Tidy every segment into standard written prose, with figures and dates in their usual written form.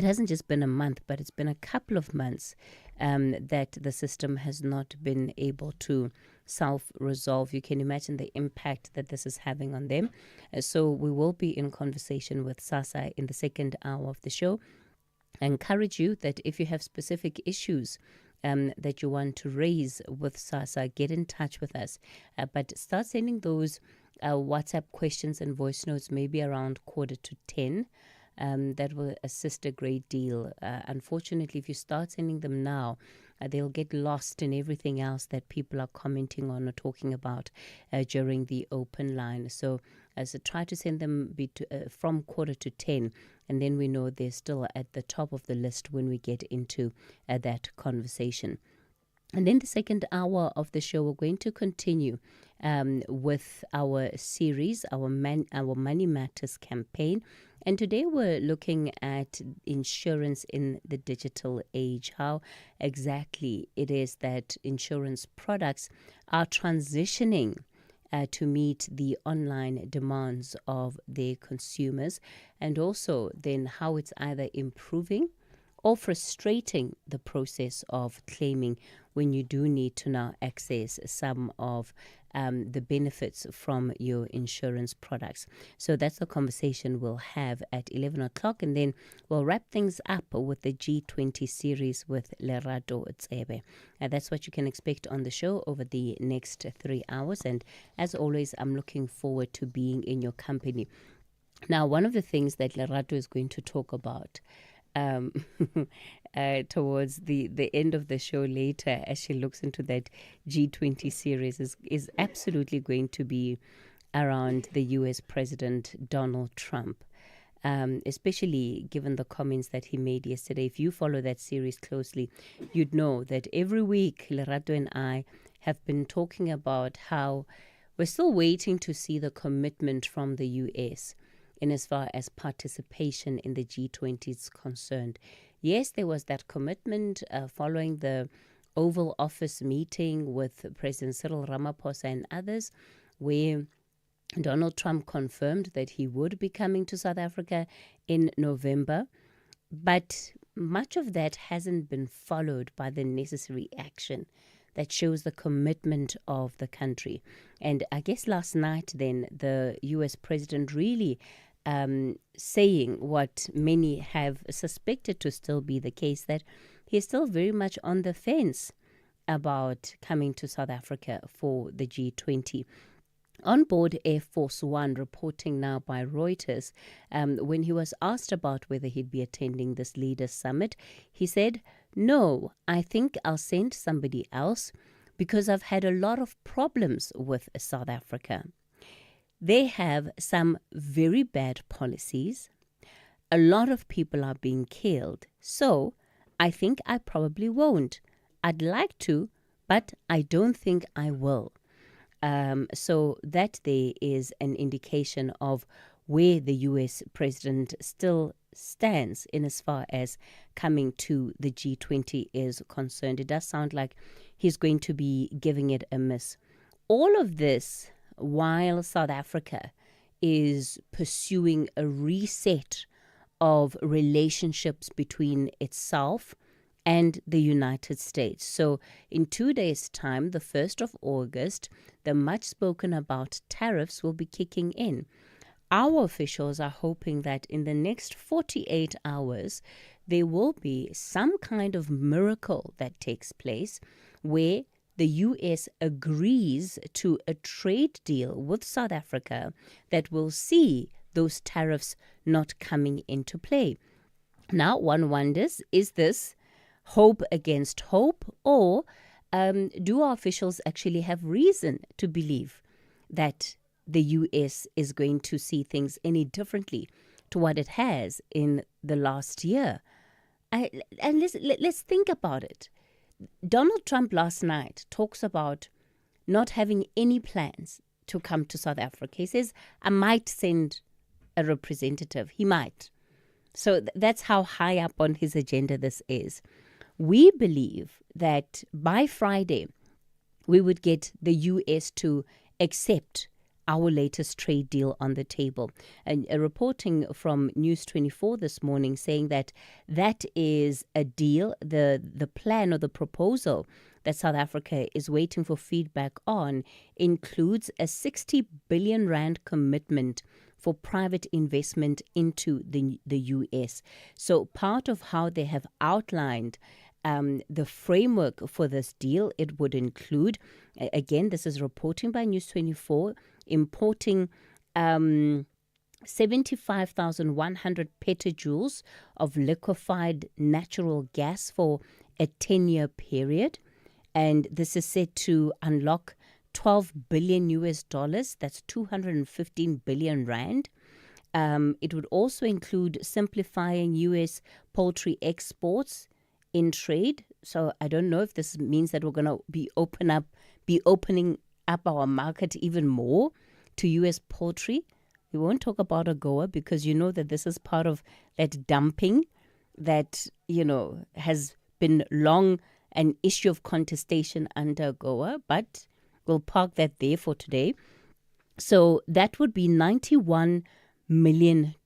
it hasn't just been a month, but it's been a couple of months that the system has not been able to self-resolve. You can imagine the impact that this is having on them. So we will be in conversation with SASA in the second hour of the show. I encourage you that if you have specific issues that you want to raise with SASA, get in touch with us. But start sending those WhatsApp questions and voice notes maybe around 9:45. That will assist a great deal. Unfortunately, if you start sending them now, they'll get lost in everything else that people are commenting on or talking about during the open line. So try to send them from 9:45, and then we know they're still at the top of the list when we get into that conversation. And then the second hour of the show, we're going to continue with our series, our Money Matters campaign. And today we're looking at insurance in the digital age, how exactly it is that insurance products are transitioning to meet the online demands of their consumers, and also then how it's either improving or frustrating the process of claiming when you do need to now access some of the benefits from your insurance products. So that's the conversation we'll have at 11 o'clock, and then we'll wrap things up with the G20 series with Lerato Tsebe. That's what you can expect on the show over the next 3 hours, and as always, I'm looking forward to being in your company. Now, one of the things that Lerato is going to talk about towards the end of the show later, as she looks into that G20 series, is absolutely going to be around the U.S. President Donald Trump, especially given the comments that he made yesterday. If you follow that series closely, you'd know that every week Lerato and I have been talking about how we're still waiting to see the commitment from the U.S. in as far as participation in the G20 is concerned. Yes, there was that commitment following the Oval Office meeting with President Cyril Ramaphosa and others, where Donald Trump confirmed that he would be coming to South Africa in November. But much of that hasn't been followed by the necessary action that shows the commitment of the country. And I guess last night then, the U.S. president really saying what many have suspected to still be the case, that he's still very much on the fence about coming to South Africa for the G20. On board Air Force One, reporting now by Reuters, when he was asked about whether he'd be attending this leaders summit, he said, "No, I think I'll send somebody else because I've had a lot of problems with South Africa. They have some very bad policies. A lot of people are being killed. So I think I probably won't. I'd like to, but I don't think I will." So that there is an indication of where the U.S. president still stands in as far as coming to the G20 is concerned. It does sound like he's going to be giving it a miss. All of this while South Africa is pursuing a reset of relationships between itself and the United States. So in 2 days' time, the 1st of August, the much spoken about tariffs will be kicking in. Our officials are hoping that in the next 48 hours, there will be some kind of miracle that takes place where the U.S. agrees to a trade deal with South Africa that will see those tariffs not coming into play. Now, one wonders, is this hope against hope, or do our officials actually have reason to believe that the U.S. is going to see things any differently to what it has in the last year? And let's think about it. Donald Trump last night talks about not having any plans to come to South Africa. He says, I might send a representative. He might. So that's how high up on his agenda this is. We believe that by Friday, we would get the U.S. to accept our latest trade deal on the table. And a reporting from News 24 this morning saying that is a deal, the plan or the proposal that South Africa is waiting for feedback on includes a 60 billion rand commitment for private investment into the US. So part of how they have outlined the framework for this deal, it would include, again, this is reporting by News 24, importing 75,100 petajoules of liquefied natural gas for a 10-year period. And this is set to unlock 12 billion US dollars. That's 215 billion rand. It would also include simplifying US poultry exports in trade. So I don't know if this means that we're going to be opening up our market even more to US poultry. We won't talk about AGOA because you know that this is part of that dumping that, has been long an issue of contestation under AGOA, but we'll park that there for today. So that would be $91 million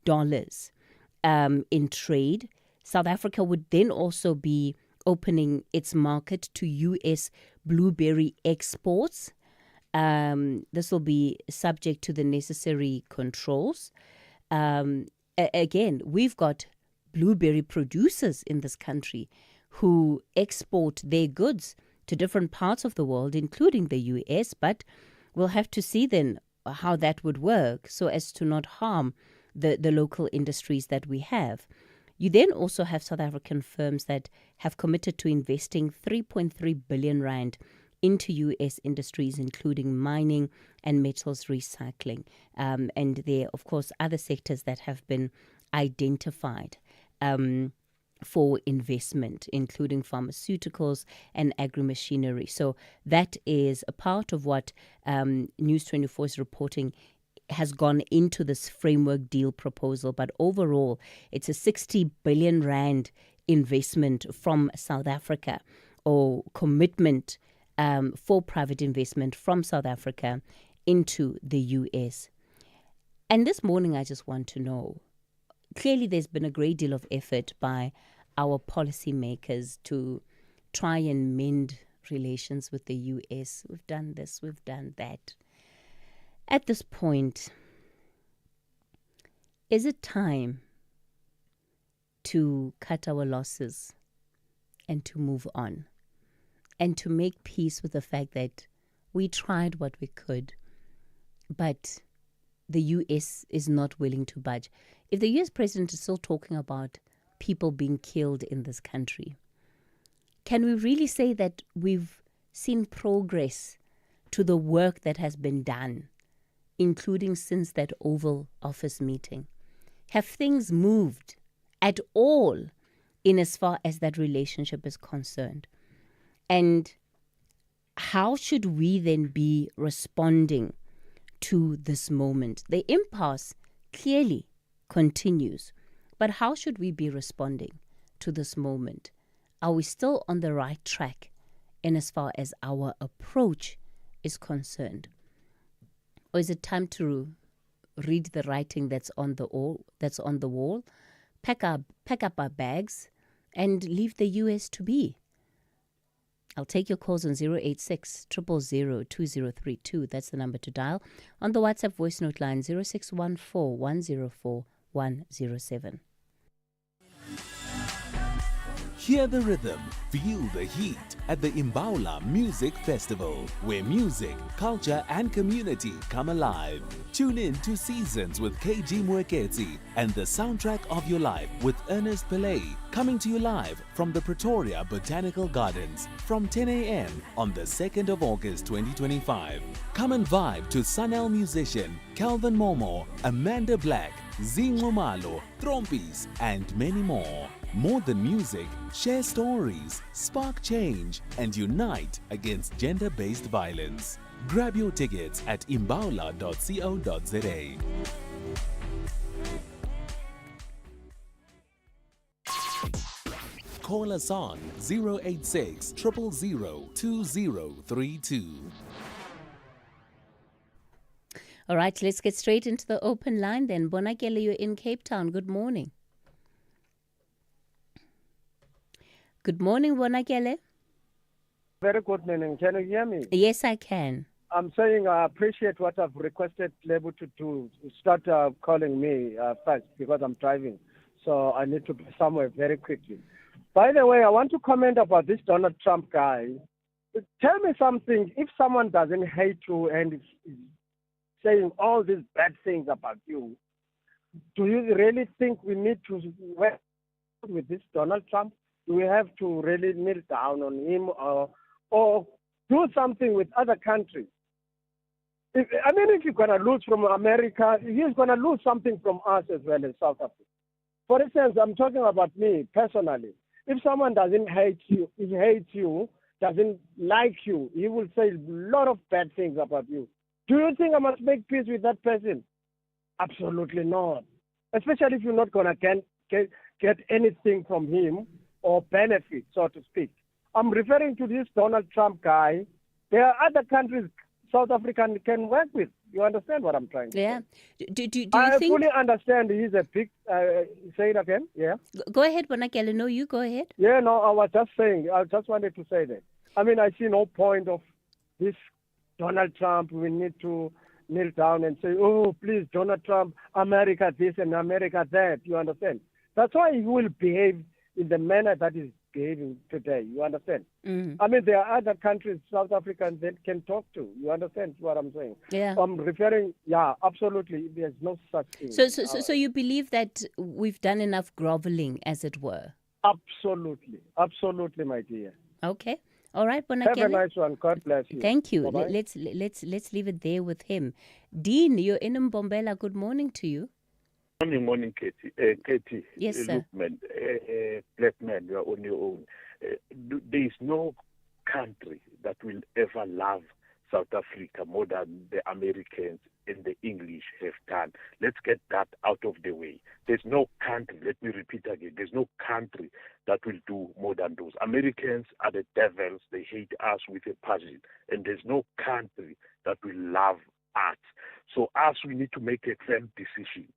in trade. South Africa would then also be opening its market to U.S. blueberry exports. This will be subject to the necessary controls. Again, we've got blueberry producers in this country who export their goods to different parts of the world, including the U.S., but we'll have to see then how that would work so as to not harm the local industries that we have. You then also have South African firms that have committed to investing 3.3 billion rand into U.S. industries, including mining and metals recycling. And there are, of course, other sectors that have been identified for investment, including pharmaceuticals and agri-machinery. So that is a part of what News 24 is reporting has gone into this framework deal proposal. But overall, it's a 60 billion rand investment from South Africa, or commitment for private investment from South Africa into the U.S. And this morning, I just want to know, clearly there's been a great deal of effort by our policymakers to try and mend relations with the U.S. We've done this, we've done that. At this point, is it time to cut our losses and to move on and to make peace with the fact that we tried what we could, but the U.S. is not willing to budge? If the U.S. president is still talking about people being killed in this country, can we really say that we've seen progress to the work that has been done, including since that Oval Office meeting? Have things moved at all in as far as that relationship is concerned? And how should we then be responding to this moment? The impasse clearly continues, but how should we be responding to this moment? Are we still on the right track in as far as our approach is concerned? Or is it time to read the writing that's on the wall, pack up our bags, and leave the U.S. to be? I'll take your calls on 086 000 2032. That's the number to dial. On the WhatsApp voice note line 0614 104 107. Hear the rhythm, feel the heat at the Imbaula Music Festival, where music, culture and community come alive. Tune in to Seasons with KG Mwekezi and the soundtrack of your life with Ernest Pillay, coming to you live from the Pretoria Botanical Gardens from 10 a.m. on the 2nd of August 2025. Come and vibe to Sunel musician Calvin Momo, Amanda Black, Zingumalo, Trompis and many more. More than music, share stories, spark change, and unite against gender-based violence. Grab your tickets at imbaula.co.za. Call us on 086 000 2032. All right, let's get straight into the open line then. Bonakele, you're in Cape Town. Good morning. Good morning, Bonakele. Very good morning. Can you hear me? Yes, I can. I'm saying I appreciate what I've requested Lebo to do. Start calling me first because I'm driving. So I need to be somewhere very quickly. By the way, I want to comment about this Donald Trump guy. Tell me something. If someone doesn't hate you and is saying all these bad things about you, do you really think we need to work with this Donald Trump? Do we have to really kneel down on him or do something with other countries? If you're going to lose from America, he's going to lose something from us as well in South Africa. For instance, I'm talking about me personally. If someone doesn't hate you, he hates you, doesn't like you, he will say a lot of bad things about you. Do you think I must make peace with that person? Absolutely not. Especially if you're not going to get anything from him or benefit, so to speak. I'm referring to this Donald Trump guy. There are other countries South Africa can work with. You understand what I'm trying to say? Do you I think... fully understand he's a big... say it again, yeah? Go ahead, Bonakele. No, you go ahead. Yeah, no, I was just saying, I just wanted to say that. I see no point of this Donald Trump. We need to kneel down and say, oh, please, Donald Trump, America this and America that. You understand? That's why he will behave in the manner that he's behaving today. You understand? There are other countries, South Africans, that can talk to. You understand what I'm saying? Yeah. I'm referring, absolutely. There's no such thing. So you believe that we've done enough groveling, as it were? Absolutely. Absolutely, my dear. Okay. All right, Bonakele. Have a nice one. God bless you. Thank you. Bye-bye. Let's leave it there with him. Dean, you're in Mbombela. Good morning to you. Morning, Cathy. Cathy, yes, sir. Look, man, black man, you are on your own. There is no country that will ever love South Africa more than the Americans and the English have done. Let's get that out of the way. There's no country, let me repeat again, there's no country that will do more than those. Americans are the devils. They hate us with a passion. And there's no country that will love us. So us, we need to make a firm decision.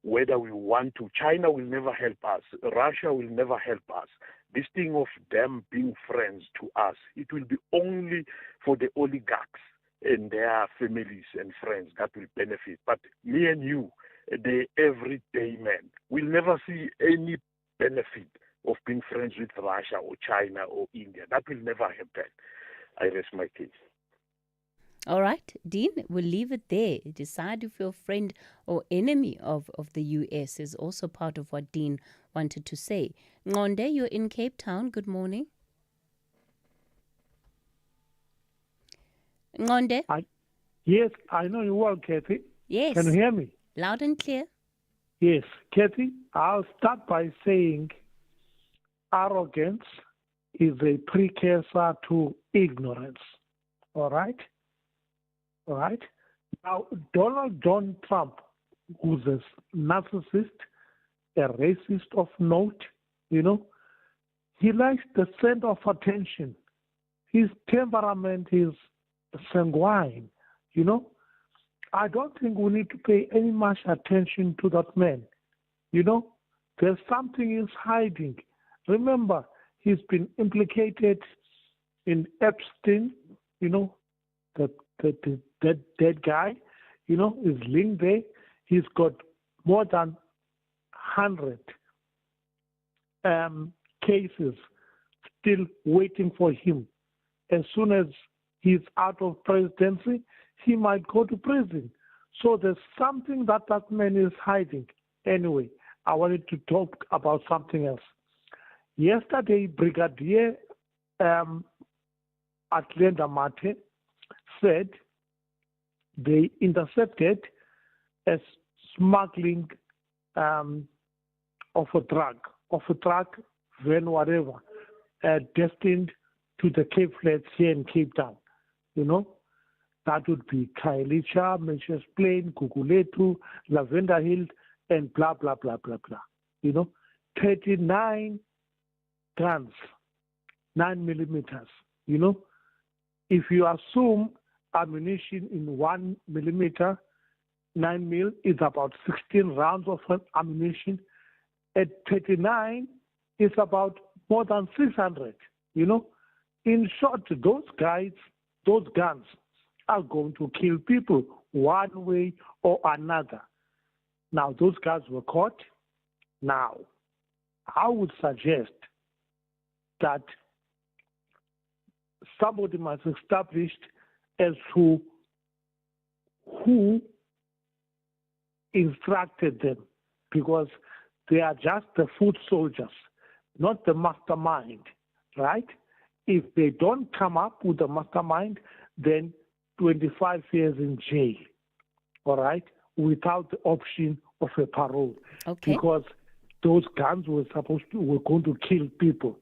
Whether we want to, China will never help us. Russia will never help us. This thing of them being friends to us, it will be only for the oligarchs and their families and friends that will benefit. But me and you, the everyday man, will never see any benefit of being friends with Russia or China or India. That will never happen. I rest my case. All right, Dean, we'll leave it there. Decide if you're a friend or enemy of the U.S. is also part of what Dean wanted to say. Ngonde, you're in Cape Town. Good morning. Ngonde? Yes, I know you well, Cathy. Yes. Can you hear me? Loud and clear. Yes, Cathy, I'll start by saying arrogance is a precursor to ignorance. All right? All right. Now, Donald John Trump, who's a narcissist, a racist of note, he likes the center of attention. His temperament is sanguine, I don't think we need to pay any much attention to that man. There's something he's hiding. Remember, he's been implicated in Epstein, that guy, is linked there. He's got more than 100 cases still waiting for him. As soon as he's out of presidency, he might go to prison. So there's something that man is hiding. Anyway, I wanted to talk about something else. Yesterday, Brigadier Atlanta Mate said they intercepted a smuggling of a truck, van, whatever, destined to the Cape Flats here in Cape Town. That would be Khayelitsha, Mitchell's Plain, Guguletu, Lavender Hill, and blah, blah, blah, blah, blah. 39 guns, 9 millimeters. If you assume ammunition in 1 millimeter, 9 mil is about 16 rounds of ammunition. At 39, it's about more than 600. In short, those guns are going to kill people one way or another. Now, those guys were caught. Now, I would suggest that somebody must establish as to who instructed them, because they are just the foot soldiers, not the mastermind, right? If they don't come up with the mastermind, then 25 years in jail, all right, without the option of a parole. Okay. Because those guns were going to kill people.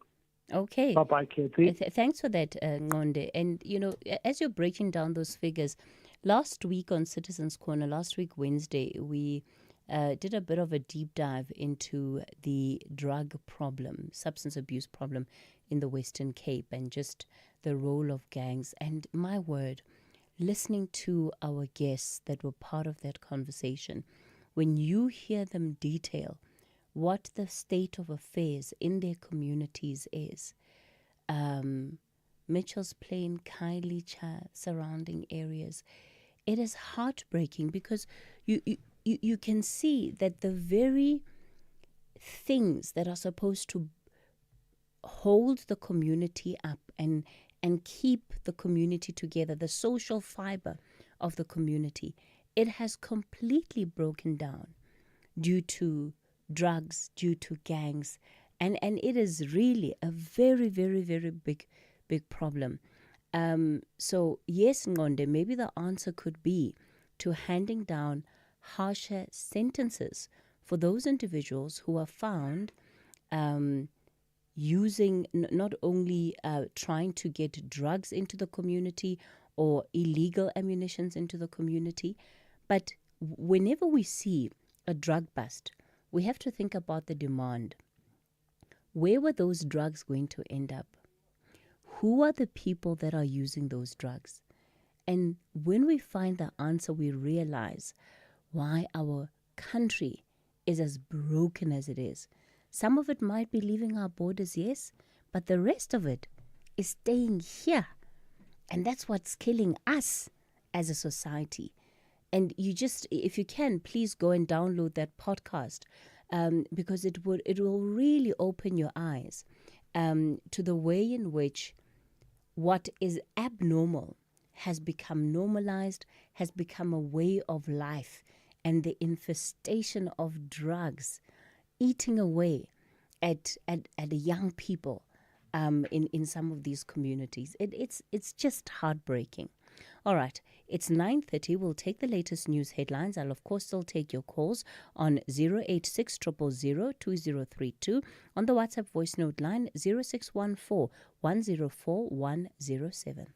Okay. Bye-bye, Cathy. Thanks for that, Ngonde. And, as you're breaking down those figures, last week on Citizens Corner, last week Wednesday, we did a bit of a deep dive into the drug problem, substance abuse problem in the Western Cape, and just the role of gangs. And my word, listening to our guests that were part of that conversation, when you hear them detail what the state of affairs in their communities is, Mitchell's Plain, Khayelitsha, surrounding areas, it is heartbreaking, because you can see that the very things that are supposed to hold the community up and keep the community together, the social fiber of the community, it has completely broken down due to drugs, due to gangs, and it is really a very, very, very big problem. So yes, Ngonde, maybe the answer could be to handing down harsher sentences for those individuals who are found using, not only trying to get drugs into the community or illegal ammunitions into the community, but whenever we see a drug bust, we have to think about the demand. Where were those drugs going to end up? Who are the people that are using those drugs? And when we find the answer, we realize why our country is as broken as it is. Some of it might be leaving our borders, yes, but the rest of it is staying here. And that's what's killing us as a society. And you just, if you can, please go and download that podcast, because it will really open your eyes to the way in which what is abnormal has become normalized, has become a way of life, and the infestation of drugs eating away at young people in some of these communities. It's just heartbreaking. All right, it's 9:30. We'll take the latest news headlines. I'll, of course, still take your calls on 086 000 2032, on the WhatsApp voice note line 0614 104 107.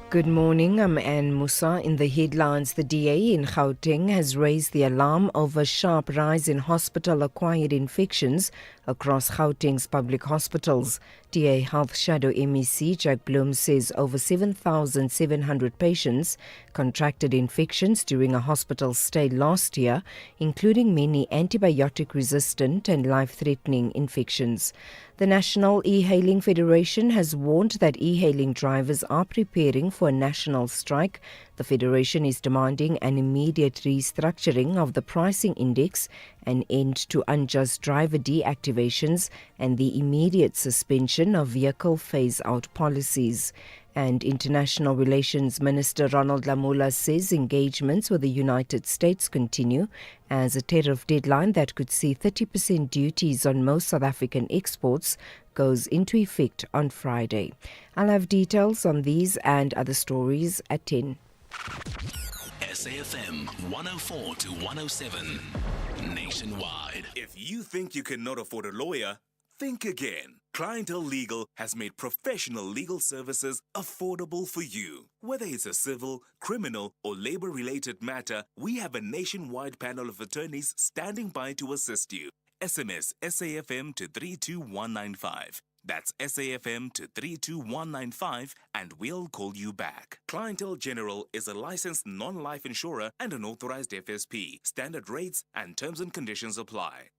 Good morning, I'm Anne Musa. In the headlines, the DA in Gauteng has raised the alarm over a sharp rise in hospital-acquired infections across Gauteng's public hospitals. DA Health Shadow MEC Jack Bloom says over 7,700 patients contracted infections during a hospital stay last year, including many antibiotic-resistant and life-threatening infections. The National E-Hailing Federation has warned that e-hailing drivers are preparing for a national strike. The Federation is demanding an immediate restructuring of the pricing index, an end to unjust driver deactivations, and the immediate suspension of vehicle phase-out policies. And International Relations Minister Ronald Lamola says engagements with the United States continue as a tariff deadline that could see 30% duties on most South African exports goes into effect on Friday. I'll have details on these and other stories at 10. SAFM 104 to 107 nationwide. If you think you cannot afford a lawyer, think again. Clientele Legal has made professional legal services affordable for you. Whether it's a civil, criminal, or labor-related matter, we have a nationwide panel of attorneys standing by to assist you. SMS SAFM to 32195. That's SAFM to 32195 and we'll call you back. Clientele General is a licensed non-life insurer and an authorized FSP. Standard rates and terms and conditions apply.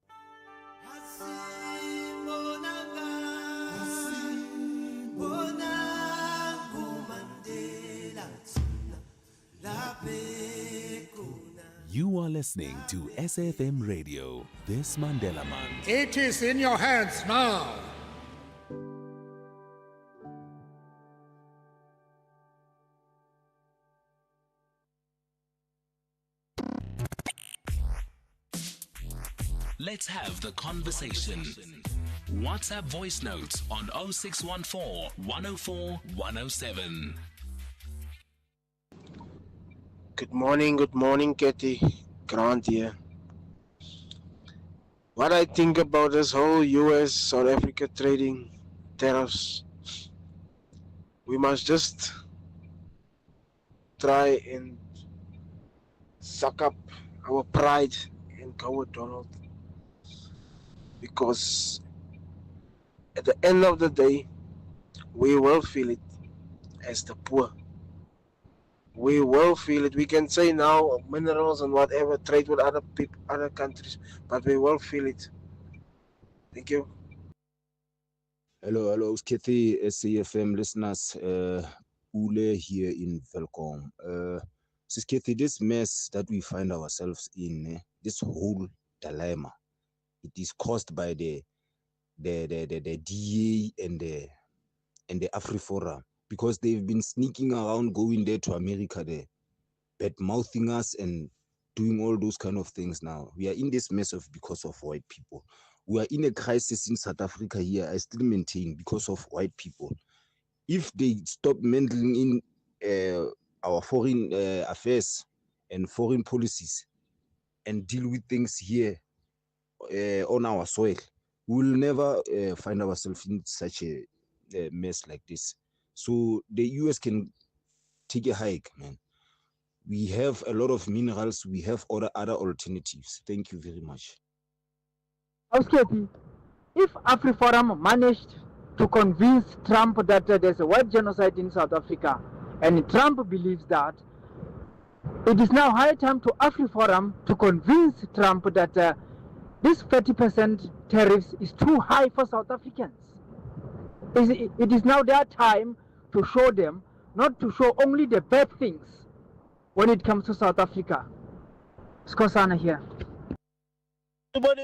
You are listening to SAFM Radio this Mandela Month. It is in your hands now. Let's have the conversation. WhatsApp voice notes on 0614 104 107. Good morning, Cathy. Grant here. What I think about this whole US South Africa trading tariffs, we must just try and suck up our pride and go with Donald. Because at the end of the day, we will feel it as the poor. We will feel it. We can say now minerals and whatever, trade with other people, other countries, but we will feel it. Thank you. Hello, Cathy, SAFM listeners. Ule here in Velkom. Sis Cathy, this mess that we find ourselves in, this whole dilemma, it is caused by the DA and the AfriForum, because they've been sneaking around, going there to America, there, bad-mouthing us and doing all those kind of things now. We are in this mess because of white people. We are in a crisis in South Africa here, I still maintain, because of white people. If they stop meddling in our foreign affairs and foreign policies and deal with things here on our soil, we will never find ourselves in such a mess like this. So the US can take a hike, man. We have a lot of minerals. We have other alternatives. Thank you very much. Cathy, if AfriForum managed to convince Trump that there's a white genocide in South Africa, and Trump believes that, it is now high time to AfriForum to convince Trump that this 30% tariffs is too high for South Africans. It is now their time to show them, not to show only the bad things when it comes to South Africa. Skosana here.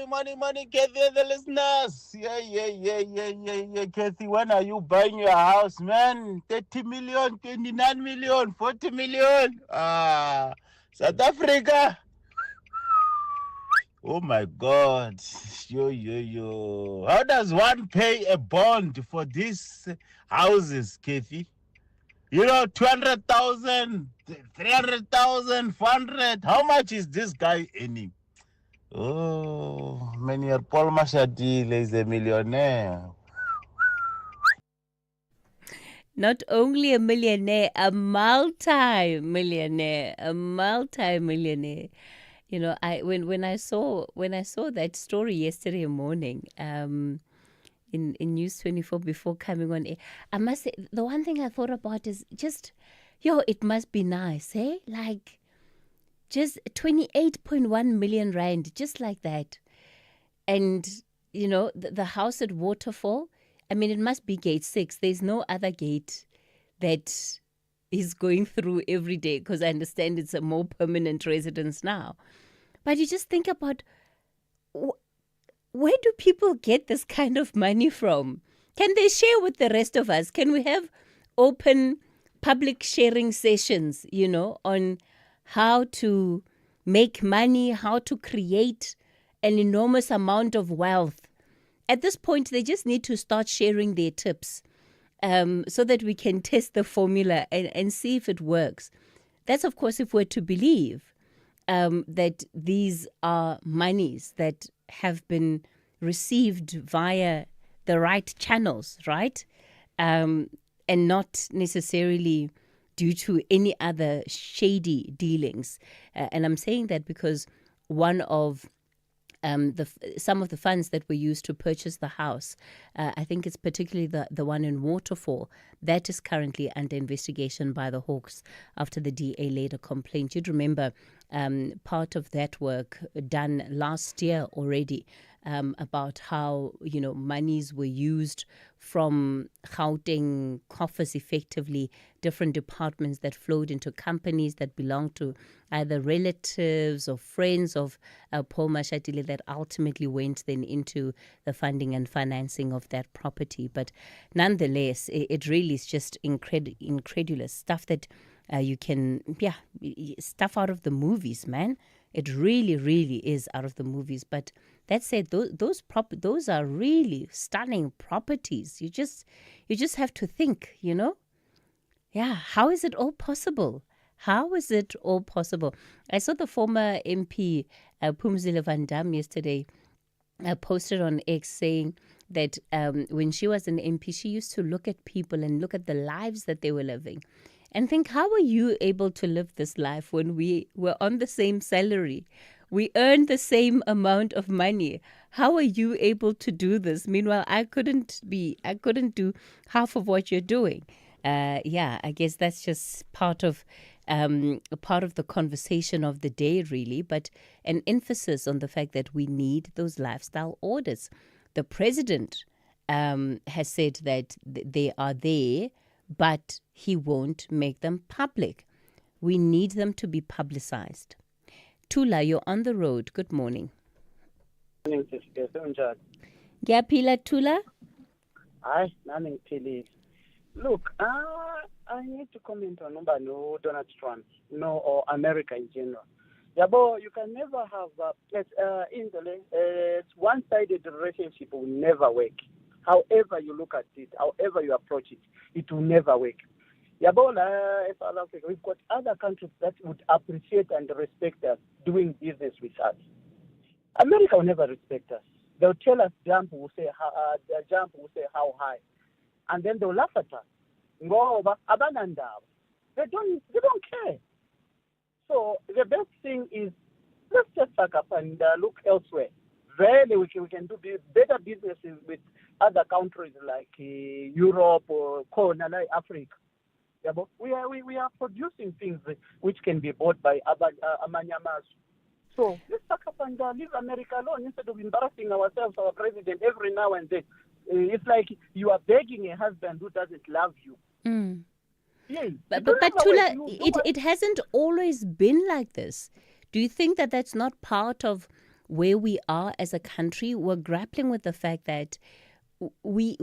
Money, Cathy and the listeners. Yeah. Cathy, when are you buying your house, man? 30 million, 29 million, 40 million. South Africa. Oh my God. Yo. How does one pay a bond for these houses, Cathy? 200,000, 300,000, 400. How much is this guy earning? Oh, Menier Paul Mashadi is a millionaire. Not only a millionaire, a multi-millionaire. When I saw that story yesterday morning, in News 24 before coming on air, I must say the one thing I thought about is just, it must be nice, eh? Like, just 28.1 million rand, just like that. And, the house at Waterfall, I mean, it must be gate 6. There's no other gate that is going through every day, because I understand it's a more permanent residence now. But you just think about, where do people get this kind of money from? Can they share with the rest of us? Can we have open public sharing sessions, on how to make money, how to create an enormous amount of wealth? At this point, they just need to start sharing their tips so that we can test the formula and see if it works. That's, of course, if we're to believe that these are monies that have been received via the right channels, right? And not necessarily due to any other shady dealings. And I'm saying that because one of some of the funds that were used to purchase the house. I think it's particularly the one in Waterfall that is currently under investigation by the Hawks after the DA laid a complaint. You'd remember part of that work done last year already, about how monies were used from Gauteng coffers, effectively different departments that flowed into companies that belonged to either relatives or friends of Paul Mashatile, that ultimately went then into the funding and financing of that property. But nonetheless, it really is just incredulous stuff that you can, stuff out of the movies, man. It really, really is out of the movies. But that said, those are really stunning properties. You just have to think, how is it all possible? How is it all possible? I saw the former MP Phumzile van Dam yesterday posted on X saying that when she was an MP, she used to look at people and look at the lives that they were living and think, how are you able to live this life when we were on the same salary? We earn the same amount of money. How are you able to do this? Meanwhile, I couldn't do half of what you're doing. I guess that's just part of the conversation of the day, really, but an emphasis on the fact that we need those lifestyle orders. The president has said that they are there, but he won't make them public. We need them to be publicized. Tula, you're on the road. Good morning. Ngiyaphila, Tula? Hi, nami ngiphilile. Look, I need to comment on Donald Trump, or America in general. Yabo, you can never have one-sided relationship will never work. However you look at it, however you approach it, it will never work. Yabo, South Africa, we've got other countries that would appreciate and respect us doing business with us. America will never respect us. They'll tell us jump, we'll say how high. And then they'll laugh at us. Ngoba abanandaba. They don't care. So the best thing is, let's just back up and look elsewhere. Really, we can do better businesses with other countries like Europe or like Africa. Yeah, but we are producing things which can be bought by Amanyamas. So let's back up and leave America alone instead of embarrassing ourselves, our president, every now and then. It's like you are begging a husband who doesn't love you. Mm. Yeah, but Tula, it hasn't always been like this. Do you think that that's not part of where we are as a country? We're grappling with the fact that we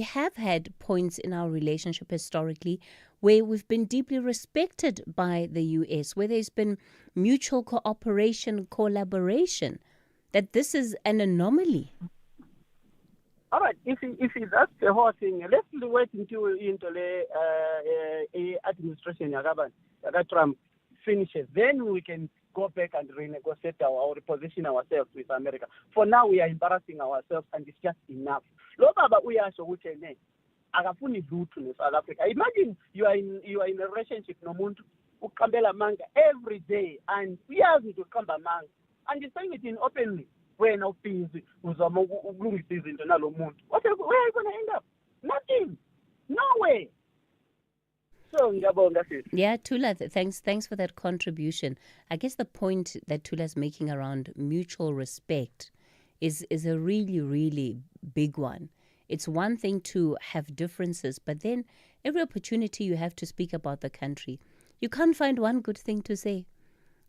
have had points in our relationship historically where we've been deeply respected by the US, where there's been mutual cooperation, collaboration, that this is an anomaly. All right, if that's the whole thing, let's wait until the administration that Trump finishes. Then we can go back and renegotiate or reposition ourselves with America. For now, we are embarrassing ourselves, and it's just enough. We are so South Africa. Imagine you are in a relationship no muntu ukambela manga every day, and uyazi to kamba manga, and you're saying it in openly. Where now things uzama ukulungisa izinto nalo muntu. Where are you going to end up? Nothing. Nowhere. So ngiyabonga sis. Yeah, Tula, thanks for that contribution. I guess the point that Tula's making around mutual respect is a really, really big one. It's one thing to have differences, but then every opportunity you have to speak about the country, you can't find one good thing to say.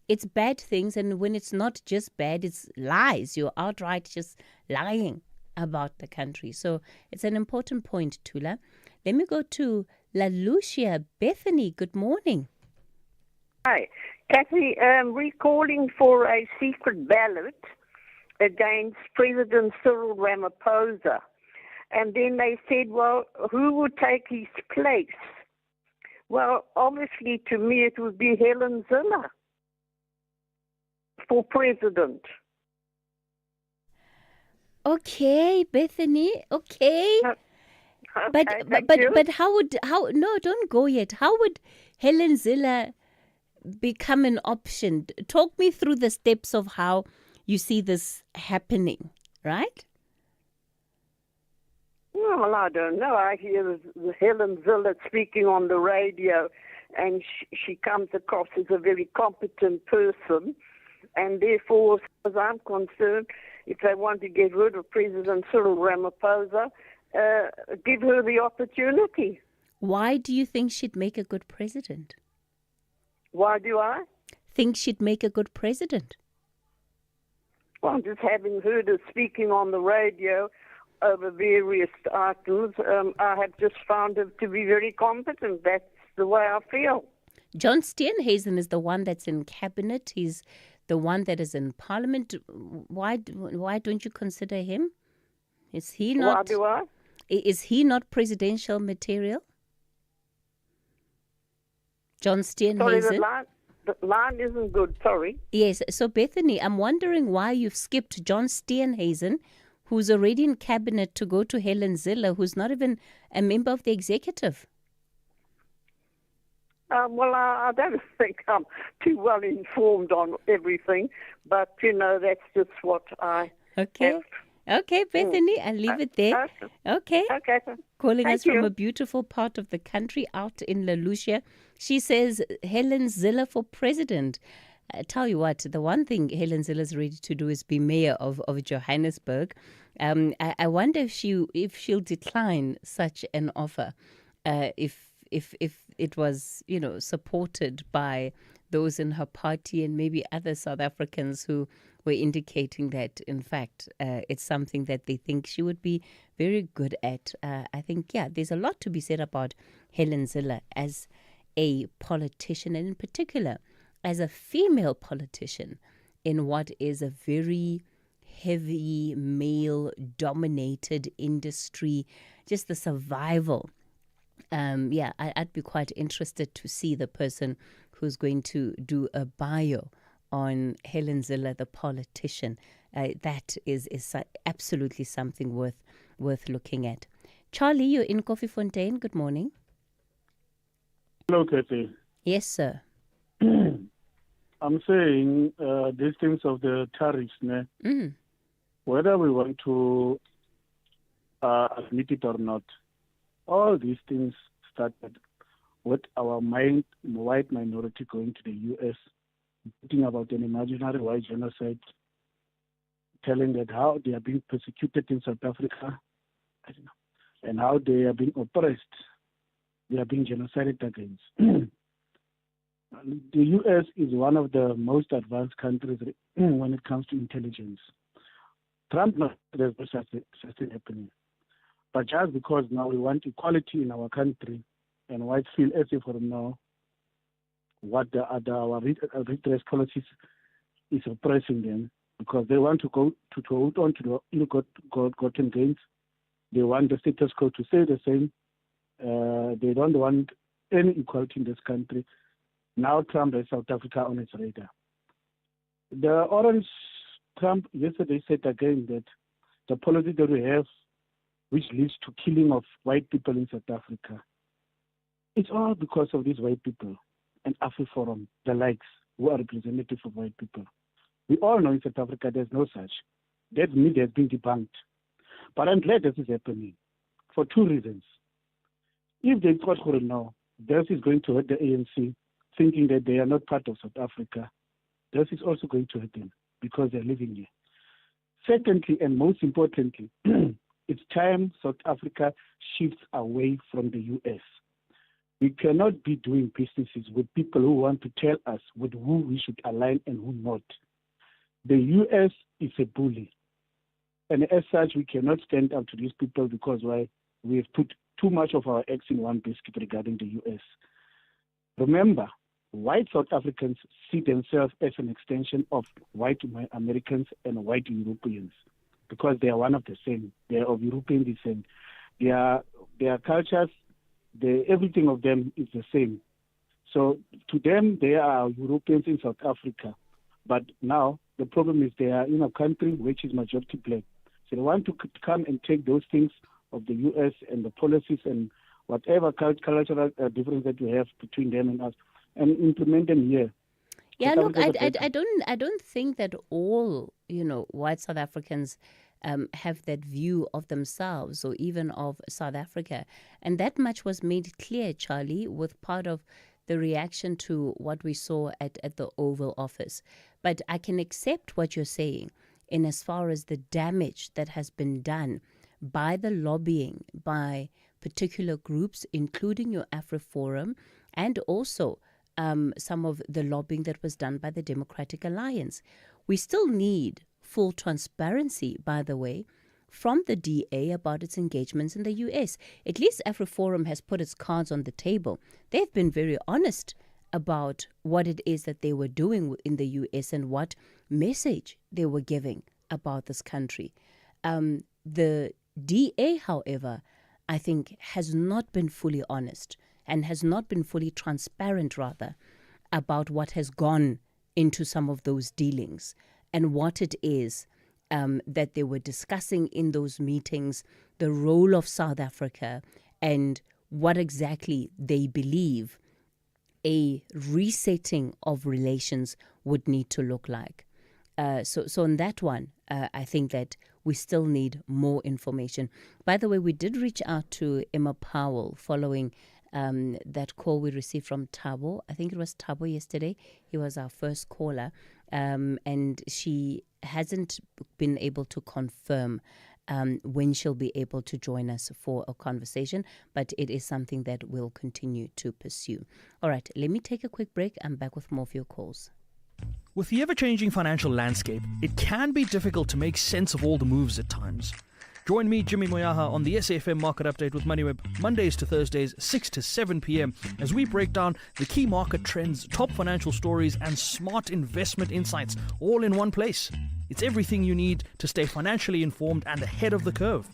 It's bad things, and when it's not just bad, it's lies. You're outright just lying about the country. So it's an important point, Tula. Let me go to La Lucia. Bethany, good morning. Hi. Cathy, we're calling for a secret ballot against President Cyril Ramaphosa. And then they said, well, who would take his place? Well, obviously, to me, it would be Helen Zille for president. Okay, Bethany. Okay. But how no, don't go yet. How would Helen Zille become an option? Talk me through the steps of how you see this happening, right? Well, I don't know. I hear Helen Zille speaking on the radio, and she comes across as a very competent person. And therefore, as far as I'm concerned, if they want to get rid of President Cyril Ramaphosa, give her the opportunity. Why do you think she'd make a good president? Why do I? Think she'd make a good president? Well, just having heard her speaking on the radio over various items, I have just found her to be very competent. That's the way I feel. John Steenhuisen is the one that's in cabinet. He's the one that is in parliament. Why don't you consider him? Is he not? Why do I? Is he not presidential material? John Steenhuisen. Sorry, the line isn't good. Sorry. Yes. So Bethany, I'm wondering why you've skipped John Steenhuisen, who's already in cabinet, to go to Helen Zille, who's not even a member of the executive. Well, I don't think I'm too well informed on everything, but, that's just what I have. Okay, Bethany, I'll leave it there. Okay. Okay. Calling Thank us from you. a beautiful part of the country out in La Lucia. She says Helen Zille for president. Tell you what, the one thing Helen Zille is ready to do is be mayor of Johannesburg. I wonder if she'll decline such an offer, if it was supported by those in her party and maybe other South Africans who were indicating that, in fact, it's something that they think she would be very good at. I think, there's a lot to be said about Helen Zille as a politician, and in particular as a female politician in what is a very heavy male-dominated industry, just the survival. I'd be quite interested to see the person who's going to do a bio on Helen Zille, the politician. That is absolutely something worth looking at. Charlie, you're in Koffiefontein. Good morning. Hello, Cathy. Yes, sir. I'm saying these things of the tariffs, whether we want to admit it or not, all these things started with our white minority going to the U.S., thinking about an imaginary white genocide, telling that how they are being persecuted in South Africa, and how they are being oppressed, they are being genocided against. The U.S. is one of the most advanced countries when it comes to intelligence. Trump knows there's no such thing happening. But just because now we want equality in our country, and whites feel as if we know what our redress policies is oppressing them, because they want to go to hold on to the ill-gotten gains. They want the status quo to stay the same. They don't want any equality in this country. Now Trump has South Africa on its radar. The orange Trump yesterday said again that the policy that we have, which leads to killing of white people in South Africa, it's all because of these white people and AfriForum, the likes, who are representative of white people. We all know in South Africa there's no such. That myth has been debunked. But I'm glad this is happening for two reasons. If they thought, no, this is going to hurt the ANC, thinking that they are not part of South Africa, this is also going to hurt them because they're living here. Secondly, and most importantly, it's time South Africa shifts away from the U.S. We cannot be doing businesses with people who want to tell us with who we should align and who not. The U.S. is a bully. And as such, we cannot stand up to these people because we have put too much of our eggs in one basket regarding the U.S. Remember, white South Africans see themselves as an extension of white Americans and white Europeans because they are one of the same. They are of European descent. Their cultures, everything of them is the same. So to them, they are Europeans in South Africa. But now the problem is they are in a country which is majority black. So they want to come and take those things of the U.S. and the policies and whatever cultural difference that we have between them and us and implement them here. Yeah, South look, Africa I don't think that all, white South Africans have that view of themselves or even of South Africa. And that much was made clear, Charlie, with part of the reaction to what we saw at the Oval Office. But I can accept what you're saying in as far as the damage that has been done by the lobbying by particular groups, including your AfriForum, and also some of the lobbying that was done by the Democratic Alliance. We still need full transparency, by the way, from the DA about its engagements in the U.S. At least AfriForum has put its cards on the table. They've been very honest about what it is that they were doing in the U.S. and what message they were giving about this country. The DA, however, I think has not been fully honest and has not been fully transparent, rather, about what has gone into some of those dealings and what it is that they were discussing in those meetings, the role of South Africa, and what exactly they believe a resetting of relations would need to look like. So on that one, I think that we still need more information. By the way, we did reach out to Emma Powell following that call we received from Thabo. I think it was Thabo yesterday. He was our first caller. And she hasn't been able to confirm when she'll be able to join us for a conversation, but it is something that we'll continue to pursue. All right, let me take a quick break. I'm back with more of your calls. With the ever-changing financial landscape, it can be difficult to make sense of all the moves at times. Join me, Jimmy Moyaha, on the SAFM Market Update with MoneyWeb, Mondays to Thursdays, 6 to 7 p.m, as we break down the key market trends, top financial stories, and smart investment insights, all in one place. It's everything you need to stay financially informed and ahead of the curve.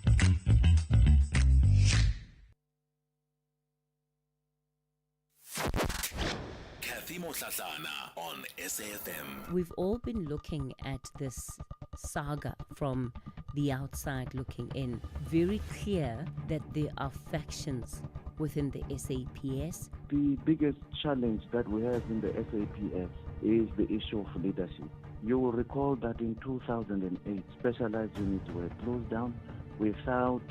Cathy Mohlahlana on SAFM. We've all been looking at this saga from the outside looking in. Very clear that there are factions within the SAPS. The biggest challenge that we have in the SAPS is the issue of leadership. You will recall that in 2008, specialized units were closed down without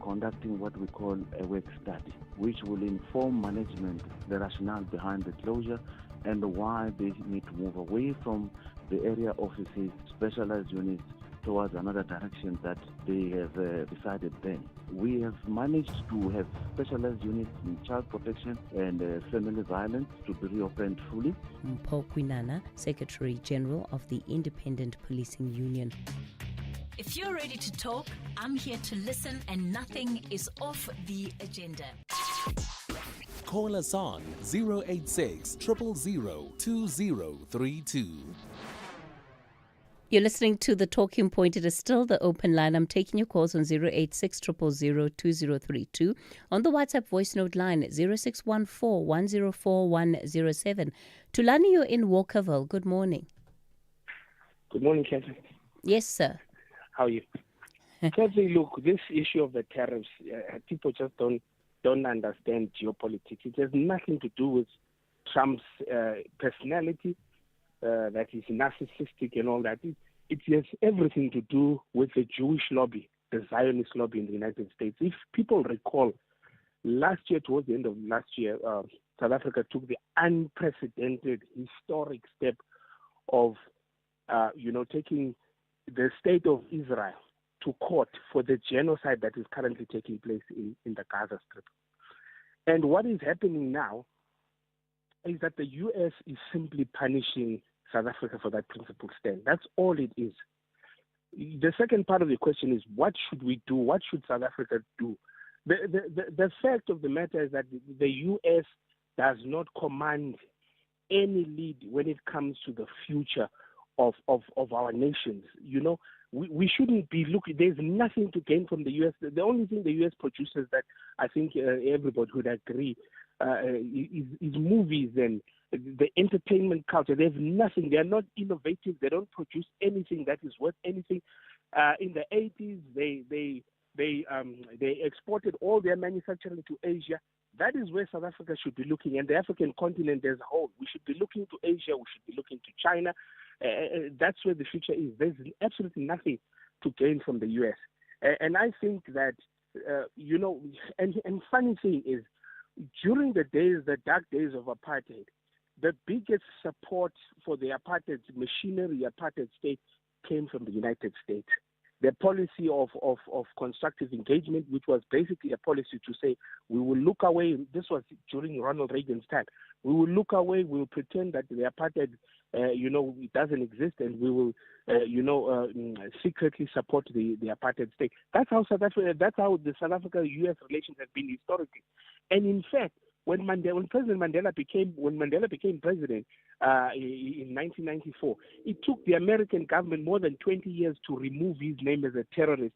conducting what we call a work study, which will inform management the rationale behind the closure and why they need to move away from the area offices, specialized units, towards another direction that they have decided then. We have managed to have specialized units in child protection and family violence to be reopened fully. Mpho Kwinana, Secretary General of the Independent Policing Union. If you're ready to talk, I'm here to listen and nothing is off the agenda. Call us on 086 000 2032. You're listening to The Talking Point. It is still the open line. I'm taking your calls on 086 000 2032. On the WhatsApp voice note line, 0614 104 107. Tulani, you're in Walkerville. Good morning. Good morning, Cathy. Yes, sir. How are you? Cathy, look, this issue of the tariffs, people just don't understand geopolitics. It has nothing to do with Trump's personality, that is narcissistic and all that. It has everything to do with the Jewish lobby, the Zionist lobby in the United States. If people recall, last year, towards the end of last year, South Africa took the unprecedented, historic step of, taking the state of Israel to court for the genocide that is currently taking place in the Gaza Strip. And what is happening now is that the U.S. is simply punishing South Africa for that principled stand. That's all it is. The second part of the question is, what should we do? What should South Africa do? The fact of the matter is that the U.S. does not command any lead when it comes to the future of our nations. We shouldn't be looking. There's nothing to gain from the U.S. The only thing the U.S. produces that I think everybody would agree is movies and the entertainment culture. They have nothing. They are not innovative. They don't produce anything that is worth anything. In the 80s, They exported all their manufacturing to Asia. That is where South Africa should be looking, and the African continent as a whole. We should be looking to Asia. We should be looking to China. That's where the future is. There's absolutely nothing to gain from the U.S. And I think that, and funny thing is, during the dark days of apartheid, the biggest support for the apartheid machinery, apartheid state, came from the United States. The policy of constructive engagement, which was basically a policy to say we will look away. This was during Ronald Reagan's time. We will look away. We will pretend that the apartheid, it doesn't exist, and we will, secretly support the apartheid state. That's how the South Africa-U.S. relations have been historically. And in fact, when Mandela became president in 1994, it took the American government more than 20 years to remove his name as a terrorist.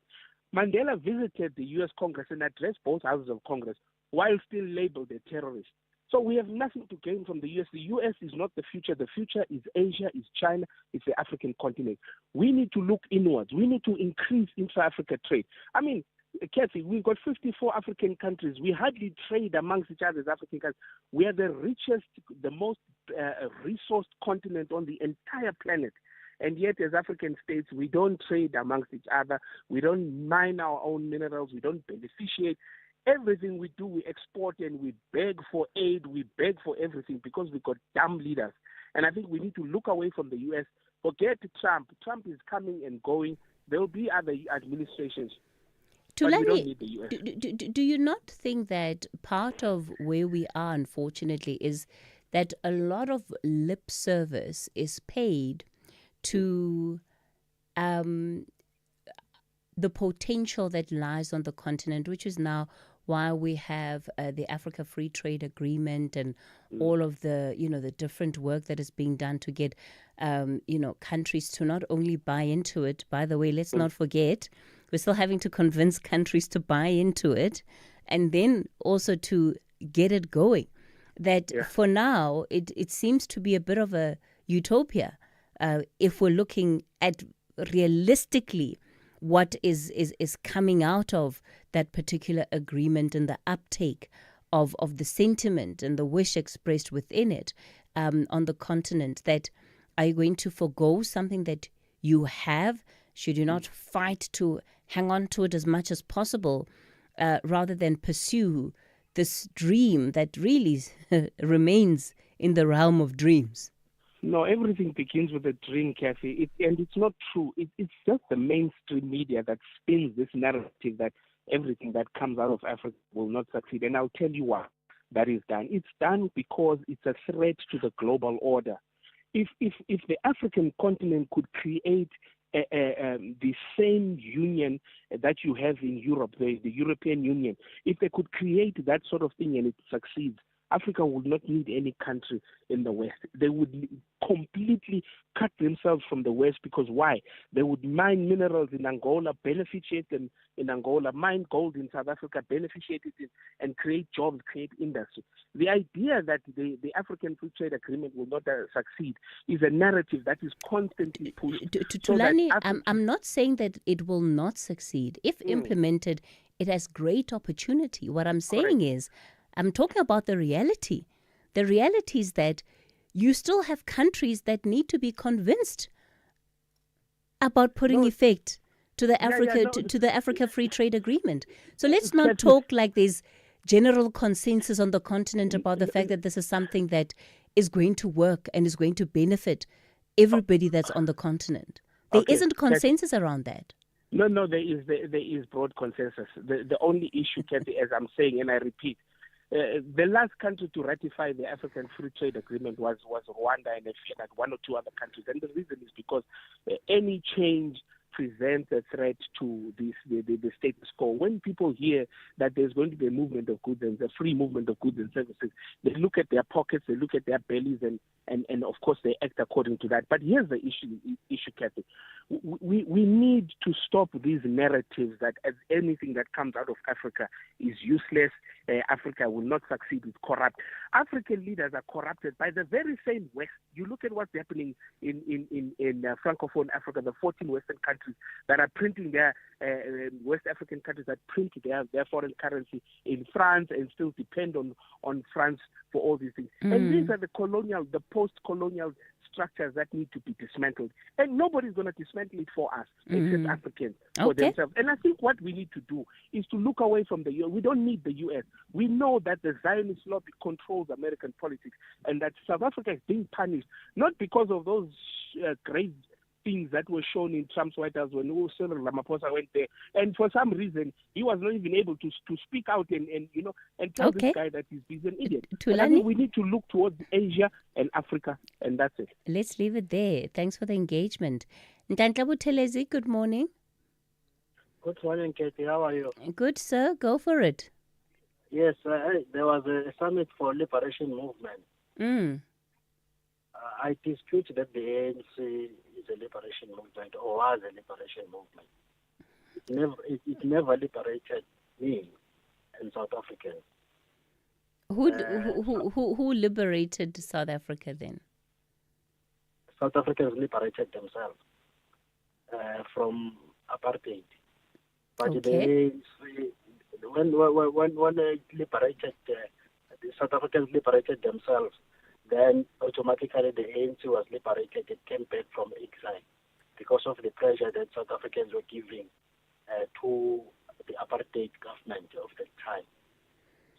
Mandela visited the U.S. Congress and addressed both houses of Congress while still labeled a terrorist. So we have nothing to gain from the U.S. The U.S. is not the future. The future is Asia, is China, it's the African continent. We need to look inwards. We need to increase intra-Africa trade. I mean, Cathy, we've got 54 African countries. We hardly trade amongst each other as African countries. We are the richest, the most resourced continent on the entire planet. And yet, as African states, we don't trade amongst each other. We don't mine our own minerals. We don't beneficiate. Everything we do, we export, and we beg for aid. We beg for everything because we've got dumb leaders. And I think we need to look away from the U.S. Forget Trump. Trump is coming and going. There will be other administrations. Tulani, do you not think that part of where we are, unfortunately, is that a lot of lip service is paid to the potential that lies on the continent, which is now why we have the Africa Free Trade Agreement and all of the, the different work that is being done to get, countries to not only buy into it. By the way, let's not forget, we're still having to convince countries to buy into it and then also to get it going. That for now, it seems to be a bit of a utopia if we're looking at realistically what is coming out of that particular agreement and the uptake of the sentiment and the wish expressed within it on the continent. That are you going to forgo something that you have? Should you not fight to hang on to it as much as possible rather than pursue this dream that really remains in the realm of dreams? No, everything begins with a dream, Cathy. And it's not true. It's just the mainstream media that spins this narrative that everything that comes out of Africa will not succeed. And I'll tell you why that is done. It's done because it's a threat to the global order. If the African continent could create the same union that you have in Europe, the European Union, if they could create that sort of thing and it succeeds, Africa would not need any country in the West. They would completely cut themselves from the West because why? They would mine minerals in Angola, beneficiate them in Angola, mine gold in South Africa, beneficiate it and create jobs, create industry. The idea that the African Free Trade Agreement will not succeed is a narrative that is constantly pushed. Tulani, I'm not saying that it will not succeed. If implemented, it has great opportunity. What I'm saying is, I'm talking about the reality. The reality is that you still have countries that need to be convinced about putting effect to the Africa Free Trade Agreement. So let's not talk like there's general consensus on the continent about the fact that this is something that is going to work and is going to benefit everybody that's on the continent. There isn't consensus around that. No, there is broad consensus. The only issue, Cathy, as I'm saying, and I repeat, the last country to ratify the African Free Trade Agreement was Rwanda, and one or two other countries. And the reason is because any change presents a threat to the status quo. When people hear that there's going to be a movement of goods and a free movement of goods and services, they look at their pockets, they look at their bellies, and of course they act according to that. But here's the issue, Cathy. We need to stop these narratives that as anything that comes out of Africa is useless. Africa will not succeed, it's corrupt. African leaders are corrupted by the very same West. You look at what's happening in Francophone Africa, the 14 Western countries. countries that are printing their West African countries that print their foreign currency in France and still depend on France for all these things. And these are the post-colonial structures that need to be dismantled. And nobody's going to dismantle it for us, except Africans, for themselves. And I think what we need to do is to look away from the U.S. We don't need the U.S. We know that the Zionist lobby controls American politics and that South Africa is being punished, not because of those grave things that were shown in Trump's White House when Cyril Ramaphosa went there. And for some reason, he was not even able to speak out and tell this guy that he's an idiot. I mean, we need to look towards Asia and Africa, and that's it. Let's leave it there. Thanks for the engagement. Ntantla Buthelezi, good morning. Good morning, Cathy. How are you? Good, sir. Go for it. Yes, there was a summit for liberation movement. I dispute that the ANC is a liberation movement or was a liberation movement. It never liberated me and South Africans. Who liberated South Africa then? South Africans liberated themselves from apartheid. But the ANC, when they liberated, the South Africans liberated themselves, then automatically the ANC was liberated. It came back from exile because of the pressure that South Africans were giving to the apartheid government of the time.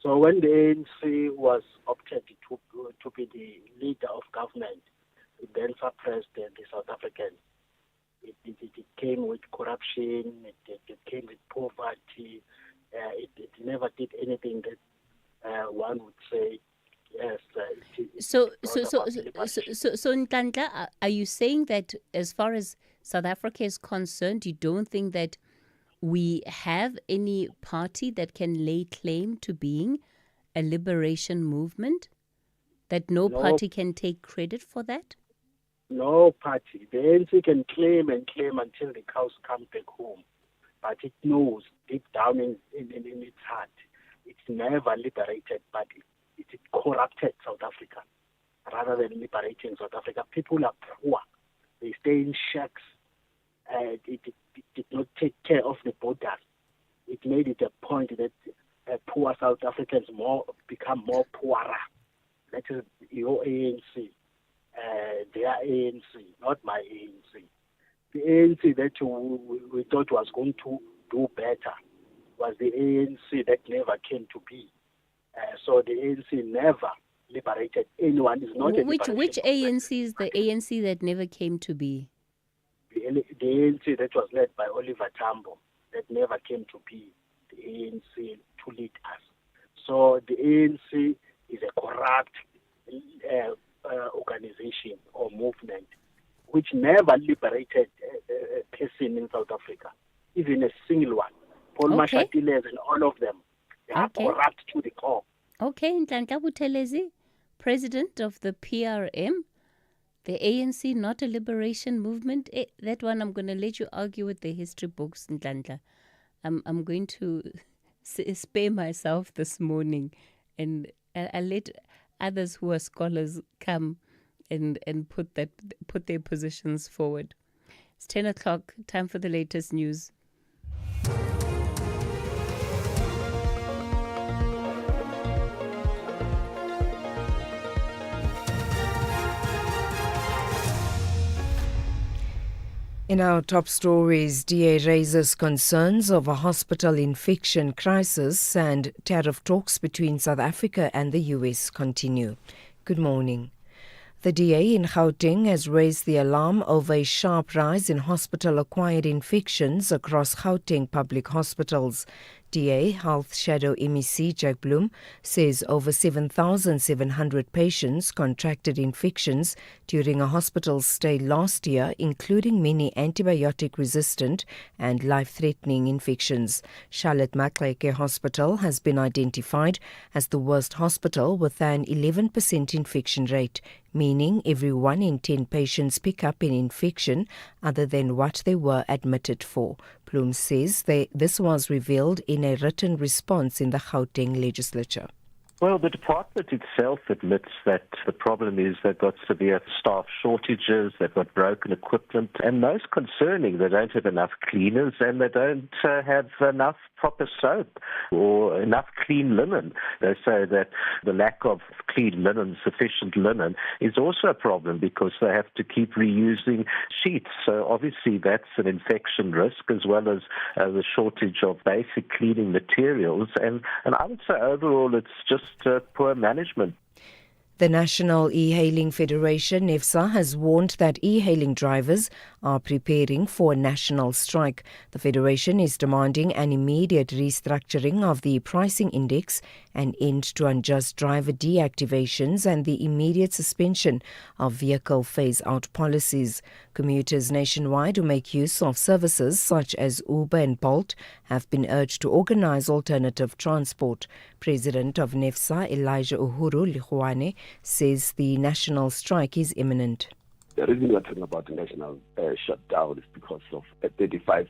So when the ANC was opted to be the leader of government, it then suppressed the South Africans. It came with corruption, it came with poverty, it never did anything that one would say, yes. So Ntantla, are you saying that as far as South Africa is concerned, you don't think that we have any party that can lay claim to being a liberation movement? That no party can take credit for that? No party. The ANC can claim and claim until the cows come back home. But it knows deep down in its heart, it's never liberated, but it corrupted South Africa rather than liberating South Africa. People are poor. They stay in shacks. It did not take care of the borders. It made it a point that poor South Africans become more poorer. That is your ANC. Their ANC, not my ANC. The ANC that we thought was going to do better was the ANC that never came to be. So the ANC never liberated anyone. It's not which ANC is the ANC that never came to be? The ANC that was led by Oliver Tambo, that never came to be the ANC to lead us. So the ANC is a corrupt organization or movement which never liberated a person in South Africa, even a single one. Paul Mashatile and all of them, they are corrupt to the core. Okay, Ntantla Buthelezi, president of the PRM, the ANC not a liberation movement. That one I'm going to let you argue with the history books, Ntantla. I'm going to spare myself this morning, and I'll let others who are scholars come and put their positions forward. It's 10 o'clock, time for the latest news. In our top stories, DA raises concerns over hospital infection crisis and tariff talks between South Africa and the US continue. Good morning. The DA in Gauteng has raised the alarm over a sharp rise in hospital-acquired infections across Gauteng public hospitals. DA Health Shadow MEC Jack Bloom says over 7,700 patients contracted infections during a hospital stay last year, including many antibiotic-resistant and life-threatening infections. Charlotte Maxeke Hospital has been identified as the worst hospital with an 11% infection rate, meaning every 1 in 10 patients pick up an infection other than what they were admitted for. Bloom says this was revealed in a written response in the Gauteng legislature. Well, the department itself admits that the problem is they've got severe staff shortages, they've got broken equipment, and most concerning, they don't have enough cleaners and they don't have enough proper soap or enough clean linen. They say that the lack of clean linen, sufficient linen, is also a problem because they have to keep reusing sheets. So obviously that's an infection risk as well as the shortage of basic cleaning materials. And I would say overall it's just poor management. The National E-Hailing Federation, NEFSA, has warned that e-hailing drivers are preparing for a national strike. The federation is demanding an immediate restructuring of the pricing index, an end to unjust driver deactivations, and the immediate suspension of vehicle phase-out policies. Commuters nationwide who make use of services such as Uber and Bolt have been urged to organize alternative transport. President of NEFSA, Elijah Uhuru Lihwane, says the national strike is imminent. The reason we are talking about the national shutdown is because of a 35%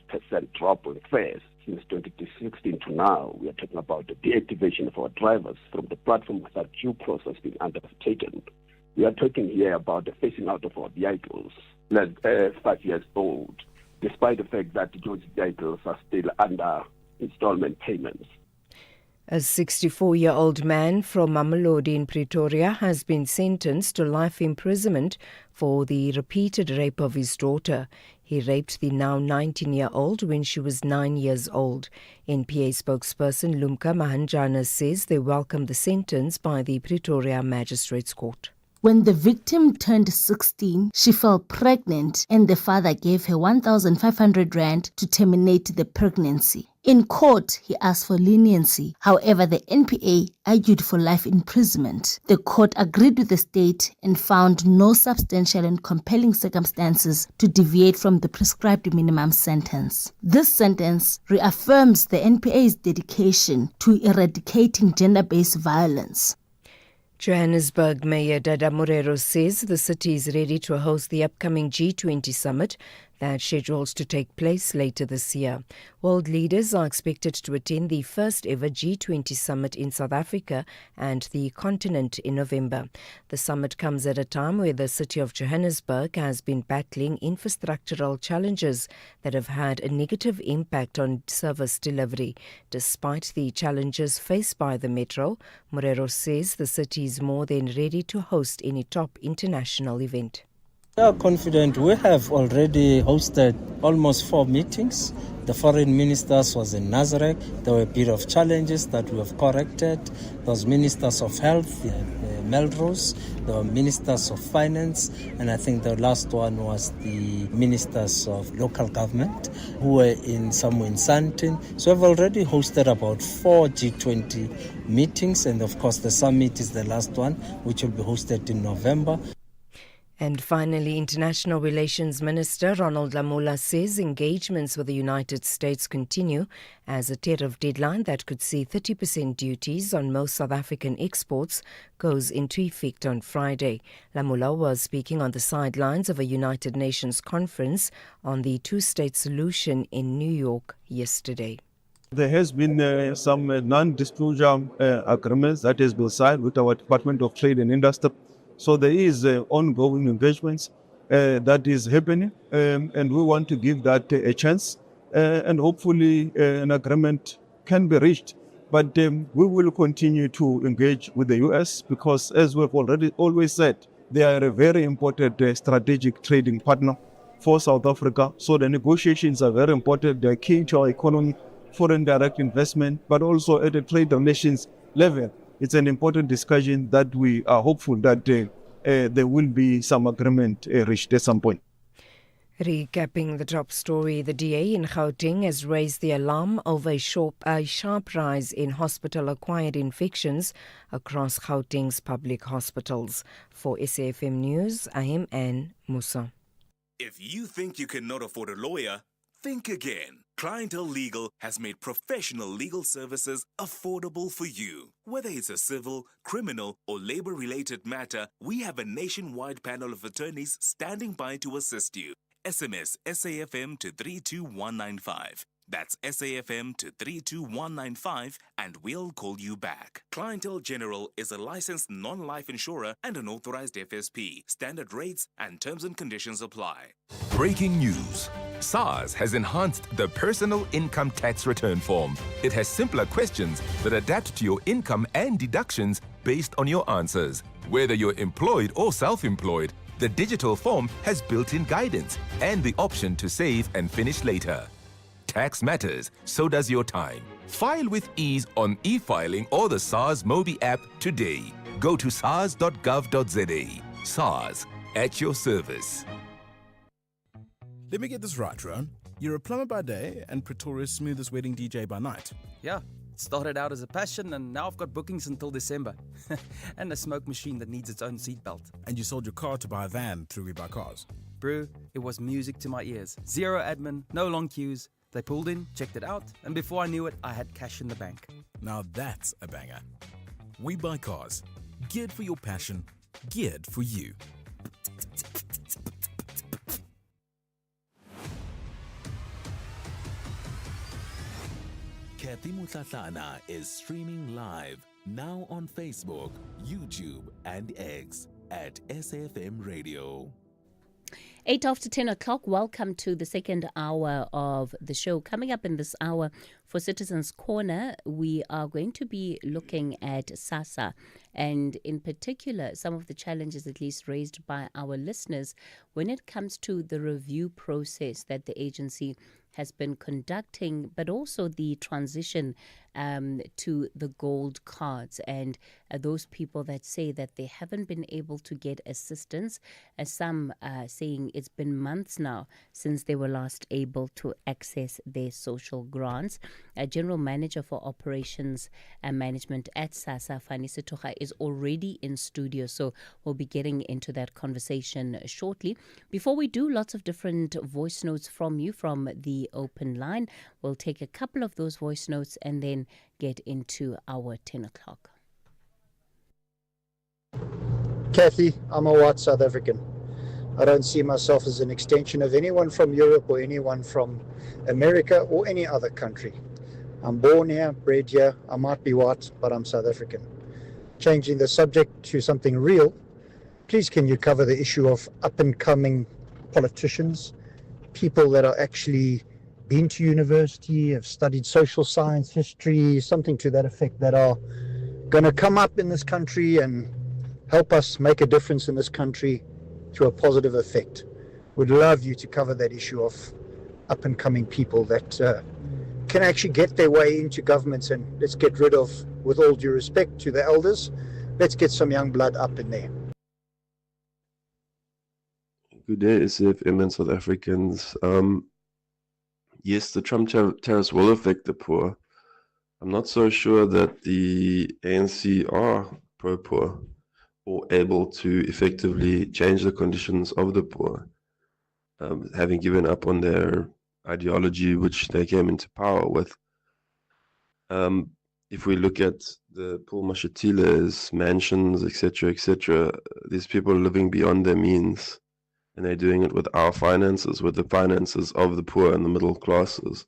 drop in fares since 2016 to now. We are talking about the deactivation of our drivers from the platform without due process being undertaken. We are talking here about the phasing out of our vehicles, like 5 years old, despite the fact that those vehicles are still under installment payments. A 64-year-old man from Mamelodi in Pretoria has been sentenced to life imprisonment for the repeated rape of his daughter. He raped the now 19-year-old when she was 9 years old. NPA spokesperson Lumka Mahanjana says they welcome the sentence by the Pretoria Magistrates Court. When the victim turned 16, she fell pregnant and the father gave her 1,500 rand to terminate the pregnancy. In court, he asked for leniency. However, the NPA argued for life imprisonment. The court agreed with the state and found no substantial and compelling circumstances to deviate from the prescribed minimum sentence. This sentence reaffirms the NPA's dedication to eradicating gender-based violence. Johannesburg Mayor Dada Morero says the city is ready to host the upcoming G20 summit that's scheduled to take place later this year. World leaders are expected to attend the first ever G20 summit in South Africa and the continent in November. The summit comes at a time where the city of Johannesburg has been battling infrastructural challenges that have had a negative impact on service delivery. Despite the challenges faced by the metro, Morero says the city is more than ready to host any top international event. We are confident. We have already hosted almost 4 meetings. The foreign ministers was in Nazareth. There were a bit of challenges that we have corrected. There was ministers of health, Melrose. There were ministers of finance. And I think the last one was the ministers of local government who were somewhere in Sandton. So we've already hosted about 4 G20 meetings. And of course the summit is the last one, which will be hosted in November. And finally, International Relations Minister Ronald Lamola says engagements with the United States continue as a tariff deadline that could see 30% duties on most South African exports goes into effect on Friday. Lamola was speaking on the sidelines of a United Nations conference on the two-state solution in New York yesterday. There has been some non-disclosure agreements that has been signed with our Department of Trade and Industry. So there is ongoing engagements that is happening, and we want to give that a chance, and hopefully an agreement can be reached. But we will continue to engage with the U.S. because, as we've already always said, they are a very important strategic trading partner for South Africa. So the negotiations are very important. They are key to our economy, foreign direct investment, but also at the trade relations level. It's an important discussion that we are hopeful that there will be some agreement reached at some point. Recapping the top story, the DA in Gauteng has raised the alarm over a sharp rise in hospital-acquired infections across Gauteng's public hospitals. For SAFM News, I am Anne Musa. If you think you cannot afford a lawyer, think again. Clientele Legal has made professional legal services affordable for you. Whether it's a civil, criminal, or labor-related matter, we have a nationwide panel of attorneys standing by to assist you. SMS SAFM to 32195. That's SAFM to 32195 and we'll call you back. Clientele General is a licensed non-life insurer and an authorized FSP. Standard rates and terms and conditions apply. Breaking news. SARS has enhanced the personal income tax return form. It has simpler questions that adapt to your income and deductions based on your answers. Whether you're employed or self-employed, the digital form has built-in guidance and the option to save and finish later. Tax matters, so does your time. File with ease on e-filing or the SARS Mobi app today. Go to sars.gov.za. SARS, at your service. Let me get this right, Ron. You're a plumber by day and Pretoria's smoothest wedding DJ by night. Yeah, it started out as a passion and now I've got bookings until December. And a smoke machine that needs its own seatbelt. And you sold your car to buy a van through We Buy Cars. Brew, it was music to my ears. Zero admin, no long queues. They pulled in, checked it out, and before I knew it, I had cash in the bank. Now that's a banger. We Buy Cars. Geared for your passion, geared for you. Cathy Mohlahlana is streaming live now on Facebook, YouTube, and X at SAFM Radio. 8 after 10 o'clock, welcome to the second hour of the show. Coming up in this hour for Citizens Corner, we are going to be looking at SASA and in particular some of the challenges at least raised by our listeners when it comes to the review process that the agency has been conducting, but also the transition to the gold cards and those people that say that they haven't been able to get assistance, some saying it's been months now since they were last able to access their social grants. General Manager for Operations and Management at SASA, Fani Setoga, is already in studio, so we'll be getting into that conversation shortly. Before we do, lots of different voice notes from you from the open line. We'll take a couple of those voice notes and then get into our 10 o'clock. Cathy, I'm a white South African. I don't see myself as an extension of anyone from Europe or anyone from America or any other country. I'm born here, bred here. I might be white, but I'm South African. Changing the subject to something real, please can you cover the issue of up-and-coming politicians, people that are actually been to university, have studied social science, history, something to that effect, that are going to come up in this country and help us make a difference in this country to a positive effect. Would love you to cover that issue of up-and-coming people that can actually get their way into governments, and let's get rid of, with all due respect to the elders, let's get some young blood up in there. Good day, SAFM and South Africans. Yes, the Trump tariffs will affect the poor. I'm not so sure that the ANC are pro-poor or able to effectively change the conditions of the poor, having given up on their ideology which they came into power with. If we look at the Paul Mashatile's mansions, etc., these people are living beyond their means, and they're doing it with our finances, with the finances of the poor and the middle classes.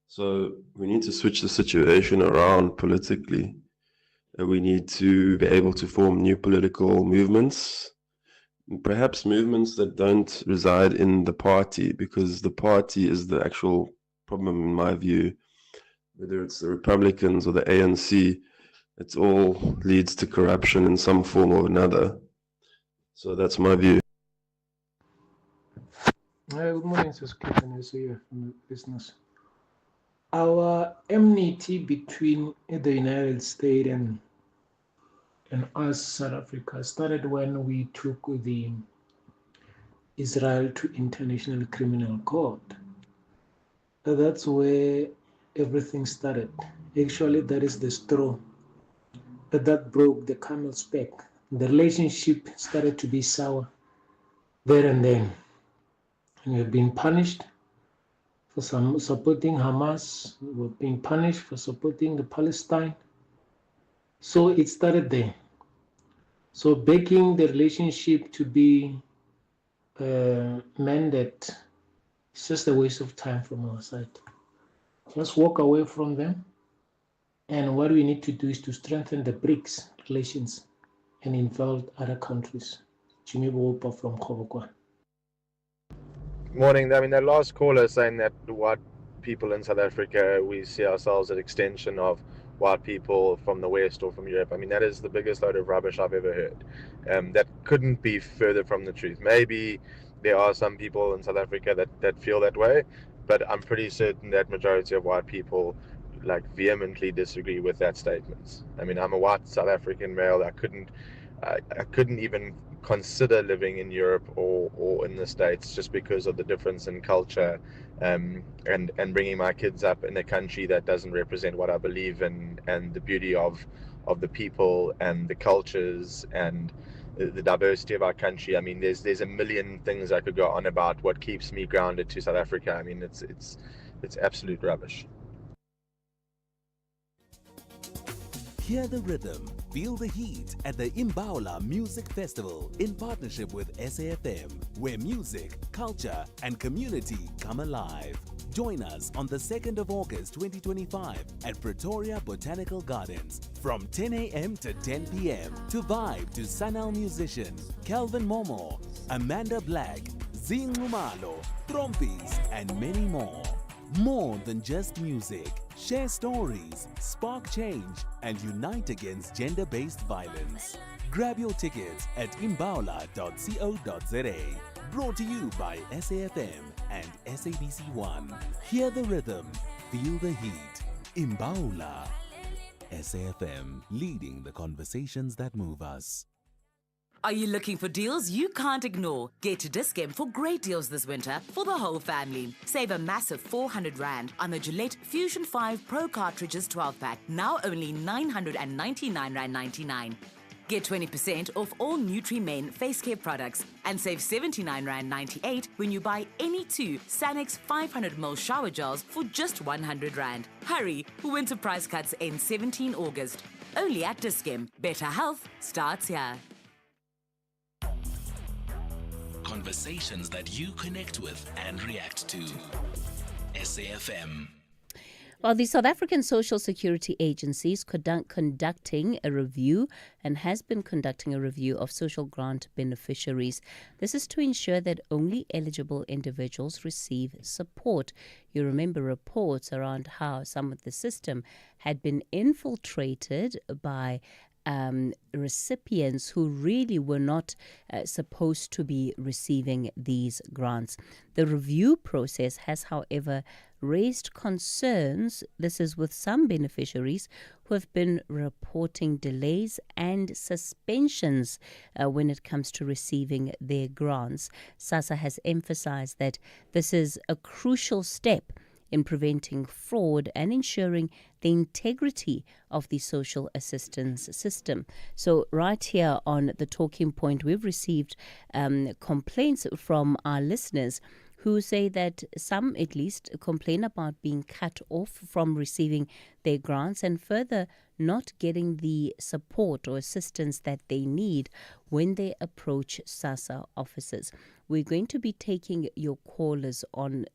So we need to switch the situation around politically. We need to be able to form new political movements, perhaps movements that don't reside in the party, because the party is the actual problem in my view. Whether it's the Republicans or the ANC, it all leads to corruption in some form or another. So that's my view. Good morning, this is Kevin here from the business. Our enmity between the United States and us, South Africa, started when we took the Israel to International Criminal Court. That's where everything started. Actually, that is the straw that broke the camel's back. The relationship started to be sour there and then. And we're being punished for supporting Hamas. We're being punished for supporting the Palestine. So it started there. So making the relationship to be mended is just a waste of time from our side. just walk away from them. And what we need to do is to strengthen the BRICS relations and involve other countries. Jimmy Wolper from Kobokwa. Morning. I mean, that last caller saying that white people in South Africa, we see ourselves as an extension of white people from the West or from Europe. I mean, that is the biggest load of rubbish I've ever heard. That couldn't be further from the truth. Maybe there are some people in South Africa that feel that way, but I'm pretty certain that majority of white people vehemently disagree with that statement. I mean, I'm a white South African male. I couldn't even consider living in Europe or in the States just because of the difference in culture, and bringing my kids up in a country that doesn't represent what I believe in, and the beauty of the people and the cultures and the diversity of our country. I mean, there's a million things I could go on about what keeps me grounded to South Africa. I mean, it's absolute rubbish. Hear the rhythm, feel the heat at the Imbaula Music Festival in partnership with SAFM, where music, culture, and community come alive. Join us on the 2nd of August 2025 at Pretoria Botanical Gardens from 10 a.m. to 10 p.m. to vibe to Sanal musician Calvin Momo, Amanda Black, Zing Lumalo, Trompis, and many more. More than just music. Share stories, spark change, and unite against gender-based violence. Grab your tickets at imbaula.co.za. Brought to you by SAFM and SABC1. Hear the rhythm, feel the heat. Imbaula. SAFM, leading the conversations that move us. Are you looking for deals you can't ignore? Get to Dis-Chem for great deals this winter for the whole family. Save a massive 400 Rand on the Gillette Fusion 5 Pro Cartridges 12-pack, now only 999 Rand 99. Get 20% off all Nutri-Men face care products and save 79 Rand 98 when you buy any 2 Sanex 500ml shower gels for just 100 Rand. Hurry, winter price cuts end 17 August. Only at Dis-Chem. Better health starts here. Conversations that you connect with and react to. SAFM. Well, the South African Social Security Agency is conducting a review and has been conducting a review of social grant beneficiaries. This is to ensure that only eligible individuals receive support. You remember reports around how some of the system had been infiltrated by recipients who really were not supposed to be receiving these grants. The review process has, however, raised concerns. This is with some beneficiaries who have been reporting delays and suspensions when it comes to receiving their grants. SASA has emphasized that this is a crucial step in preventing fraud and ensuring the integrity of the social assistance system. So right here on the talking point, we've received complaints from our listeners who say that some at least complain about being cut off from receiving their grants and further not getting the support or assistance that they need when they approach SASA offices. We're going to be taking your calls on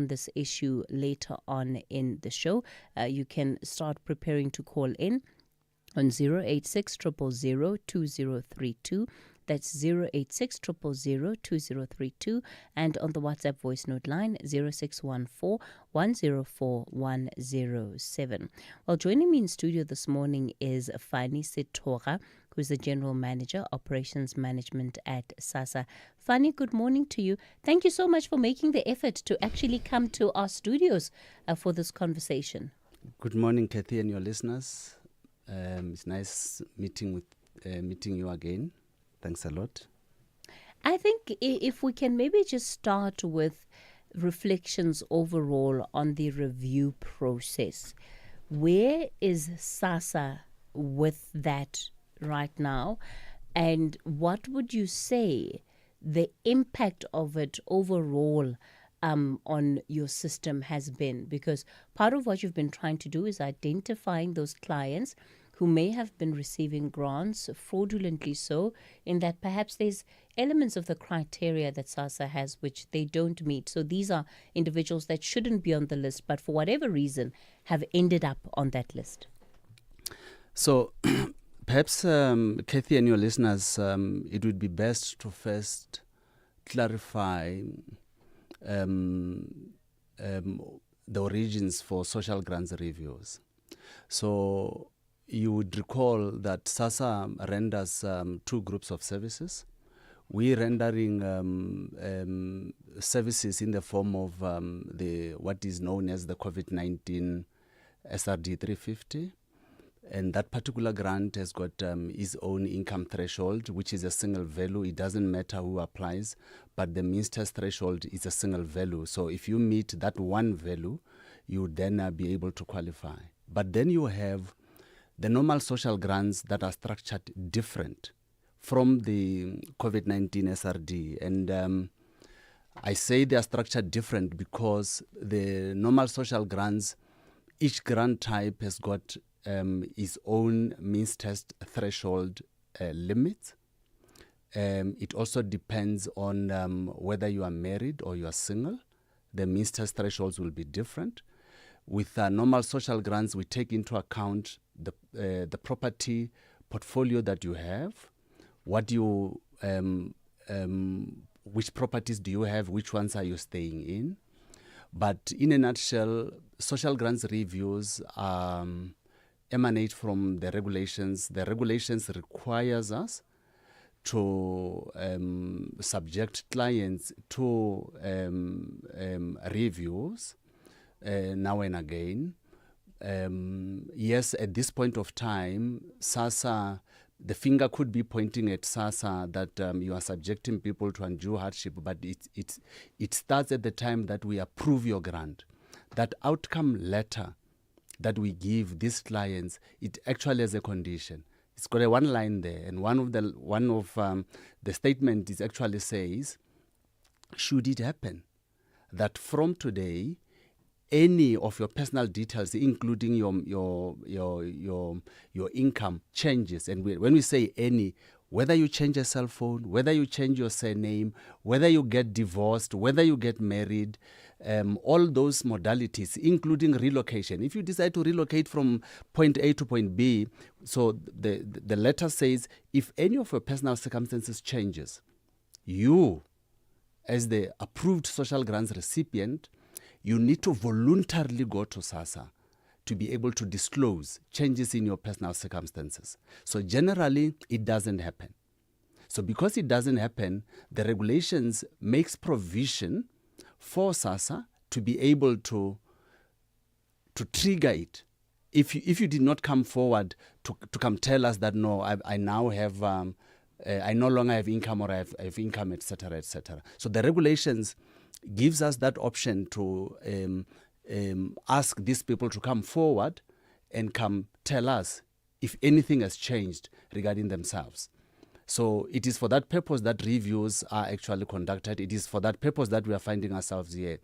this issue later on in the show. You can start preparing to call in on 086 000 2032. That's 086 000 2032, and on the WhatsApp voice note line 0614 104 107. Well, joining me in studio this morning is Fani Sithora, who is the General Manager, Operations Management at SASA. Fani, good morning to you. Thank you so much for making the effort to actually come to our studios for this conversation. Good morning, Cathy, and your listeners. It's nice meeting you again. Thanks a lot. I think if we can maybe just start with reflections overall on the review process. Where is SASA with that right now? And what would you say the impact of it overall on your system has been? Because part of what you've been trying to do is identifying those clients who may have been receiving grants fraudulently so, in that perhaps there's elements of the criteria that SASA has which they don't meet. So these are individuals that shouldn't be on the list, but for whatever reason have ended up on that list. So perhaps, Cathy and your listeners, it would be best to first clarify the origins for social grants reviews. So you would recall that SASA renders two groups of services. We're rendering services in the form of what is known as the COVID-19 SRD 350. And that particular grant has got its own income threshold, which is a single value. It doesn't matter who applies, but the means test threshold is a single value. So if you meet that one value, you would then be able to qualify. But then you have the normal social grants that are structured different from the COVID-19 SRD. And I say they are structured different because the normal social grants, each grant type has got its own means test threshold limit. It also depends on whether you are married or you are single. The means test thresholds will be different. With normal social grants, we take into account the property portfolio that you have, what you which properties do you have, which ones are you staying in. But in a nutshell, social grants reviews emanate from the regulations. The regulations requires us to subject clients to reviews now and again. Yes, at this point of time, SASA, the finger could be pointing at SASA that you are subjecting people to undue hardship, but it starts at the time that we approve your grant. That outcome letter that we give these clients, it actually has a condition. It's got a one line there, and one of the statement is actually says, should it happen that from today, any of your personal details, including your income, changes, and when we say any, whether you change a cell phone, whether you change your surname, whether you get divorced, whether you get married, all those modalities, including relocation. If you decide to relocate from point A to point B, so the letter says, if any of your personal circumstances changes, you, as the approved social grants recipient, you need to voluntarily go to SASA to be able to disclose changes in your personal circumstances. So generally, it doesn't happen. So because it doesn't happen, the regulations makes provision for SASA to be able to trigger it. If you did not come forward to come tell us that, no, I now have, I no longer have income, or I have income, etc., etc. So the regulations gives us that option to ask these people to come forward and come tell us if anything has changed regarding themselves. So it is for that purpose that reviews are actually conducted. It is for that purpose that we are finding ourselves here.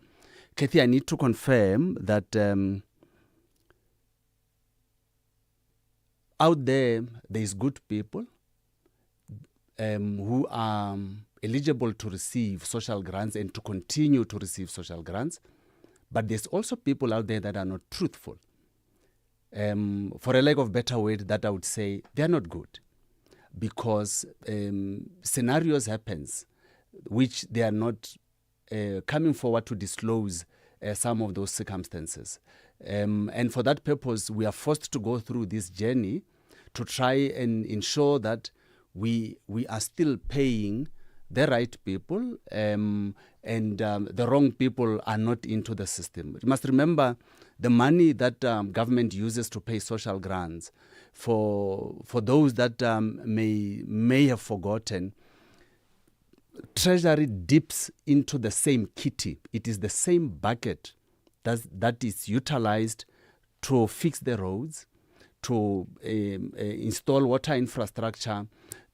Cathy, I need to confirm that out there is good people who are eligible to receive social grants and to continue to receive social grants. But there's also people out there that are not truthful. For a lack of better word, that I would say they're not good, because scenarios happens which they are not coming forward to disclose some of those circumstances. And for that purpose, we are forced to go through this journey to try and ensure that we are still paying the right people, and the wrong people are not into the system. You must remember the money that government uses to pay social grants. For those that may have forgotten, Treasury dips into the same kitty. It is the same bucket that is utilized to fix the roads, to install water infrastructure,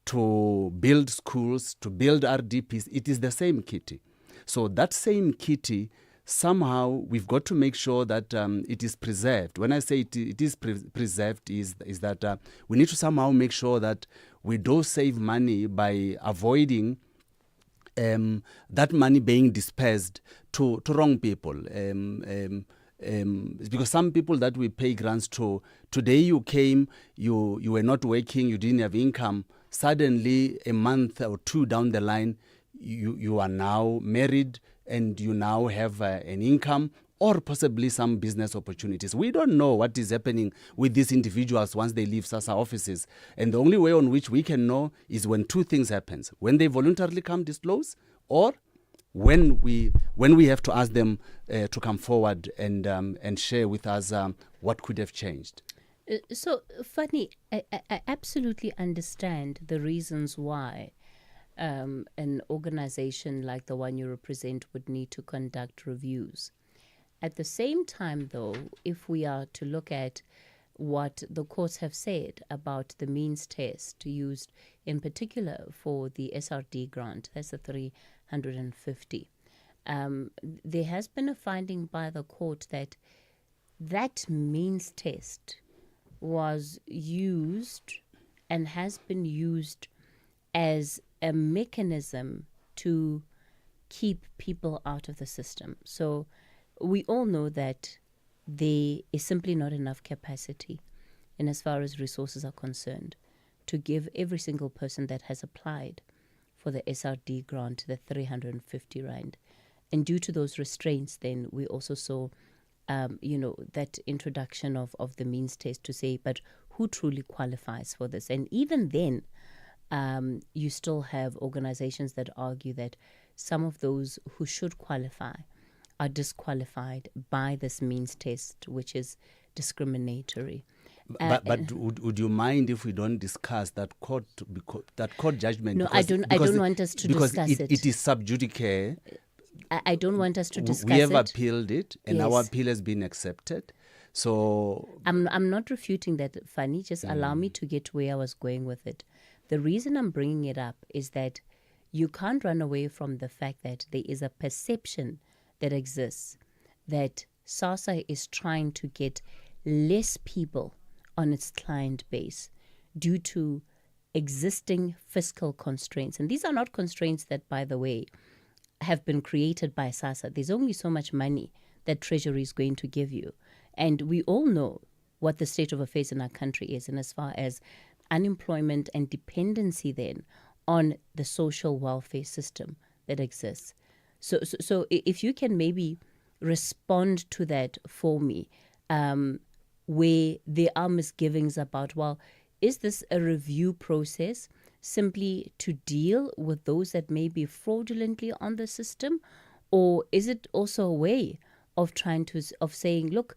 to build schools, to build RDPs. It is the same kitty. So that same kitty somehow we've got to make sure that it is preserved. When I say it is preserved, is that we need to somehow make sure that we do save money by avoiding that money being dispersed to wrong people. Because some people that we pay grants to, today you came, you were not working, you didn't have income. Suddenly, a month or two down the line, you are now married and you now have an income or possibly some business opportunities. We don't know what is happening with these individuals once they leave SASA offices. And the only way on which we can know is when two things happen. When they voluntarily come disclose, or when we have to ask them to come forward and share with us what could have changed. So, Funny, I absolutely understand the reasons why an organization like the one you represent would need to conduct reviews. At the same time, though, if we are to look at what the courts have said about the means test used in particular for the SRD grant, that's the 350, there has been a finding by the court that that means test was used and has been used as a mechanism to keep people out of the system. So we all know that there is simply not enough capacity, and as far as resources are concerned, to give every single person that has applied for the SRD grant the 350 rand. And due to those restraints, then we also saw, that introduction of the means test to say, but who truly qualifies for this? And even then, you still have organizations that argue that some of those who should qualify are disqualified by this means test, which is discriminatory. But would you mind if we don't discuss that court judgment? No, I don't want us to discuss it. It is sub judice. I don't want us to discuss it. We have appealed it, and our appeal has been accepted. So I'm not refuting that, Fanny. Just allow me to get to where I was going with it. The reason I'm bringing it up is that you can't run away from the fact that there is a perception that exists that SASA is trying to get less people on its client base due to existing fiscal constraints. And these are not constraints that, by the way, have been created by SASA. There's only so much money that Treasury is going to give you. And we all know what the state of affairs in our country is, and as far as unemployment and dependency then on the social welfare system that exists. So if you can maybe respond to that for me, where there are misgivings about, well, is this a review process simply to deal with those that may be fraudulently on the system, or is it also a way of saying, look,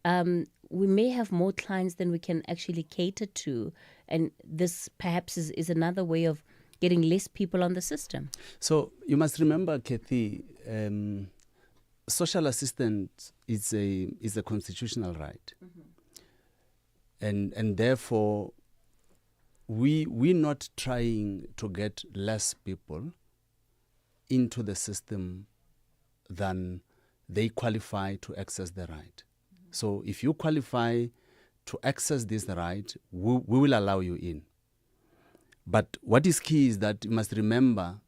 we may have more clients than we can actually cater to, and this perhaps is another way of getting less people on the system? So you must remember, Cathy, social assistance is a constitutional right. And therefore, we're not trying to get less people into the system than they qualify to access the right. So if you qualify to access this right, we will allow you in. But what is key is that you must remember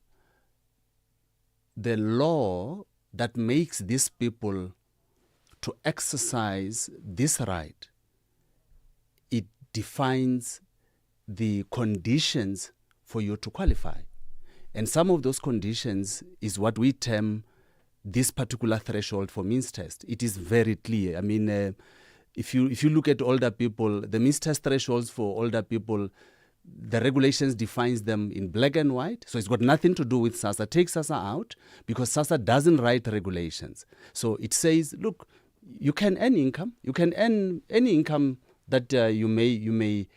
the law that makes these people to exercise this right. It defines the conditions for you to qualify. And some of those conditions is what we term this particular threshold for means test. It is very clear. I mean, if you look at older people, the means test thresholds for older people, the regulations defines them in black and white. So it's got nothing to do with SASA. Take SASA out because SASA doesn't write regulations. So it says, look, you can earn income. You can earn any income that you may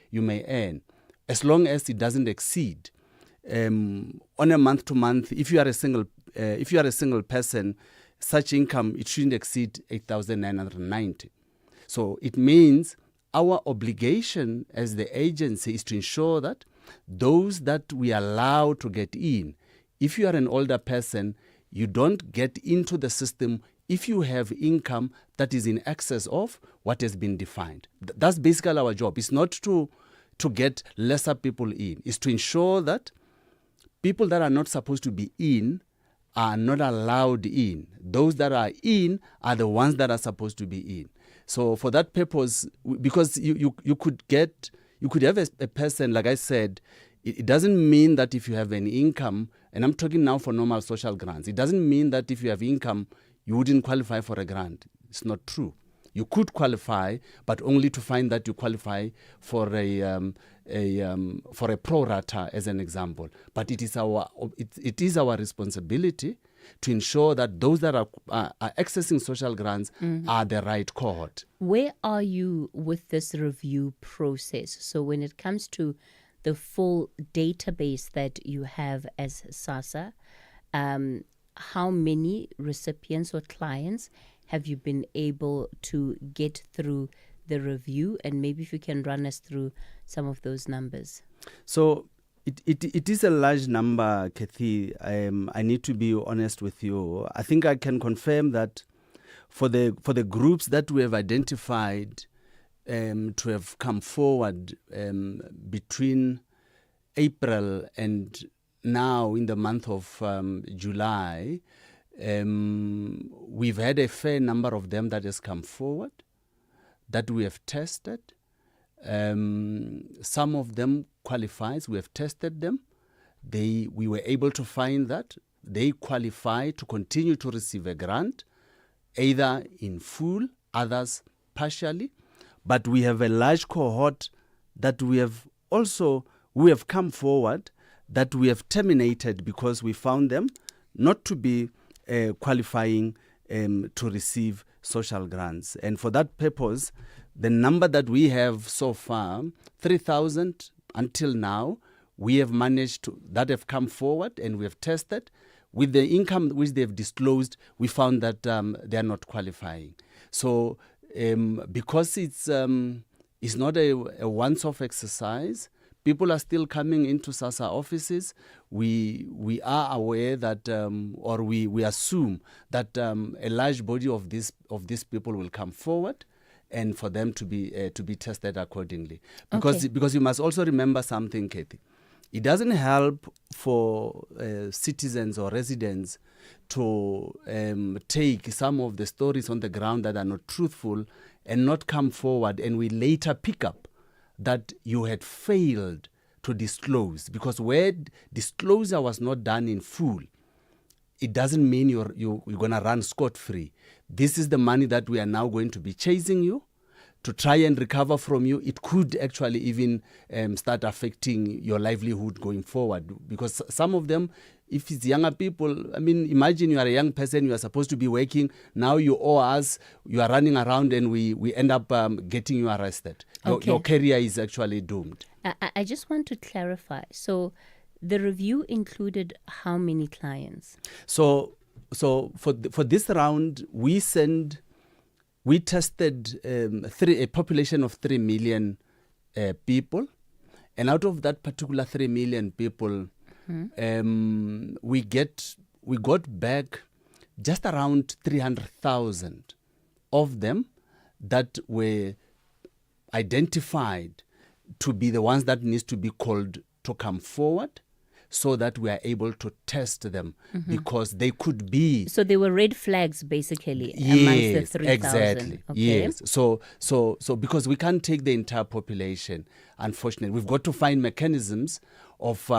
earn, as long as it doesn't exceed on a month to month. If you are a single person, such income it shouldn't exceed 8,990. So it means our obligation as the agency is to ensure that those that we allow to get in, if you are an older person, you don't get into the system if you have income that is in excess of what has been defined. That's basically our job. It's not to get lesser people in. It's to ensure that people that are not supposed to be in are not allowed in. Those that are in are the ones that are supposed to be in. So for that purpose, because you could have a person, like I said, it doesn't mean that if you have an income, and I'm talking now for normal social grants, it doesn't mean that if you have income, you wouldn't qualify for a grant. It's not true. You could qualify, but only to find that you qualify for a pro rata, as an example. But it is our responsibility to ensure that those that are accessing social grants are the right cohort. Where are you with this review process? So when it comes to the full database that you have as SASA, how many recipients or clients have you been able to get through the review? And maybe if you can run us through some of those numbers. So it is a large number, Cathy. I need to be honest with you. I think I can confirm that for the groups that we have identified to have come forward between April and now in the month of July, we've had a fair number of them that has come forward that we have tested. Some of them qualifies. We have tested them. We were able to find that they qualify to continue to receive a grant, either in full, others partially. But we have a large cohort that we have come forward that we have terminated because we found them not to be qualifying to receive social grants. And for that purpose, the number that we have so far, 3,000 until now, we have managed that have come forward and we have tested. With the income which they've disclosed, we found that they are not qualifying. So because it's not a once-off exercise, people are still coming into SASA offices. We are aware that, or we assume that a large body of these people will come forward, and for them to be tested accordingly. Because you must also remember something, Cathy. It doesn't help for citizens or residents to take some of the stories on the ground that are not truthful and not come forward, and we later pick up that you had failed to disclose. Because where disclosure was not done in full, it doesn't mean you're going to run scot-free. This is the money that we are now going to be chasing you to try and recover from you. It could actually even start affecting your livelihood going forward. Because some of them, if it's younger people, I mean, imagine you are a young person, you are supposed to be working, now you owe us, you are running around, and we end up getting you arrested. Your career is actually doomed. I just want to clarify. So the review included how many clients? So for this round, we tested a population of 3 million people, and out of that particular 3 million people, we got back just around 300,000 of them that were identified to be the ones that needs to be called to come forward, so that we are able to test them, because they could be... So they were red flags, basically, amongst the 3,000. Exactly. Okay. Yes. So because we can't take the entire population, unfortunately. We've got to find mechanisms of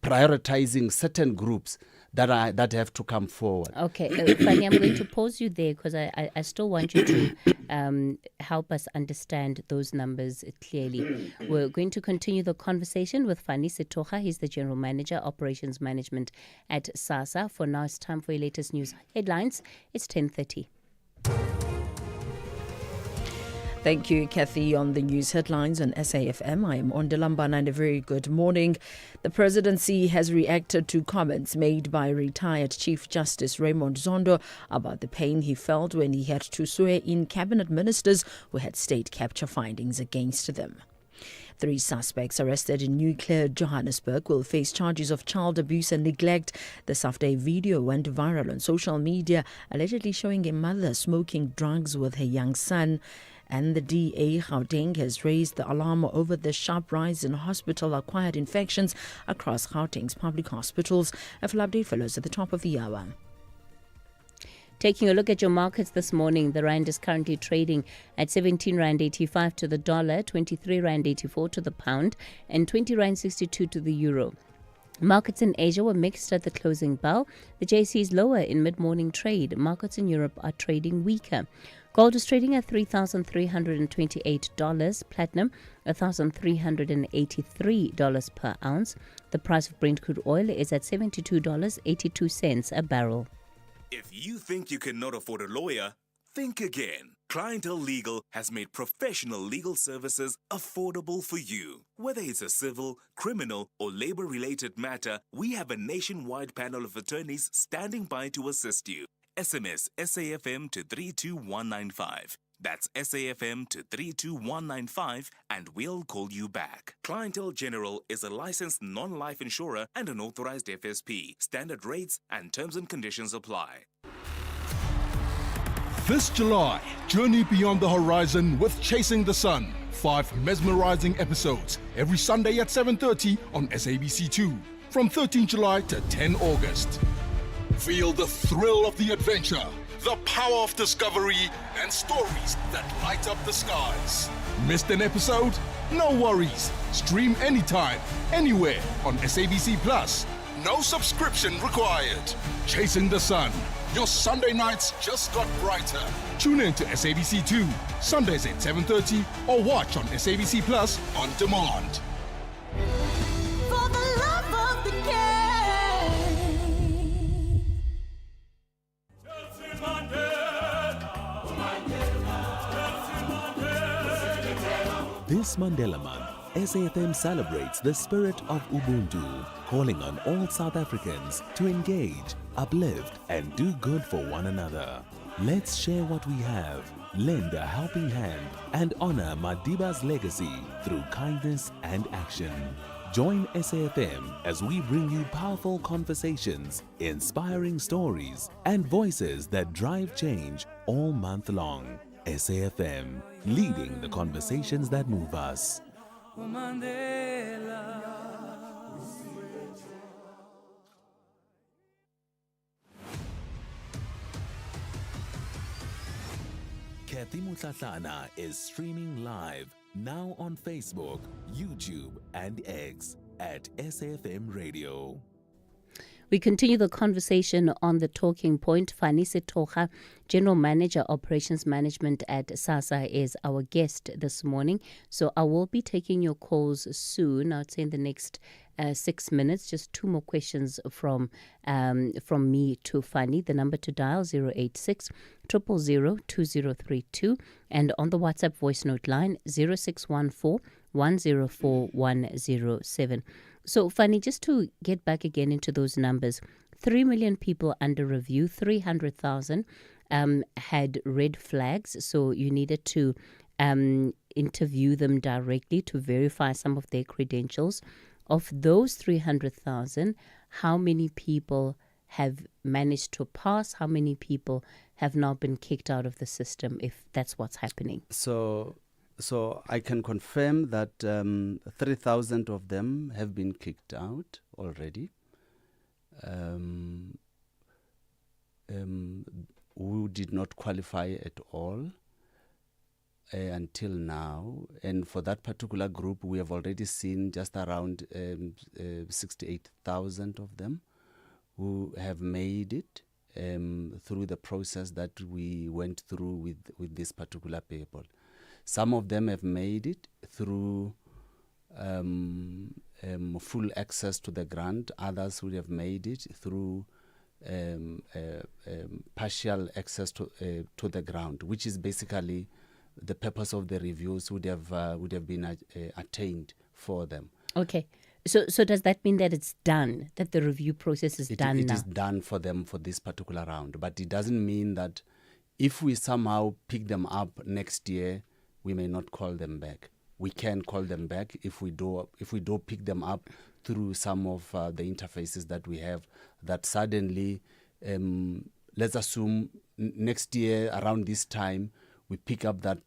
prioritizing certain groups that have to come forward. Okay. Fanny, I'm going to pause you there because I still want you to help us understand those numbers clearly. We're going to continue the conversation with Fanny Setoha. He's the General Manager, Operations Management at SASA. For now, it's time for your latest news headlines. It's 10:30. Thank you, Cathy. On the news headlines on SAFM, I am Ondalambana and a very good morning. The presidency has reacted to comments made by retired Chief Justice Raymond Zondo about the pain he felt when he had to swear in cabinet ministers who had state capture findings against them. 3 suspects arrested in nuclear Johannesburg will face charges of child abuse and neglect. This after a video went viral on social media allegedly showing a mother smoking drugs with her young son. And the DA Gauteng has raised the alarm over the sharp rise in hospital-acquired infections across Gauteng's public hospitals. A full update follows at the top of the hour. Taking a look at your markets this morning, the rand is currently trading at 17 rand 85 to the dollar, 23 rand 84 to the pound, and 20 rand 62 to the euro. Markets in Asia were mixed at the closing bell. The JSE is lower in mid-morning trade. Markets in Europe are trading weaker. Gold is trading at $3,328. Platinum, $1,383 per ounce. The price of Brent crude oil is at $72.82 a barrel. If you think you cannot afford a lawyer, think again. Clientele Legal has made professional legal services affordable for you. Whether it's a civil, criminal, or labor-related matter, we have a nationwide panel of attorneys standing by to assist you. SMS SAFM to 32195. That's SAFM to 32195 and we'll call you back. Clientele General is a licensed non-life insurer and an authorized FSP. Standard rates and terms and conditions apply. This July, journey beyond the horizon with Chasing the Sun. 5 mesmerizing episodes every Sunday at 7:30 on SABC2 from 13 July to 10 August. Feel the thrill of the adventure, the power of discovery, and stories that light up the skies. Missed an episode? No worries. Stream anytime, anywhere on SABC Plus. No subscription required. Chasing the Sun. Your Sunday nights just got brighter. Tune in to SABC2, Sundays at 7:30 or watch on SABC Plus on demand. For the love of the game. This Mandela Month, SAFM celebrates the spirit of Ubuntu, calling on all South Africans to engage, uplift, and do good for one another. Let's share what we have, lend a helping hand, and honor Madiba's legacy through kindness and action. Join SAFM as we bring you powerful conversations, inspiring stories, and voices that drive change all month long. SAFM, leading the conversations that move us. Cathy Mohlahlana is streaming live now on Facebook, YouTube, and X at SAFM Radio. We continue the conversation on the talking point. Fanise Tocha, General Manager, Operations Management at SASA, is our guest this morning. So I will be taking your calls soon. I'd say in the next 6 minutes. Just 2 more questions from me to Fani. The number to dial 086 000 2032, and on the WhatsApp voice note line 0614 104 107. So, Fanny, just to get back again into those numbers, 3 million people under review, 300,000 had red flags. So you needed to interview them directly to verify some of their credentials. Of those 300,000, how many people have managed to pass? How many people have now been kicked out of the system, if that's what's happening? So I can confirm that 3,000 of them have been kicked out already, who did not qualify at all until now. And for that particular group, we have already seen just around 68,000 of them who have made it through the process that we went through with this particular people. Some of them have made it through full access to the grant. Others would have made it through partial access to the grant, which is basically the purpose of the reviews would have been attained for them. Okay. So does that mean that it's done, that the review process is done now? It is done for them for this particular round, but it doesn't mean that if we somehow pick them up next year, we may not call them back. we can call them back if we do pick them up through some of the interfaces that we have. That suddenly, let's assume next year around this time, we pick up that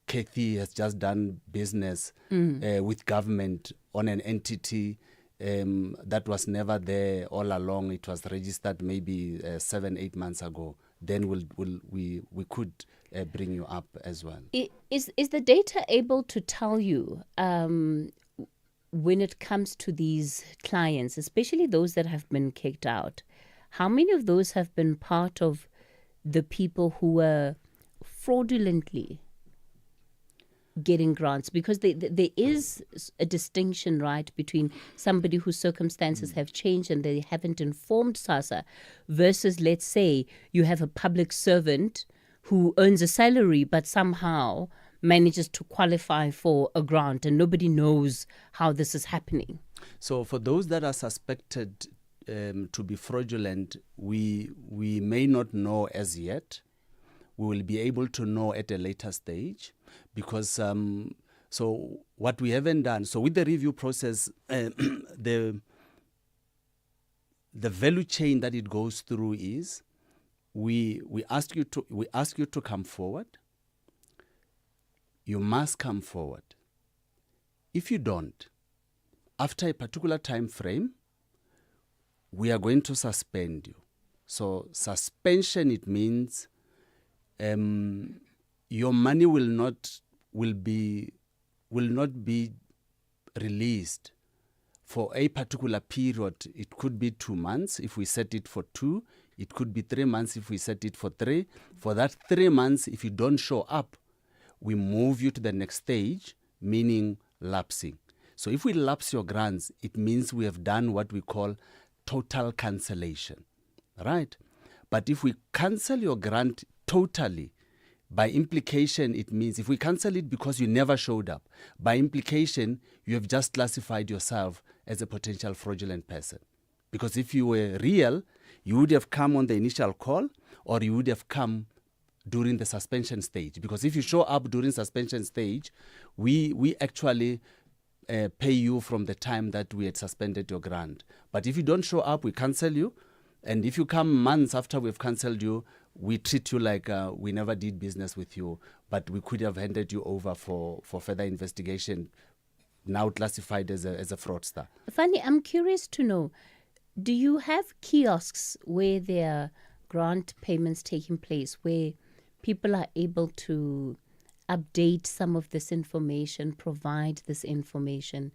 Cathy has just done business with government on an entity that was never there all along. It was registered maybe 7-8 months ago. Then we could bring you up as well. Is the data able to tell you when it comes to these clients, especially those that have been kicked out, how many of those have been part of the people who were fraudulently getting grants? Because there is a distinction, right, between somebody whose circumstances have changed and they haven't informed SASA versus, let's say, you have a public servant who earns a salary but somehow manages to qualify for a grant and nobody knows how this is happening. So for those that are suspected to be fraudulent, we may not know as yet. We will be able to know at a later stage because so what we haven't done, so with the review process, the value chain that it goes through is we ask you to come forward. You must come forward. If you don't, after a particular time frame, we are going to suspend you. So suspension, it means your money will not be released for a particular period. It could be 2 months if we set it for 2. It could be 3 months if we set it for 3. For that 3 months, if you don't show up, we move you to the next stage, meaning lapsing. So if we lapse your grants, it means we have done what we call total cancellation, right? But if we cancel your grant totally, by implication, it means if we cancel it because you never showed up, by implication, you have just classified yourself as a potential fraudulent person. Because if you were real, you would have come on the initial call or you would have come during the suspension stage. Because if you show up during suspension stage, we actually pay you from the time that we had suspended your grant. But if you don't show up, we cancel you. And if you come months after we've cancelled you, we treat you like we never did business with you, but we could have handed you over for further investigation, now classified as a fraudster. Fanny, I'm curious to know, do you have kiosks where there are grant payments taking place, where people are able to update some of this information, provide this information?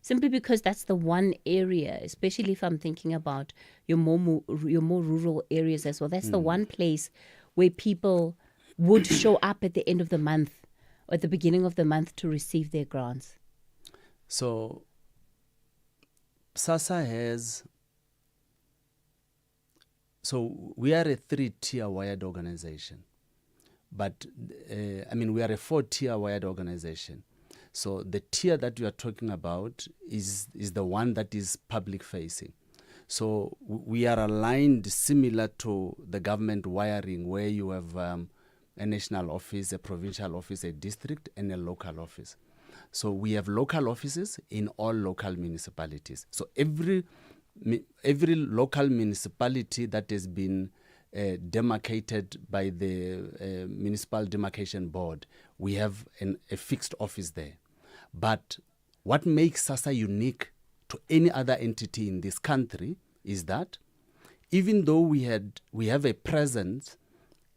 Simply because that's the one area, especially if I'm thinking about your more rural areas as well. That's the one place where people would show up at the end of the month or at the beginning of the month to receive their grants. So SASA has, so we are a 3-tier wired organization, but we are a 4-tier wired organization. So the tier that you are talking about is the one that is public facing. So we are aligned similar to the government wiring, where you have a national office, a provincial office, a district, and a local office. So we have local offices in all local municipalities. So every local municipality that has been demarcated by the Municipal Demarcation Board, we have a fixed office there. But what makes SASA unique to any other entity in this country is that even though we have a presence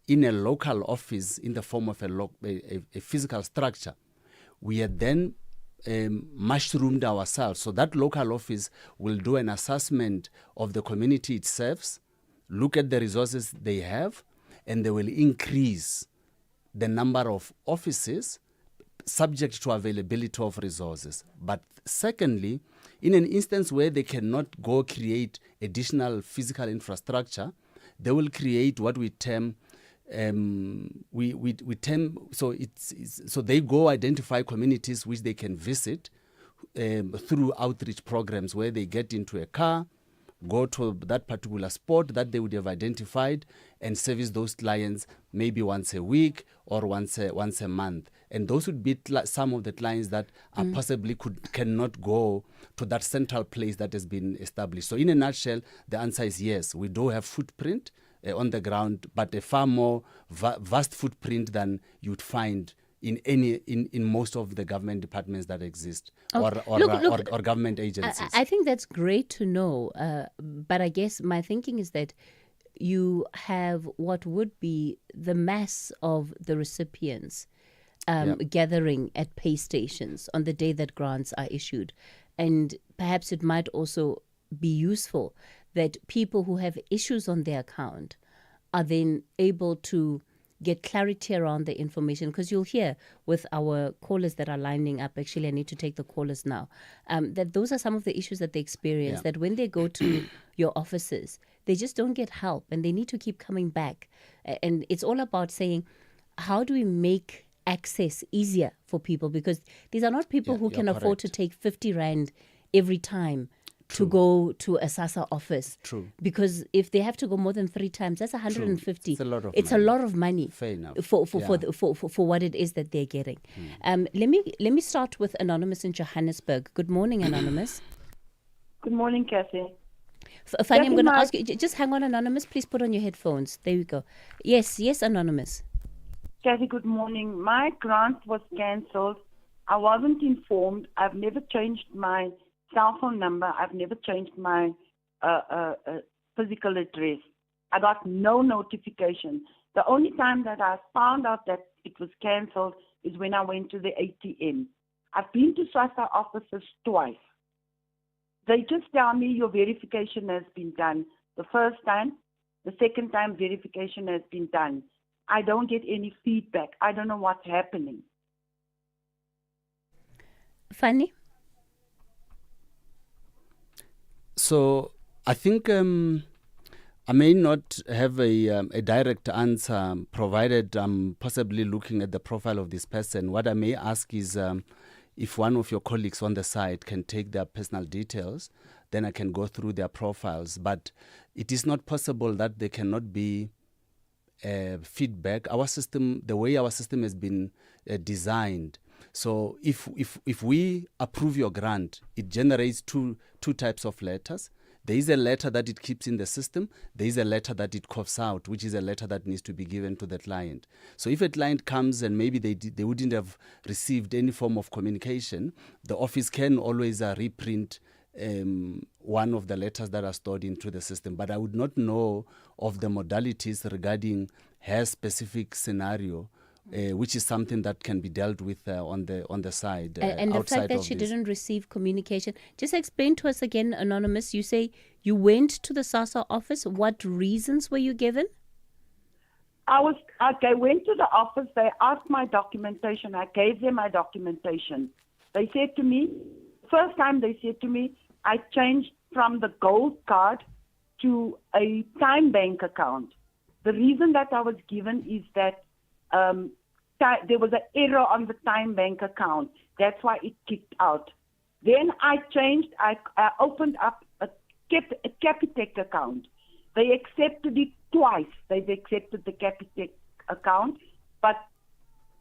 in a local office in the form of a physical structure, we had then mushroomed ourselves. So that local office will do an assessment of the community it serves, look at the resources they have, and they will increase the number of offices subject to availability of resources. But secondly, in an instance where they cannot go create additional physical infrastructure, they will create what we term so they go identify communities which they can visit through outreach programs, where they get into a car, go to that particular spot that they would have identified, and service those clients maybe once a week or once a month. And those would be some of the clients that are possibly cannot go to that central place that has been established. So in a nutshell, the answer is yes. We do have footprint on the ground, but a far more vast footprint than you'd find in most of the government departments that exist or government agencies. I think that's great to know, but I guess my thinking is that you have what would be the mass of the recipients gathering at pay stations on the day that grants are issued. And perhaps it might also be useful that people who have issues on their account are then able to get clarity around the information, because you'll hear with our callers that are lining up, actually I need to take the callers now, that those are some of the issues that they experience, that when they go to your offices, they just don't get help and they need to keep coming back. And it's all about saying, how do we make access easier for people? Because these are not people who can afford to take 50 Rand every time to go to a SASA office. True. Because if they have to go more than 3 times, that's 150. It's a lot of It's money. a lot of money. Fair enough. For what it is that they're getting. Let me start with Anonymous in Johannesburg. Good morning, Anonymous. Good morning, Cathy. Fanny, I'm going to ask you, just hang on, Anonymous. Please put on your headphones. There we go. Yes, Anonymous. Cathy, good morning. My grant was cancelled. I wasn't informed. I've never changed my cell phone number. I've never changed my physical address. I got no notification. The only time that I found out that it was cancelled is when I went to the ATM. I've been to SASA offices twice. They just tell me your verification has been done. The first time, the second time verification has been done. I don't get any feedback. I don't know what's happening. Fanny? So I think I may not have a direct answer, provided I'm possibly looking at the profile of this person. What I may ask is if one of your colleagues on the side can take their personal details, then I can go through their profiles. But it is not possible that there cannot be feedback. Our system, the way our system has been designed. So if we approve your grant, it generates two types of letters. There is a letter that it keeps in the system. There is a letter that it coughs out, which is a letter that needs to be given to the client. So if a client comes and maybe they wouldn't have received any form of communication, the office can always reprint one of the letters that are stored into the system. But I would not know of the modalities regarding her specific scenario, which is something that can be dealt with on the side. And the fact that she didn't receive communication, just explain to us again, Anonymous. You say you went to the SASA office. What reasons were you given? I went to the office. They asked my documentation. I gave them my documentation. They said to me, first time they said to me, I changed from the gold card to a time bank account. The reason that I was given is that there was an error on the time bank account. That's why it kicked out. Then I changed. I opened up a Capitec account. They accepted it twice. They've accepted the Capitec account,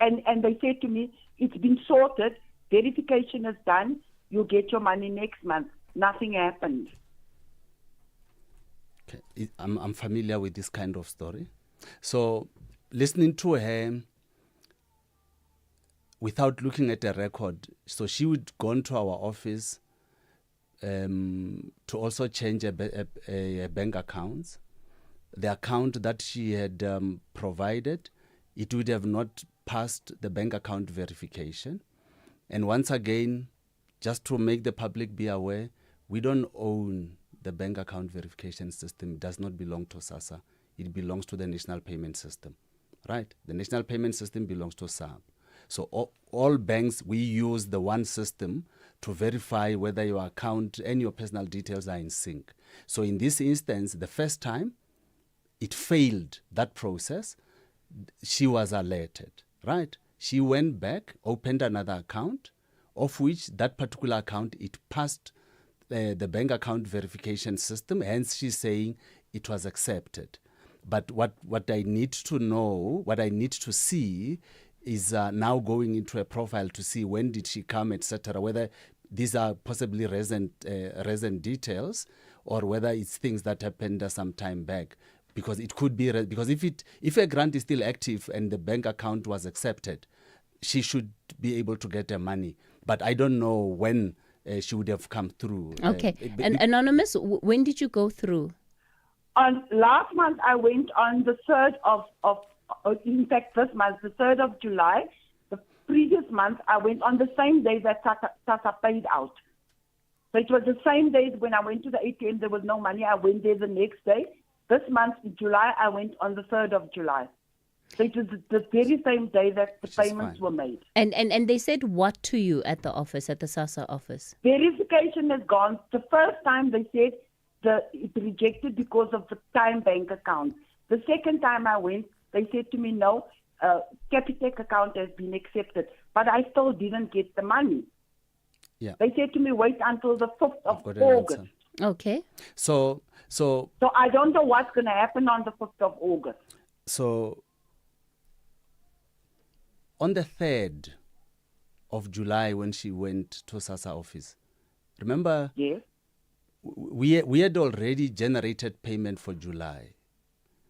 and they said to me, it's been sorted. Verification is done. You'll get your money next month. Nothing happened. Okay. I'm familiar with this kind of story. So listening to her without looking at a record, so she would go into our office to also change a bank account. The account that she had provided, it would have not passed the bank account verification. And once again, just to make the public be aware, we don't own the bank account verification system. It does not belong to SASA. It belongs to the National Payment System, right? The National Payment System belongs to SAP. So all banks, we use the one system to verify whether your account and your personal details are in sync. So in this instance, the first time it failed that process, she was alerted, right? She went back, opened another account, of which that particular account, it passed the bank account verification system, hence she's saying it was accepted. But what I need to know, what I need to see is now going into a profile to see when did she come, etc. Whether these are possibly recent details, or whether it's things that happened some time back. Because it could be because if a grant is still active and the bank account was accepted, she should be able to get her money. But I don't know when she would have come through. Okay. And Anonymous, when did you go through? On last month, I went on the 3rd in fact, this month, the 3rd of July. The previous month, I went on the same day that SASA paid out. So it was the same day when I went to the ATM, there was no money. I went there the next day. This month, in July, I went on the 3rd of July. So it was the very same day that the payments were made. And they said what to you at the office, at the SASA office? Verification has gone. The first time they said it rejected because of the time bank account. The second time I went, they said to me, no, Capitec account has been accepted. But I still didn't get the money. Yeah. They said to me, wait until the 5th of August. Okay. So I don't know what's going to happen on the 5th of August. So on the 3rd of July, when she went to SASA office, remember? Yes. We had already generated payment for July.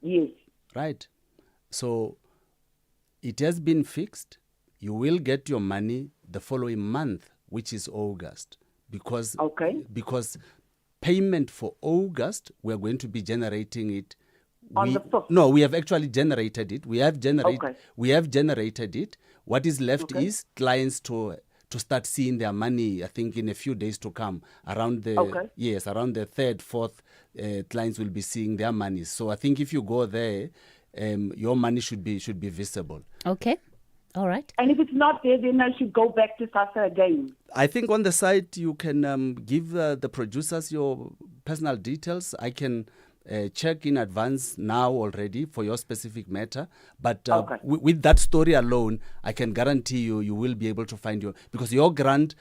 Yes. Right. So it has been fixed. You will get your money the following month, which is August, because payment for August, we're going to be generating it. On the 5th? No, we have actually generated it. We have generated it. What is left is clients to start seeing their money, I think, in a few days to come. Around the 3rd, 4th, clients will be seeing their money. So I think if you go there, your money should be visible. Okay. All right. And if it's not there, then I should go back to SASA again. I think on the site you can give the producers your personal details. I can check in advance now already for your specific matter. But with that story alone, I can guarantee you will be able to find because your grant,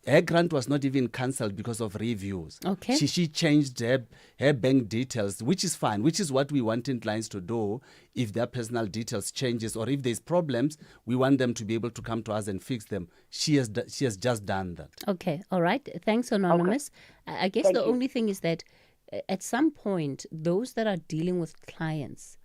her grant was not even cancelled because of reviews. Okay. She changed her bank details, which is fine, which is what we want in clients to do. If their personal details changes or if there's problems, we want them to be able to come to us and fix them. She has just done that. Okay. All right. Thanks, Anonymous. Okay. I guess the only thing is that at some point, those that are dealing with clients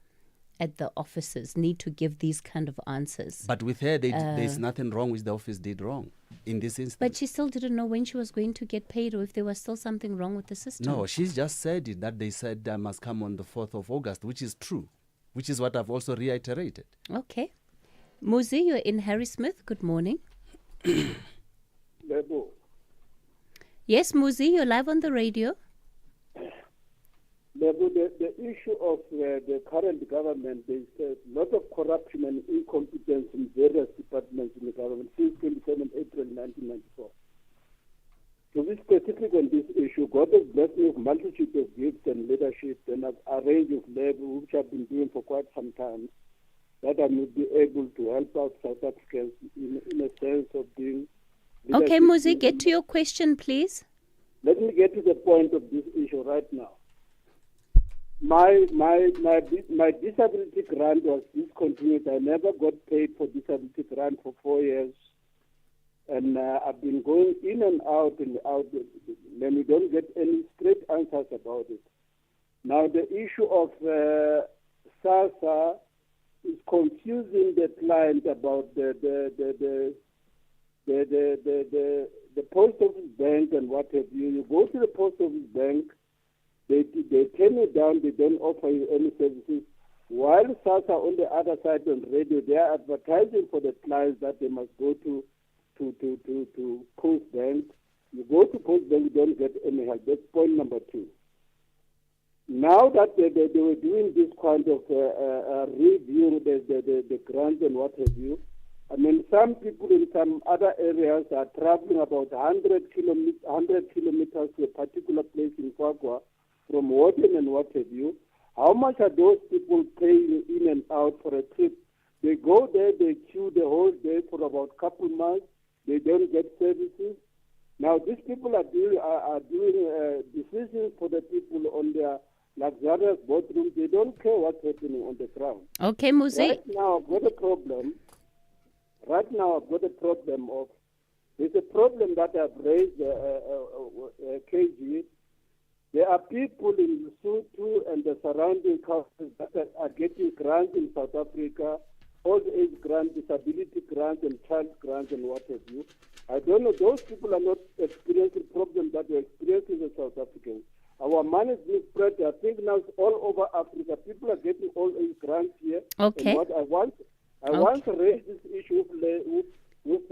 at the offices need to give these kind of answers. But with her, there's nothing wrong which the office did wrong in this instance. But she still didn't know when she was going to get paid or if there was still something wrong with the system. No, she's just said it, that they said I must come on the 4th of August, which is true, which is what I've also reiterated. Okay. Muzi, you're in Harrismith. Good morning. Yes, Muzi, you're live on the radio. The issue of the current government, there's a lot of corruption and incompetence in various departments in the government since 27 April 1994. To be specific on this issue, God has blessed me with multitude of gifts and leadership and a range of labor which I've been doing for quite some time, that I will be able to help out South Africans in a sense of doing leadership. Okay, Muzi, get to your question, please. Let me get to the point of this issue right now. My disability grant was discontinued. I never got paid for disability grant for 4 years. And I've been going in and out, and then we don't get any straight answers about it. Now the issue of SASA is confusing the client about the post office bank and what have you. You go to the post office bank, they turn you down, they don't offer you any services. While SASA on the other side on radio, they are advertising for the clients that they must go to Post Bank. You go to Post Bank, you don't get any help. That's point number 2. Now that they were doing this kind of review, the grants and what have you, I mean, some people in some other areas are traveling about 100 kilometers to a particular place in Kwakwa from Wharton and what have you. How much are those people paying in and out for a trip? They go there, they queue the whole day for about a couple months. They don't get services. Now, these people are doing decisions for the people on their luxurious boardrooms. They don't care what's happening on the ground. Okay, Muzi. Right now, I've got a problem. Right now, I've got a problem of, there's a problem that I've raised, KG. There are people in Lesotho and the surrounding countries that are getting grants in South Africa, old age grants, disability grants, and child grants, and what have you. I don't know, those people are not experiencing problems that we're experiencing as South Africans. Our money is being spread, I think now it's all over Africa. People are getting old age grants here. Okay. And what I once raised this issue with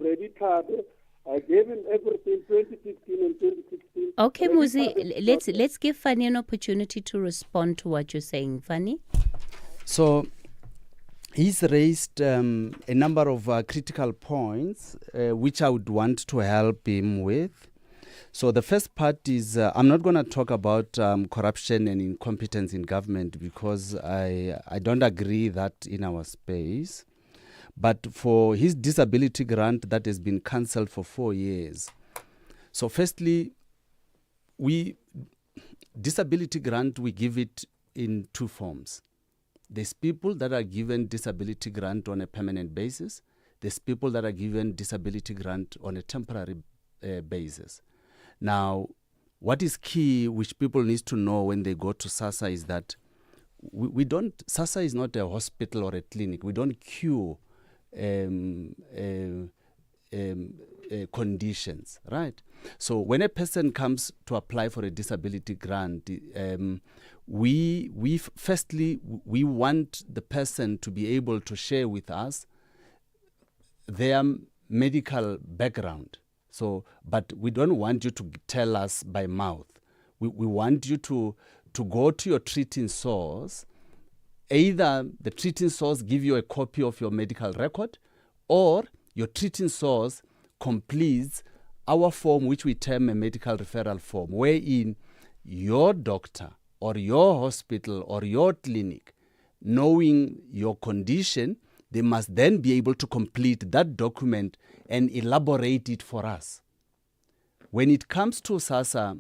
Reddy Tabe. I gave him everything 2015 and 2016. Okay, Muzi, let's give Fanny an opportunity to respond to what you're saying. Fanny? So he's raised a number of critical points which I would want to help him with. So the first part is I'm not going to talk about corruption and incompetence in government because I don't agree that in our space. But for his disability grant that has been cancelled for 4 years. So firstly, disability grant, we give it in two forms. There's people that are given disability grant on a permanent basis. There's people that are given disability grant on a temporary basis. Now, what is key, which people need to know when they go to SASA, is that SASA is not a hospital or a clinic. We don't cure conditions, right? So when a person comes to apply for a disability grant, we want the person to be able to share with us their medical background. So, but we don't want you to tell us by mouth. We want you to go to your treating source. Either the treating source give you a copy of your medical record, or your treating source completes our form, which we term a medical referral form, wherein your doctor or your hospital or your clinic, knowing your condition, they must then be able to complete that document and elaborate it for us. When it comes to SASA,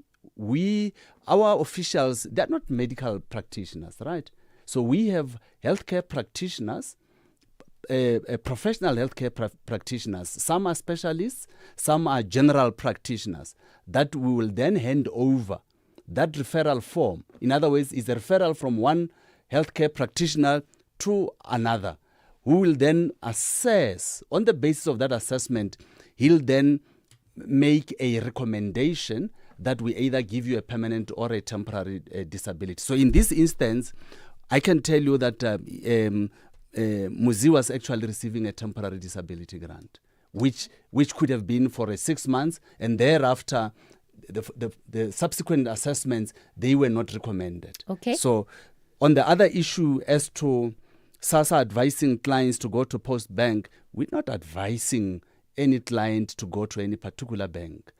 our officials, they're not medical practitioners, right? So we have healthcare practitioners, professional healthcare practitioners. Some are specialists, some are general practitioners that we will then hand over that referral form. In other words, it's a referral from one healthcare practitioner to another, who will then assess. On the basis of that assessment, he'll then make a recommendation that we either give you a permanent or a temporary disability. So in this instance, I can tell you that Muzi was actually receiving a temporary disability grant, which could have been for 6 months, and thereafter, the subsequent assessments, they were not recommended. Okay. So on the other issue as to SASA advising clients to go to Post Bank, we're not advising any client to go to any particular bank.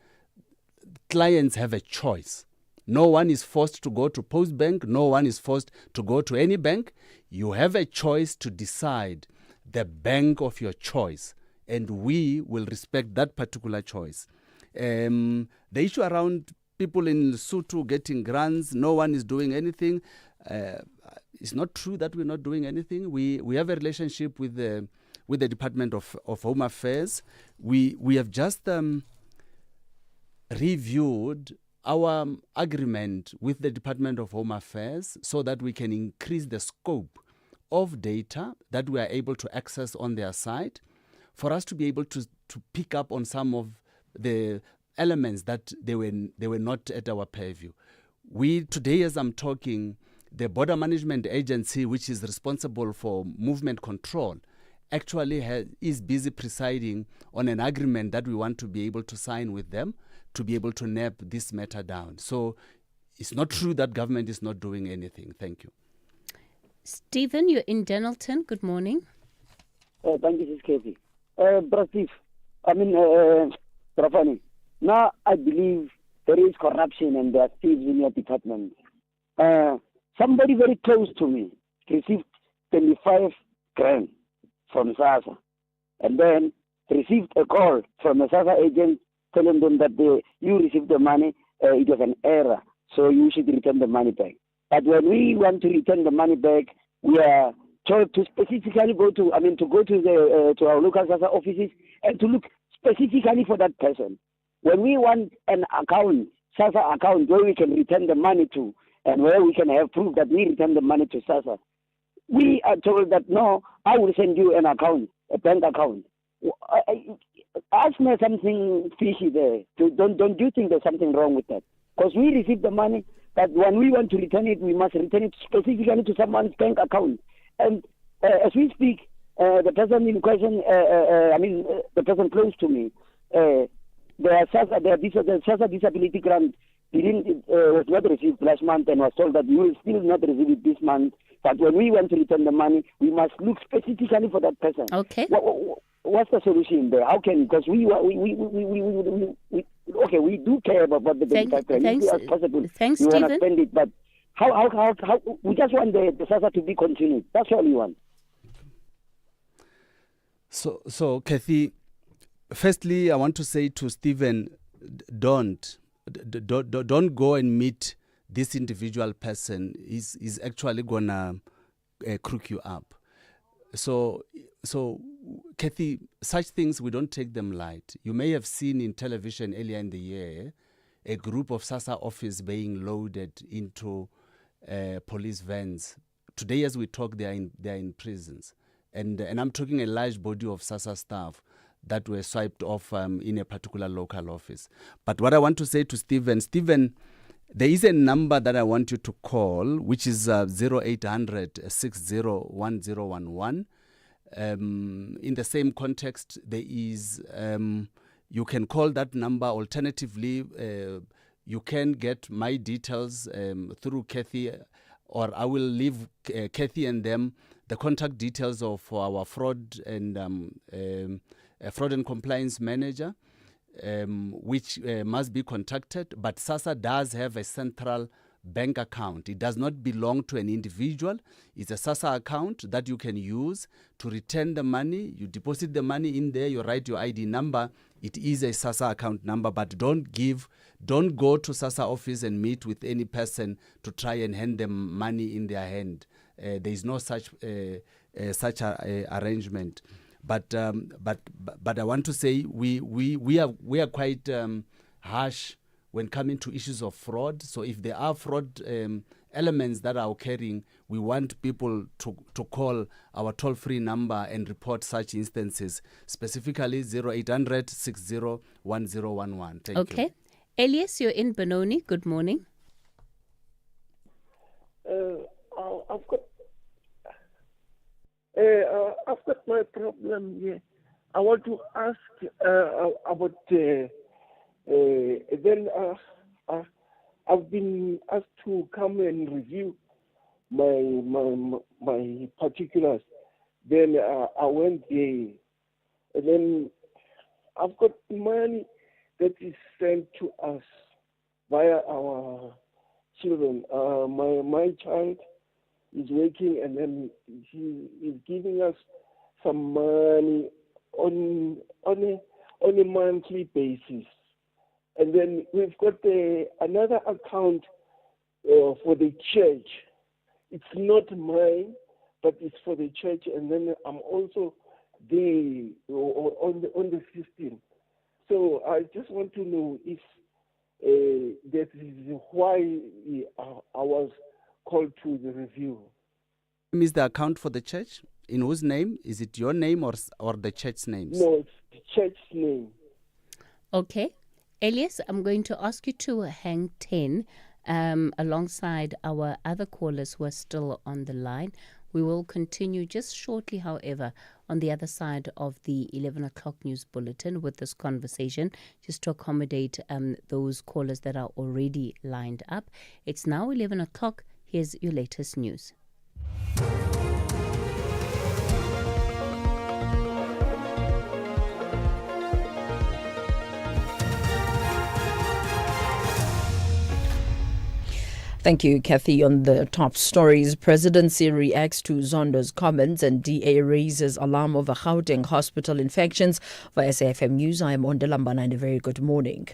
Clients have a choice. No one is forced to go to Post Bank. No one is forced to go to any bank. You have a choice to decide the bank of your choice, and we will respect that particular choice. The issue around people in Lesotho getting grants, no one is doing anything. It's not true that we're not doing anything. We have a relationship with the Department of Home Affairs. We have just reviewed our agreement with the Department of Home Affairs so that we can increase the scope of data that we are able to access on their site, for us to be able to pick up on some of the elements that they were not at our purview. Today, as I'm talking, the Border Management Agency, which is responsible for movement control, actually is busy presiding on an agreement that we want to be able to sign with them to be able to nab this matter down. So it's not true that government is not doing anything. Thank you. Stephen, you're in Denelton. Good morning. Thank you, Ms. Cathy. Brother Rafani, now I believe there is corruption and there are thieves in your department. Somebody very close to me received 25 grand from SASA, and then received a call from a SASA agent telling them that you received the money, it was an error, so you should return the money back. But when we want to return the money back, we are to specifically go to the to our local SASA offices and to look specifically for that person. When we want an account, SASA account, where we can return the money to and where we can have proof that we return the money to SASA, we are told that no, I will send you an account, a bank account. Ask me something fishy there. Don't you think there's something wrong with that? Because we receive the money, but when we want to return it, we must return it specifically to someone's bank account. And as we speak, the person in question, the person close to me, the SASA disability grant was not received last month and was told that you will still not receive it this month. But when we want to return the money, we must look specifically for that person. Okay. What's the solution there? How can, because we do care about what the beneficiary thanks, as possible. Thanks, we want to Stephen. spend it, but how we just want the SASA to be continued. That's all we want. So Cathy, firstly, I want to say to Stephen, don't go and meet this individual person. Is actually gonna crook you up. So Cathy, such things, we don't take them light. You may have seen in television earlier in the year a group of SASA office being loaded into police vans. Today, as we talk, they are in prisons, and I'm talking a large body of SASA staff that were swiped off in a particular local office. But what I want to say to Stephen, there is a number that I want you to call, which is 0800 601011. In the same context, there is you can call that number. Alternatively, you can get my details through Cathy, or I will leave Cathy and them the contact details of our fraud and compliance manager, which must be contacted. But SASA does have a central bank account. It does not belong to an individual. It's a SASA account that you can use to return the money. You deposit the money in there, you write your ID number. It is a SASA account number, but don't go to SASA office and meet with any person to try and hand them money in their hand. There is no such arrangement. But I want to say we are quite harsh when coming to issues of fraud. So if there are fraud elements that are occurring, we want people to call our toll-free number and report such instances, specifically 0800 601011. Thank you. Okay. Elias, you're in Benoni. Good morning. I've got my problem here. I want to ask about. I've been asked to come and review my particulars. Then I went there, and then I've got money that is sent to us via our children. My child is working, and then he is giving us some money on a monthly basis. And then we've got another account for the church. It's not mine, but it's for the church. And then I'm also there on the system. So I just want to know if that is why I was called to the review. Is the account for the church? In whose name? Is it your name or the church's name? No, it's the church's name. Okay. Elias, I'm going to ask you to hang 10 alongside our other callers who are still on the line. We will continue just shortly, however, on the other side of the 11 o'clock news bulletin with this conversation, just to accommodate those callers that are already lined up. It's now 11 o'clock. Here's your latest news. Thank you, Cathy. On the top stories, Presidency reacts to Zondo's comments and DA raises alarm over Gauteng hospital infections. For SAFM News, I am Ondelambana and a very good morning.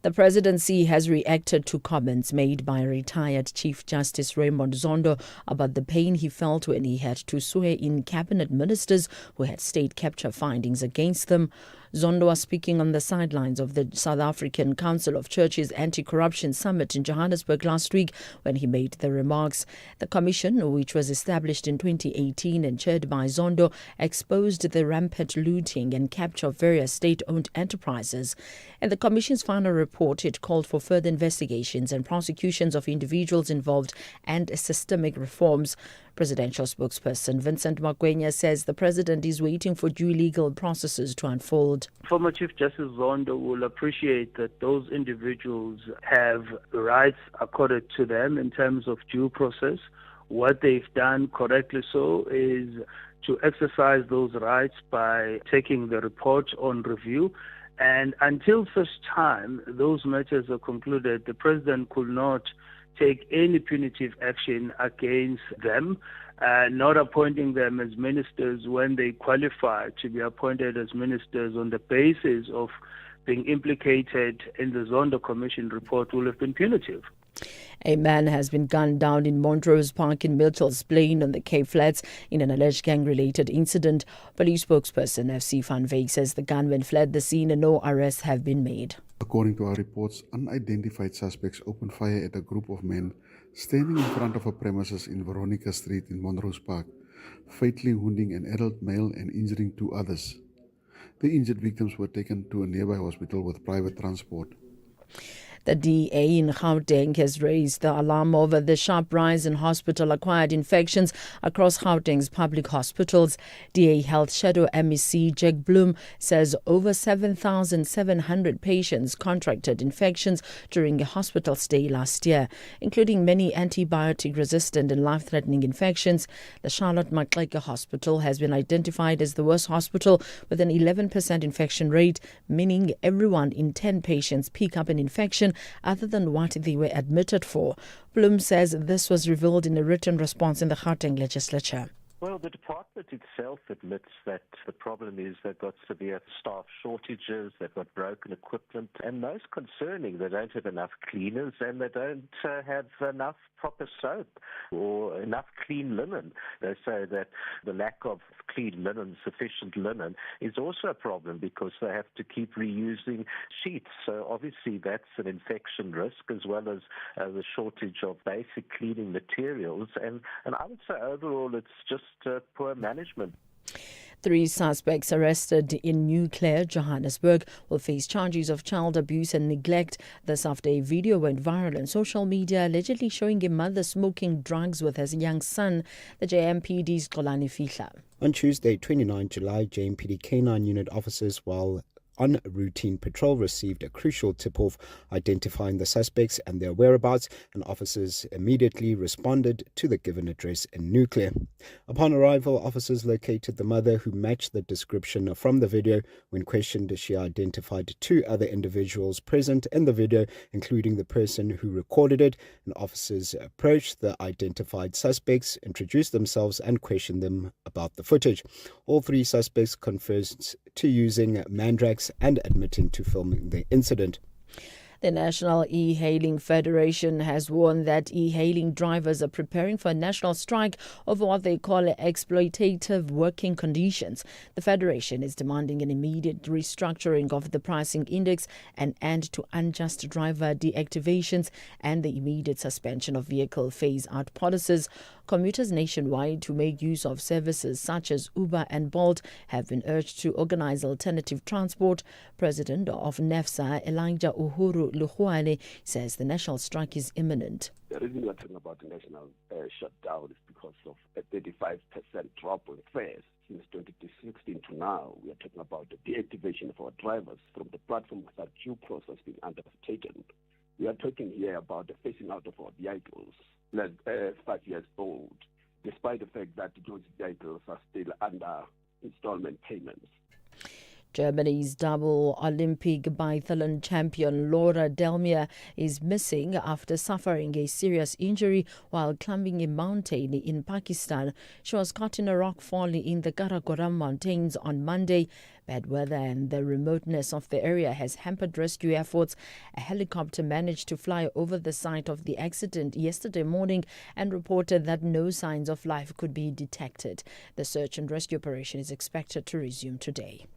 The presidency has reacted to comments made by retired Chief Justice Raymond Zondo about the pain he felt when he had to swear in cabinet ministers who had state capture findings against them. Zondo was speaking on the sidelines of the South African Council of Churches Anti-Corruption Summit in Johannesburg last week when he made the remarks. The commission, which was established in 2018 and chaired by Zondo, exposed the rampant looting and capture of various state-owned enterprises. In the commission's final report, it called for further investigations and prosecutions of individuals involved and systemic reforms. Presidential spokesperson Vincent Magwenya says the president is waiting for due legal processes to unfold. Former Chief Justice Zondo will appreciate that those individuals have rights accorded to them in terms of due process. What they've done correctly so is to exercise those rights by taking the report on review. And until such time those matters are concluded, the president could not take any punitive action against them, not appointing them as ministers when they qualify to be appointed as ministers on the basis of being implicated in the Zondo Commission report will have been punitive. A man has been gunned down in Montrose Park in Mitchell's Plain on the Cape Flats in an alleged gang-related incident. Police spokesperson FC Van Wyk says the gunman fled the scene and no arrests have been made. According to our reports, unidentified suspects opened fire at a group of men standing in front of a premises in Veronica Street in Montrose Park, fatally wounding an adult male and injuring 2 others. The injured victims were taken to a nearby hospital with private transport. The DA in Gauteng has raised the alarm over the sharp rise in hospital-acquired infections across Gauteng's public hospitals. DA Health Shadow MEC Jack Bloom says over 7,700 patients contracted infections during a hospital stay last year, including many antibiotic-resistant and life-threatening infections. The Charlotte Maxeke Hospital has been identified as the worst hospital with an 11% infection rate, meaning everyone in 10 patients pick up an infection other than what they were admitted for. Bloom says this was revealed in a written response in the Gauteng legislature. Well, the department itself admits that the problem is they've got severe staff shortages, they've got broken equipment, and most concerning, they don't have enough cleaners and they don't have enough proper soap or enough clean linen. They say that the lack of clean linen, sufficient linen, is also a problem because they have to keep reusing sheets. So obviously that's an infection risk as well as the shortage of basic cleaning materials. And I would say overall it's just poor management. 3 suspects arrested in New Clare, Johannesburg, will face charges of child abuse and neglect. This after a video went viral on social media allegedly showing a mother smoking drugs with her young son. The JMPD's Xolani Fihla. On Tuesday, 29 July, JMPD K9 unit officers, while on routine patrol, received a crucial tip-off identifying the suspects and their whereabouts, and officers immediately responded to the given address in New Clare. Upon arrival, officers located the mother who matched the description from the video. When questioned, she identified 2 other individuals present in the video, including the person who recorded it, and officers approached the identified suspects, introduced themselves and questioned them about the footage. All 3 suspects confessed to using mandrax and admitting to filming the incident. The National E-Hailing Federation has warned that e-hailing drivers are preparing for a national strike over what they call exploitative working conditions. The Federation is demanding an immediate restructuring of the pricing index, an end to unjust driver deactivations, and the immediate suspension of vehicle phase-out policies. Commuters nationwide who make use of services such as Uber and Bolt have been urged to organize alternative transport. President of NEFSA, Elijah Uhuru Luhuane, says the national strike is imminent. The reason we're talking about the national shutdown is because of a 35% drop in fares. Since 2016 to now, we are talking about the deactivation of our drivers from the platform without due process being undertaken. We are talking here about the phasing out of our vehicles, 5 years old, despite the fact that those vehicles are still under installment payments. Germany's double Olympic biathlon champion Laura Delmier is missing after suffering a serious injury while climbing a mountain in Pakistan. She was caught in a rock fall in the Karakoram Mountains on Monday. Bad weather and the remoteness of the area has hampered rescue efforts. A helicopter managed to fly over the site of the accident yesterday morning and reported that no signs of life could be detected. The search and rescue operation is expected to resume today.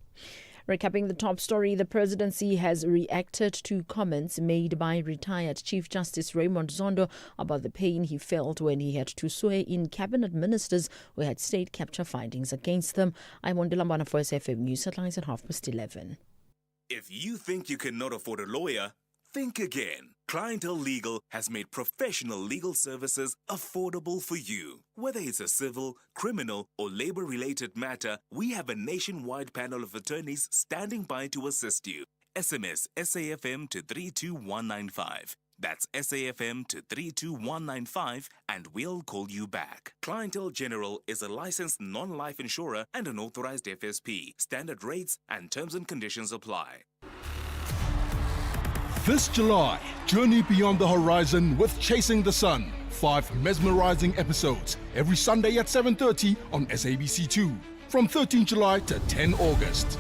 Recapping the top story, the presidency has reacted to comments made by retired Chief Justice Raymond Zondo about the pain he felt when he had to swear in cabinet ministers who had state capture findings against them. I'm Ondilambana for SFM News Headlines at 11:30. If you think you cannot afford a lawyer, think again. Clientele Legal has made professional legal services affordable for you. Whether it's a civil, criminal, or labor-related matter, we have a nationwide panel of attorneys standing by to assist you. SMS SAFM to 32195. That's SAFM to 32195 and we'll call you back. Clientele General is a licensed non-life insurer and an authorized FSP. Standard rates and terms and conditions apply. This July, journey beyond the horizon with Chasing the Sun. 5 mesmerizing episodes every Sunday at 7:30 on SABC2 from 13 July to 10 August.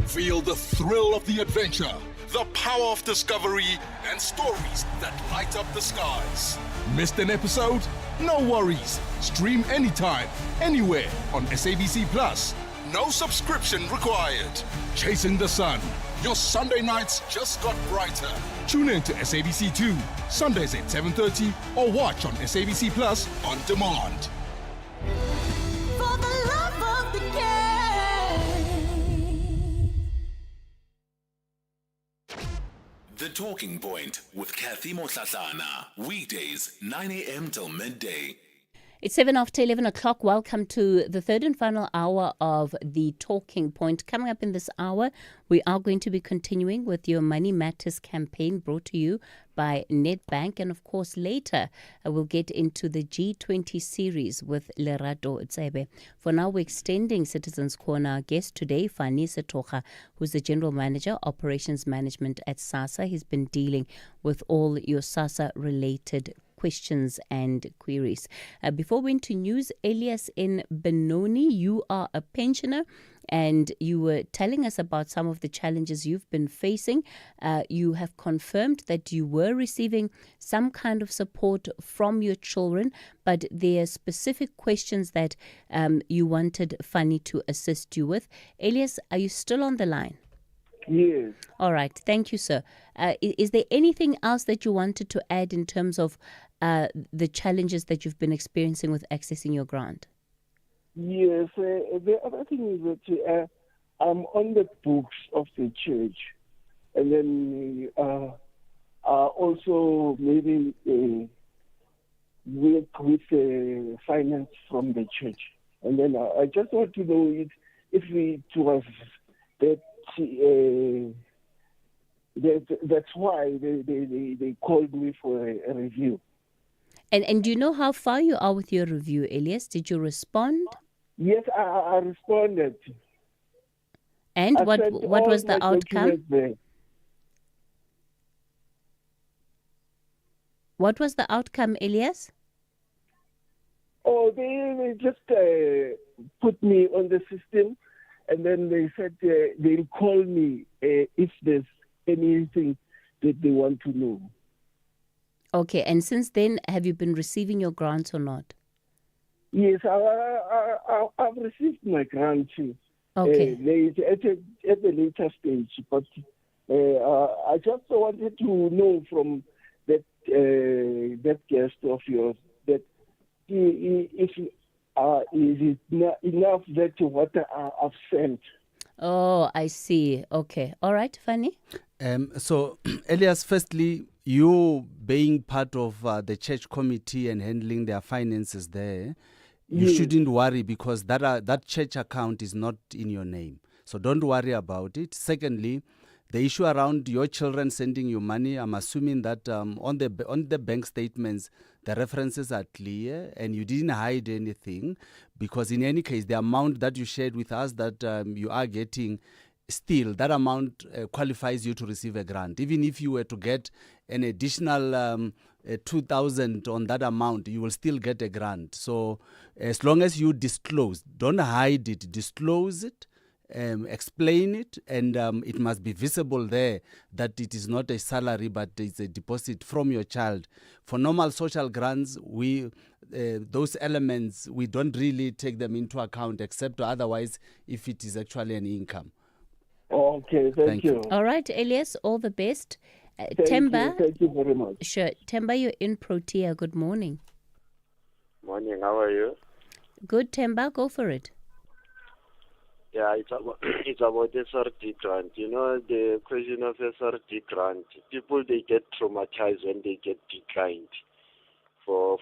Feel the thrill of the adventure, the power of discovery, and stories that light up the skies. Missed an episode? No worries. Stream anytime, anywhere on SABC Plus. No subscription required. Chasing the Sun. Your Sunday nights just got brighter. Tune in to SABC2, Sundays at 7:30 or watch on SABC Plus on demand. For the love of the game. The Talking Point with Cathy Mohlahlana. Weekdays, 9 a.m. till midday. It's 11 o'clock. Welcome to the third and final hour of The Talking Point. Coming up in this hour, we are going to be continuing with your Money Matters campaign brought to you by Nedbank. And of course, later, we'll get into the G20 series with Lerato Tsebe. For now, we're extending Citizens Corner. Our guest today, Fani Setocha, who's the General Manager, Operations Management at SASA. He's been dealing with all your SASA-related questions and queries. Before we went to news, Elias in Benoni, you are a pensioner and you were telling us about some of the challenges you've been facing. You have confirmed that you were receiving some kind of support from your children, but there are specific questions that you wanted Fanny to assist you with. Elias, are you still on the line? Yes. All right. Thank you, sir. Is there anything else that you wanted to add in terms of the challenges that you've been experiencing with accessing your grant? Yes. The other thing is that I'm on the books of the church, and then also maybe work with finance from the church. And then I just want to know if it was that. That's why they called me for a review. And do you know how far you are with your review, Elias? Did you respond? Yes, I responded. And what was the outcome? What was the outcome, Elias? Oh, they just put me on the system. And then they said they'll call me if there's anything that they want to know. Okay, and since then, have you been receiving your grants or not? Yes, I've received my grant. Okay. At the later stage, but I just wanted to know from that guest of yours that if is it enough that what I've sent? Oh, I see. Okay. All right, Fanny? So, Elias, firstly, you being part of the church committee and handling their finances there, you shouldn't worry because that church account is not in your name. So don't worry about it. Secondly, the issue around your children sending you money, I'm assuming that on the bank statements, the references are clear and you didn't hide anything, because in any case, the amount that you shared with us that you are getting still that amount qualifies you to receive a grant. Even if you were to get an additional 2,000 on that amount, you will still get a grant. So as long as you disclose, don't hide it, disclose it, explain it, and it must be visible there that it is not a salary but it's a deposit from your child. For normal social grants, those elements, we don't really take them into account, except otherwise if it is actually an income. Okay, thank you. All right, Elias, all the best. Temba. Thank you very much. Sure. Temba, you're in Protea. Good morning. Morning, how are you? Good, Temba. Go for it. Yeah, it's about SRD grant. You know, the question of SRD grant, people, they get traumatized when they get declined for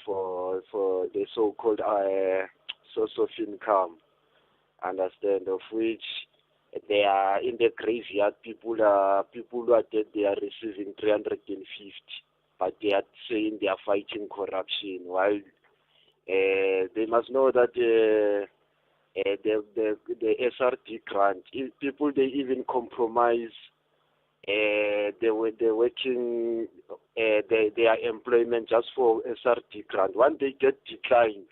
the so-called source of income, understand, of which they are in the graveyard. People who are dead, they are receiving 350, but they are saying they are fighting corruption. While they must know that the SRD grant, people, they even compromise their working their employment just for SRD grant. When they get declined,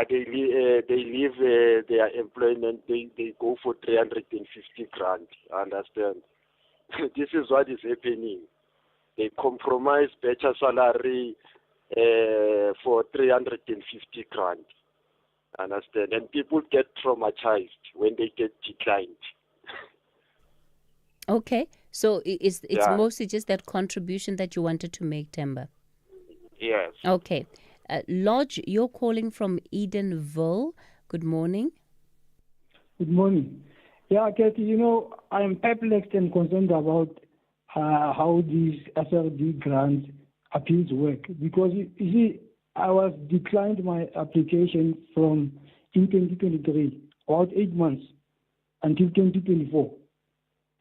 they leave their employment, they go for 350 grand, understand? This is what is happening. They compromise better salary for 350 grand, understand? And people get traumatized when they get declined. Okay, so it's mostly just that contribution that you wanted to make, Temba? Yes. Okay. Lodge, you're calling from Edenville. Good morning. Good morning. Yeah, Cathy, you know, I'm perplexed and concerned about how these SRD grant appeals work. Because, you see, I was declined my application in 2023, about 8 months, until 2024.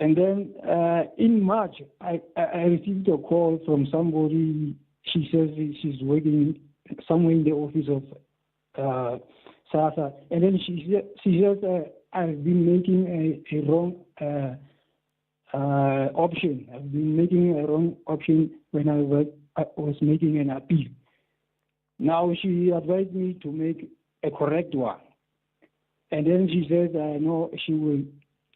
And then in March, I received a call from somebody. She says she's working somewhere in the office of SASA. And then she says, I've been making a wrong option. I've been making a wrong option when I was making an appeal. Now she advised me to make a correct one. And then she says, no, she will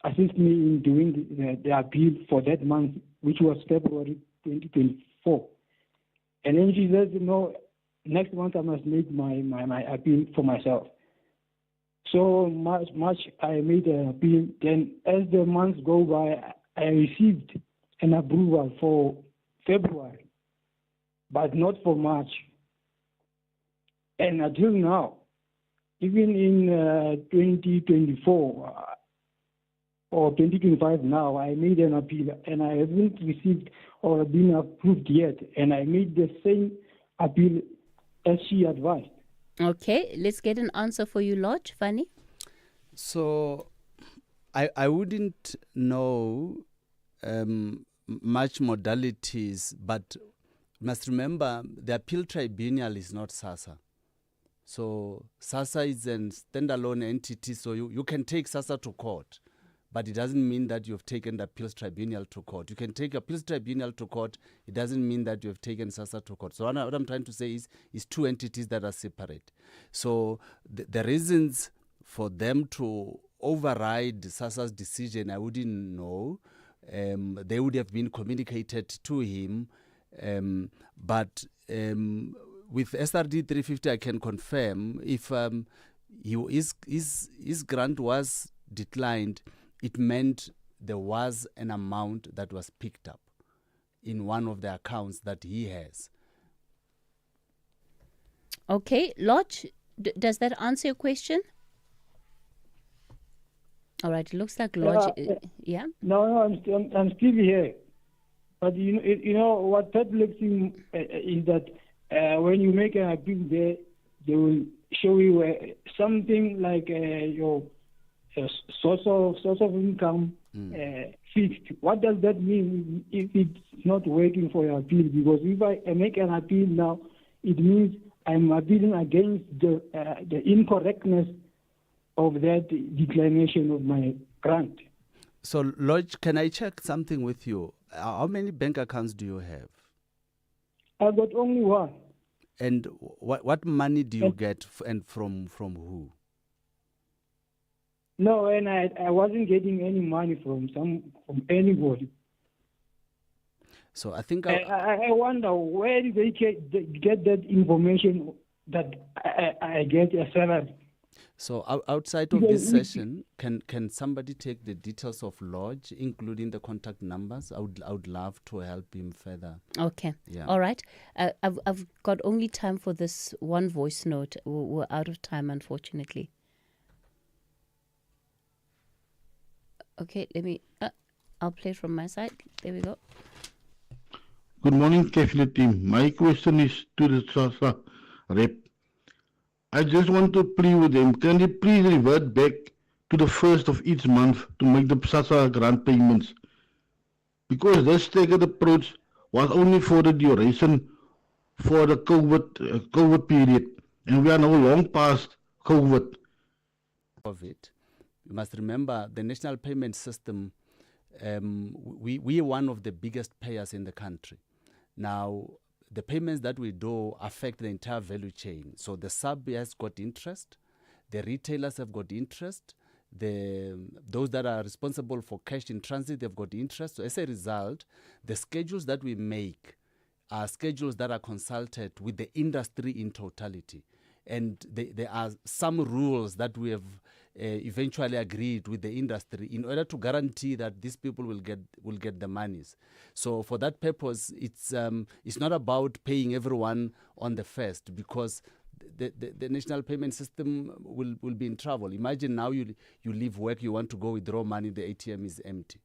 assist me in doing the appeal for that month, which was February 2024. And then she says, no, next month I must make my appeal for myself. So March I made an appeal. Then as the months go by, I received an approval for February, but not for March. And until now, even in 2024 or 2025 now, I made an appeal and I haven't received or been approved yet. And I made the same appeal as she advised. Okay, let's get an answer for you, Lodge. Fanny? So I wouldn't know much modalities, but must remember the appeal tribunal is not SASA. So SASA is a standalone entity, so you can take SASA to court, but it doesn't mean that you've taken the appeals tribunal to court. You can take appeals tribunal to court. It doesn't mean that you've taken SASA to court. So what I'm trying to say is two entities that are separate. So the reasons for them to override SASA's decision, I wouldn't know. They would have been communicated to him, but with SRD 350, I can confirm if his grant was declined, it meant there was an amount that was picked up in one of the accounts that he has. Okay, Lodge, does that answer your question? All right, it looks like Lodge. Yeah. No, I'm still here. But you know what perplexing is that when you make an appeal there, they will show you something like your source of income fixed. What does that mean if it's not working for your appeal? Because if I make an appeal now, it means I'm appealing against the incorrectness of that declination of my grant. So, Lodge, can I check something with you? How many bank accounts do you have? I got only one. And what money do you get and from who? No, and I wasn't getting any money from anybody. So I think I wonder where did they get that information that I get a salary. So outside of this session, can somebody take the details of Lodge, including the contact numbers? I would love to help him further. Okay. Yeah. All right. I've got only time for this one voice note. We're out of time, unfortunately. Okay, let me. I'll play from my side. There we go. Good morning, Cathy team. My question is to the SASA rep. I just want to plead with them. Can they please revert back to the first of each month to make the SASA grant payments? Because this staggered approach was only for the duration for the COVID period, and we are now long past COVID. Of it, you must remember the national payment system. We are one of the biggest payers in the country. Now, the payments that we do affect the entire value chain. So the sub has got interest, the retailers have got interest, those that are responsible for cash in transit, they've got interest. So as a result, the schedules that we make are schedules that are consulted with the industry in totality. And there are some rules that we have eventually agreed with the industry in order to guarantee that these people will get the monies. So for that purpose, it's not about paying everyone on the first, because the national payment system will be in trouble. Imagine now you leave work, you want to go withdraw money, the ATM is empty.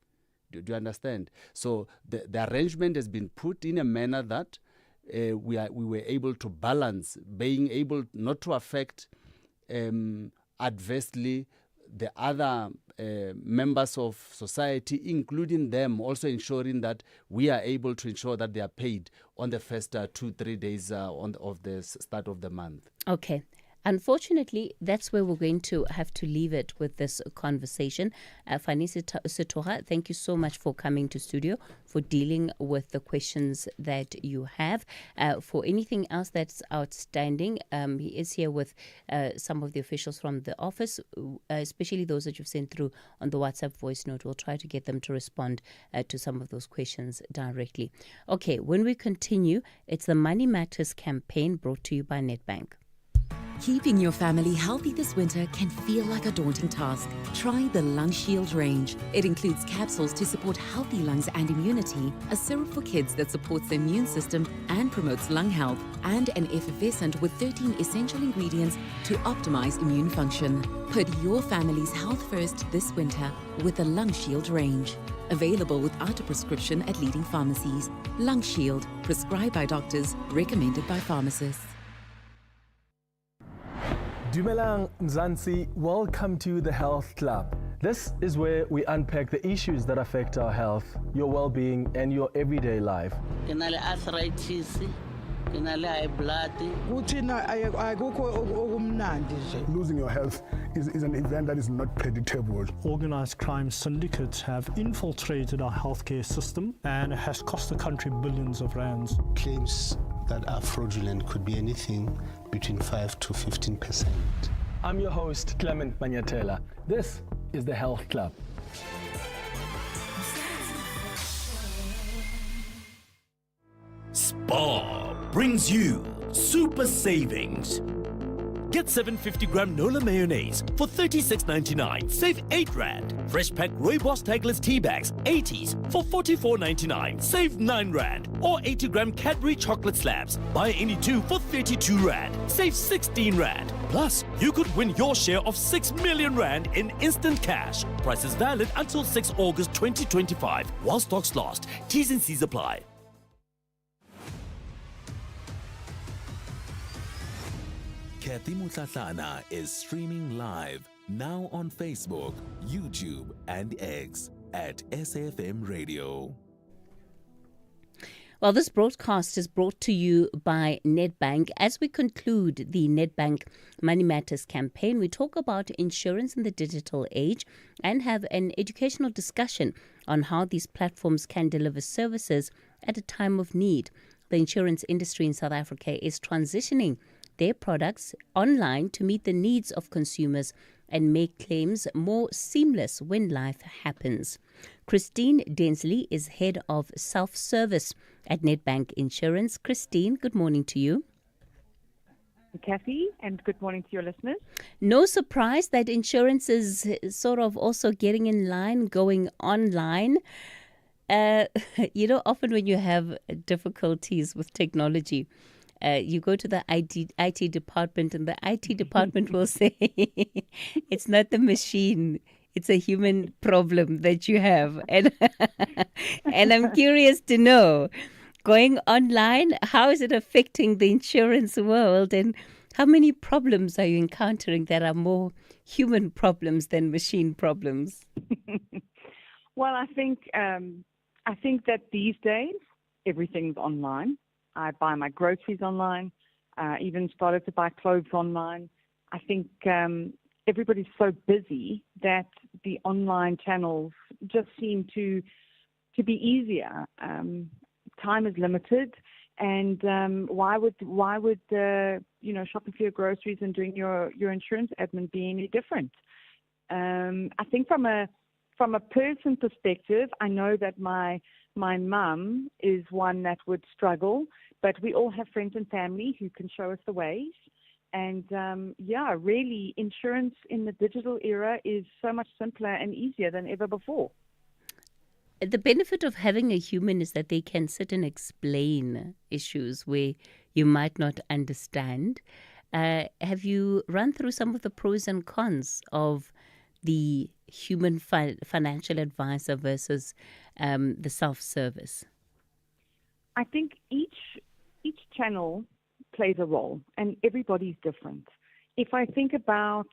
Do you understand? So the arrangement has been put in a manner that we were able to balance, being able not to affect adversely the other members of society, including them, also ensuring that we are able to ensure that they are paid on the first 2-3 days of the start of the month. Okay. Unfortunately, that's where we're going to have to leave it with this conversation. Fani Setoha, thank you so much for coming to studio, for dealing with the questions that you have. For anything else that's outstanding, he is here with some of the officials from the office, especially those that you've sent through on the WhatsApp voice note. We'll try to get them to respond to some of those questions directly. Okay, when we continue, it's the Money Matters campaign brought to you by Nedbank. Keeping your family healthy this winter can feel like a daunting task. Try the Lung Shield range. It includes capsules to support healthy lungs and immunity, a syrup for kids that supports the immune system and promotes lung health, and an effervescent with 13 essential ingredients to optimize immune function. Put your family's health first this winter with the Lung Shield range. Available without a prescription at leading pharmacies. Lung Shield, prescribed by doctors, recommended by pharmacists. Dumelang Mzansi, welcome to the Health Club. This is where we unpack the issues that affect our health, your well-being, and your everyday life. Arthritis, high blood. Losing your health is an event that is not predictable. Organized crime syndicates have infiltrated our healthcare system and has cost the country billions of rands. Claims that are fraudulent could be anything between 5 to 15%. I'm your host, Clement Manyatela. This is the Health Club. Spar brings you super savings. Get 750-gram Nola mayonnaise for $36.99. Save 8 Rand. Fresh pack Rooibos Tagless tea bags, 80s for $44.99. Save 9 Rand. Or 80-gram Cadbury chocolate slabs. Buy any 2 for 32 Rand. Save 16 Rand. Plus, you could win your share of 6 million Rand in instant cash. Prices valid until 6 August 2025. While stocks last. T's and C's apply. Cathy Mohlahlana is streaming live now on Facebook, YouTube, and X at SFM Radio. Well, this broadcast is brought to you by Nedbank. As we conclude the Nedbank Money Matters campaign, we talk about insurance in the digital age and have an educational discussion on how these platforms can deliver services at a time of need. The insurance industry in South Africa is transitioning their products online to meet the needs of consumers and make claims more seamless when life happens. Christine Densley is head of self-service at Nedbank Insurance. Christine, good morning to you. Cathy, and good morning to your listeners. No surprise that insurance is sort of also getting in line, going online. Often when you have difficulties with technology, you go to the IT department and the IT department will say, it's not the machine, it's a human problem that you have. And, and I'm curious to know, going online, how is it affecting the insurance world and how many problems are you encountering that are more human problems than machine problems? Well, I think that these days, everything's online. I buy my groceries online, even started to buy clothes online. I think everybody's so busy that the online channels just seem to be easier. Time is limited, and why would shopping for your groceries and doing your insurance admin be any different? I think from a person perspective, I know that my mum is one that would struggle, but we all have friends and family who can show us the ways. And really, insurance in the digital era is so much simpler and easier than ever before. The benefit of having a human is that they can sit and explain issues where you might not understand. Have you run through some of the pros and cons of the human financial advisor versus the self-service? I think each channel plays a role, and everybody's different. If I think about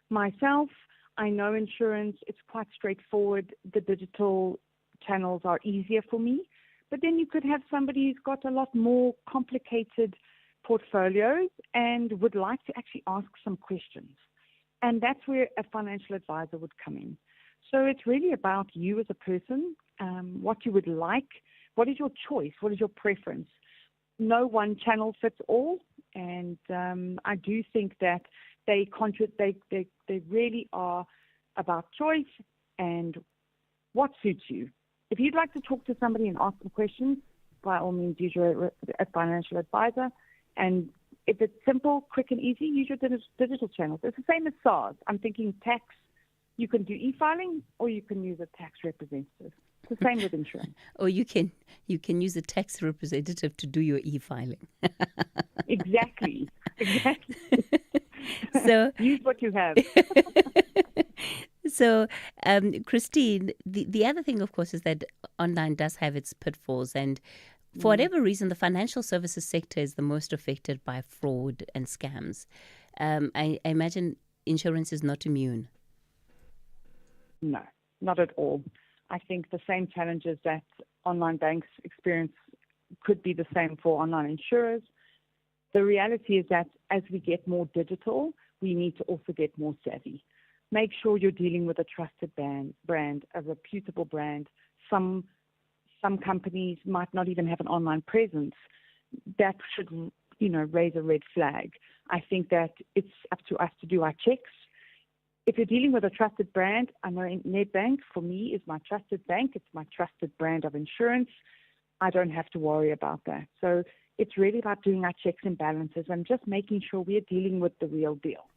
myself, I know insurance, it's quite straightforward. The digital channels are easier for me. But then you could have somebody who's got a lot more complicated portfolios and would like to actually ask some questions. And that's where a financial advisor would come in. So it's really about you as a person, what you would like, what is your choice, what is your preference. No one channel fits all, and I do think that they really are about choice and what suits you. If you'd like to talk to somebody and ask them questions, by all means, use a financial advisor. And if it's simple, quick and easy, use your digital channels. It's the same as SARS. I'm thinking tax. You can do e-filing or you can use a tax representative. It's the same with insurance. Or you can use a tax representative to do your e-filing. Exactly. So use what you have. So, Christine, the other thing, of course, is that online does have its pitfalls. And for whatever reason, the financial services sector is the most affected by fraud and scams. I imagine insurance is not immune. No, not at all. I think the same challenges that online banks experience could be the same for online insurers. The reality is that as we get more digital, we need to also get more savvy. Make sure you're dealing with a trusted brand, a reputable brand. Some companies might not even have an online presence. That should, raise a red flag. I think that it's up to us to do our checks. If you're dealing with a trusted brand, I know Nedbank, for me, is my trusted bank. It's my trusted brand of insurance. I don't have to worry about that. So it's really about doing our checks and balances and just making sure we are dealing with the real deal.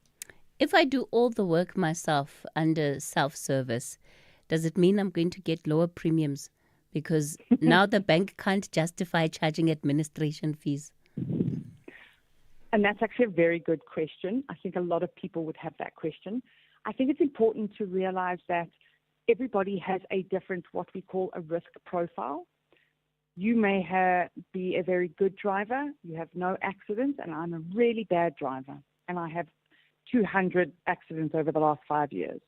If I do all the work myself under self-service, does it mean I'm going to get lower premiums? Because now the bank can't justify charging administration fees. And that's actually a very good question. I think a lot of people would have that question. I think it's important to realize that everybody has a different, what we call a risk profile. You may be a very good driver, you have no accidents, and I'm a really bad driver, and I have 200 accidents over the last 5 years.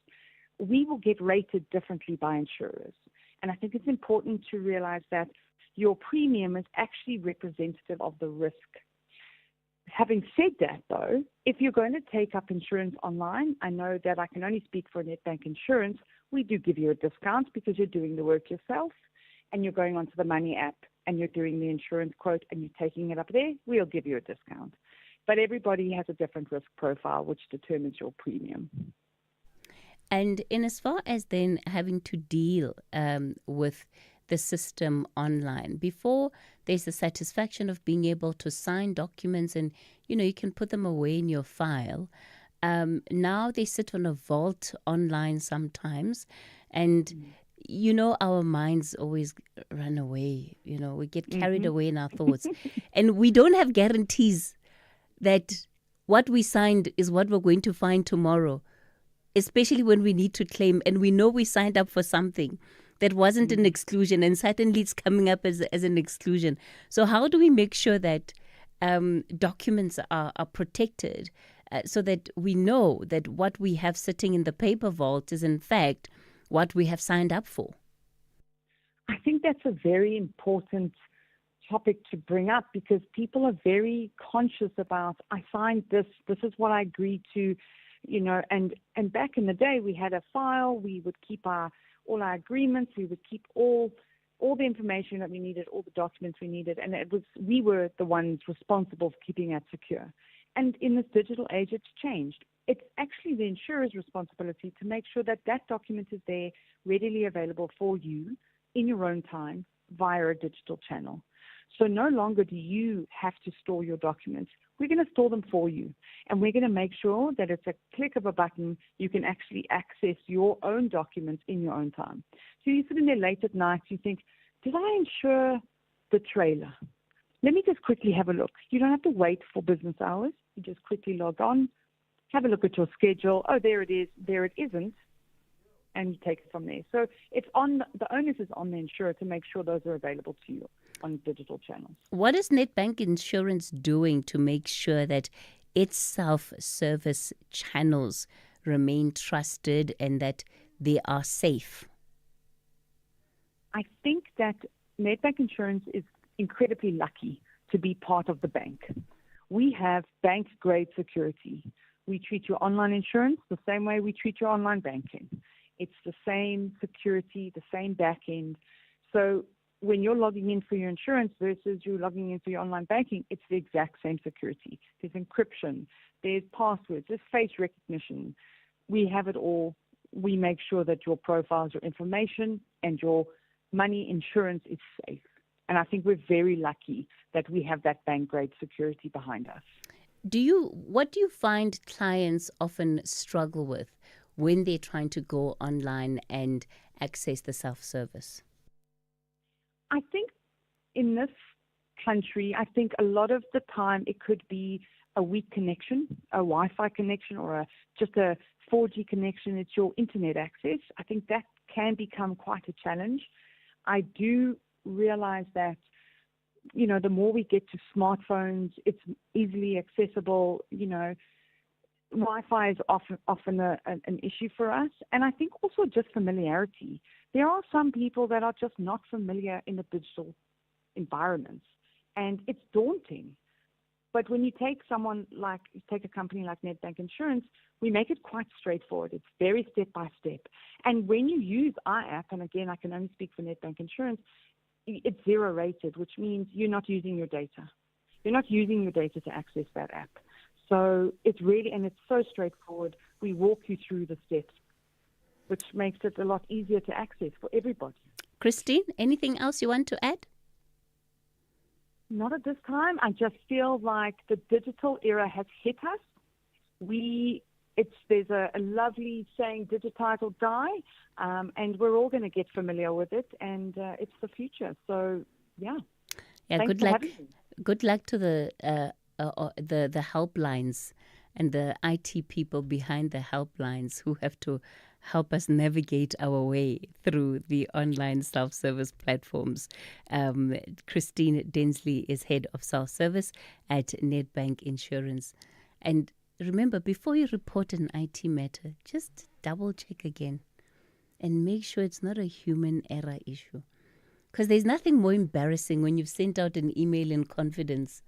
We will get rated differently by insurers. And I think it's important to realize that Your premium is actually representative of the risk. Having said that, though, if you're going to take up insurance online, I know that I can only speak for Nedbank Insurance. We do give you a discount because you're doing the work yourself and you're going onto the Money app and you're doing the insurance quote and you're taking it up there, we'll give you a discount. But everybody has a different risk profile, which determines your premium. And in as far as then having to deal with the system online, before there's the satisfaction of being able to sign documents and, you can put them away in your file. Now they sit on a vault online sometimes, and our minds always run away. We get carried away in our thoughts, and we don't have guarantees that what we signed is what we're going to find tomorrow, especially when we need to claim and we know we signed up for something that wasn't an exclusion and suddenly it's coming up as an exclusion. So how do we make sure that documents are protected so that we know that what we have sitting in the paper vault is in fact what we have signed up for? I think that's a very important topic to bring up because people are very conscious about, I signed this is what I agreed to, and back in the day we had a file, we would keep all our agreements, we would keep all the information that we needed, all the documents we needed, and we were the ones responsible for keeping that secure. And in this digital age, it's changed. It's actually the insurer's responsibility to make sure that document is there, readily available for you in your own time via a digital channel. So no longer do you have to store your documents. We're going to store them for you. And we're going to make sure that it's a click of a button. You can actually access your own documents in your own time. So you're sitting there late at night, you think, did I insure the trailer? Let me just quickly have a look. You don't have to wait for business hours. You just quickly log on, have a look at your schedule. Oh, there it is. There it isn't. And you take it from there. So the onus is on the insurer to make sure those are available to you on digital channels. What is Nedbank Insurance doing to make sure that its self-service channels remain trusted and that they are safe? I think that Nedbank Insurance is incredibly lucky to be part of the bank. We have bank-grade security. We treat your online insurance the same way we treat your online banking. It's the same security, the same back end. So when you're logging in for your insurance versus you're logging in for your online banking, it's the exact same security. There's encryption, there's passwords, there's face recognition. We have it all. We make sure that your profiles, your information, and your money insurance is safe. And I think we're very lucky that we have that bank-grade security behind us. What do you find clients often struggle with when they're trying to go online and access the self-service? I think in this country, I think a lot of the time it could be a weak connection, a Wi-Fi connection or just a 4G connection. It's your internet access. I think that can become quite a challenge. I do realize that, the more we get to smartphones, it's easily accessible, Wi-Fi is often an issue for us. And I think also just familiarity. There are some people that are just not familiar in the digital environments, and it's daunting. But when you take a company like Nedbank Insurance, we make it quite straightforward. It's very step by step. And when you use our app, and again, I can only speak for Nedbank Insurance, it's zero rated, which means you're not using your data. You're not using your data to access that app. So it's so straightforward. We walk you through the steps, which makes it a lot easier to access for everybody. Christine, anything else you want to add? Not at this time. I just feel like the digital era has hit us. There's a lovely saying, digitize or die, and we're all going to get familiar with it, and it's the future. So, yeah. Yeah. Thanks Good for luck. having me. Good luck to the helplines and the IT people behind the helplines who have to help us navigate our way through the online self-service platforms. Christine Densley is head of self-service at Nedbank Insurance. And remember, before you report an IT matter, just double check again and make sure it's not a human error issue. Because there's nothing more embarrassing when you've sent out an email in confidence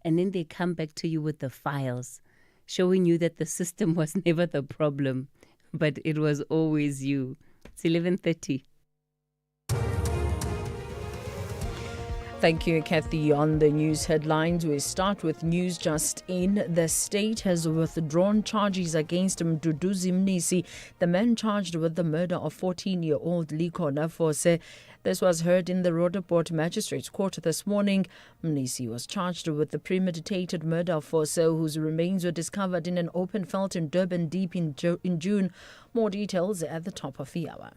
and then they come back to you with the files showing you that the system was never the problem, but it was always you. It's 11:30. Thank you, Cathy. On the news headlines, we start with news just in. The state has withdrawn charges against Mduduzi Mnisi, the man charged with the murder of 14-year-old Liko Nafose. This was heard in the Roodepoort Magistrates Court this morning. Mnisi was charged with the premeditated murder of Fose, whose remains were discovered in an open felt in Durban Deep in June. More details at the top of the hour.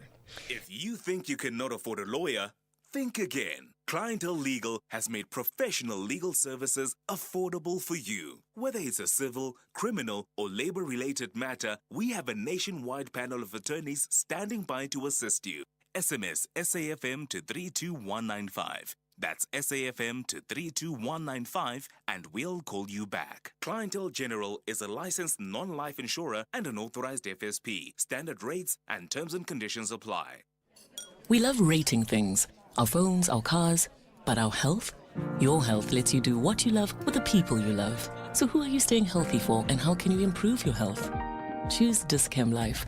If you think you cannot afford a lawyer, think again. Clientele Legal has made professional legal services affordable for you. Whether it's a civil, criminal, or labor-related matter, we have a nationwide panel of attorneys standing by to assist you. SMS SAFM to 32195. That's SAFM to 32195 and we'll call you back. Clientele General is a licensed non-life insurer and an authorized FSP. Standard rates and terms and conditions apply. We love rating things. Our phones, our cars, but our health? Your health lets you do what you love with the people you love. So who are you staying healthy for and how can you improve your health? Choose Dis-Chem Life,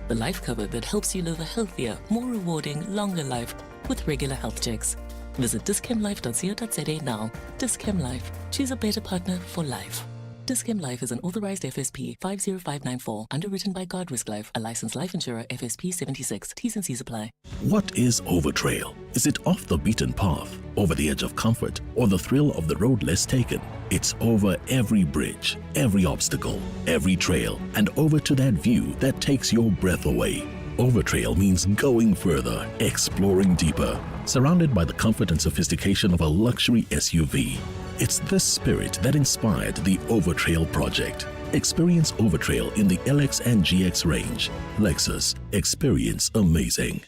the life cover that helps you live a healthier, more rewarding, longer life with regular health checks. Visit dischemlife.co.za now. Dis-Chem Life. Choose a better partner for life. Dis-Chem Life is an authorized FSP 50594, underwritten by Guardrisk Life, a licensed life insurer, FSP 76. T's and C's apply. What is Overtrail? Is it off the beaten path, over the edge of comfort, or the thrill of the road less taken? It's over every bridge, every obstacle, every trail, and over to that view that takes your breath away. Overtrail means going further, exploring deeper, surrounded by the comfort and sophistication of a luxury SUV. It's this spirit that inspired the Overtrail project. Experience Overtrail in the LX and GX range. Lexus. Experience amazing.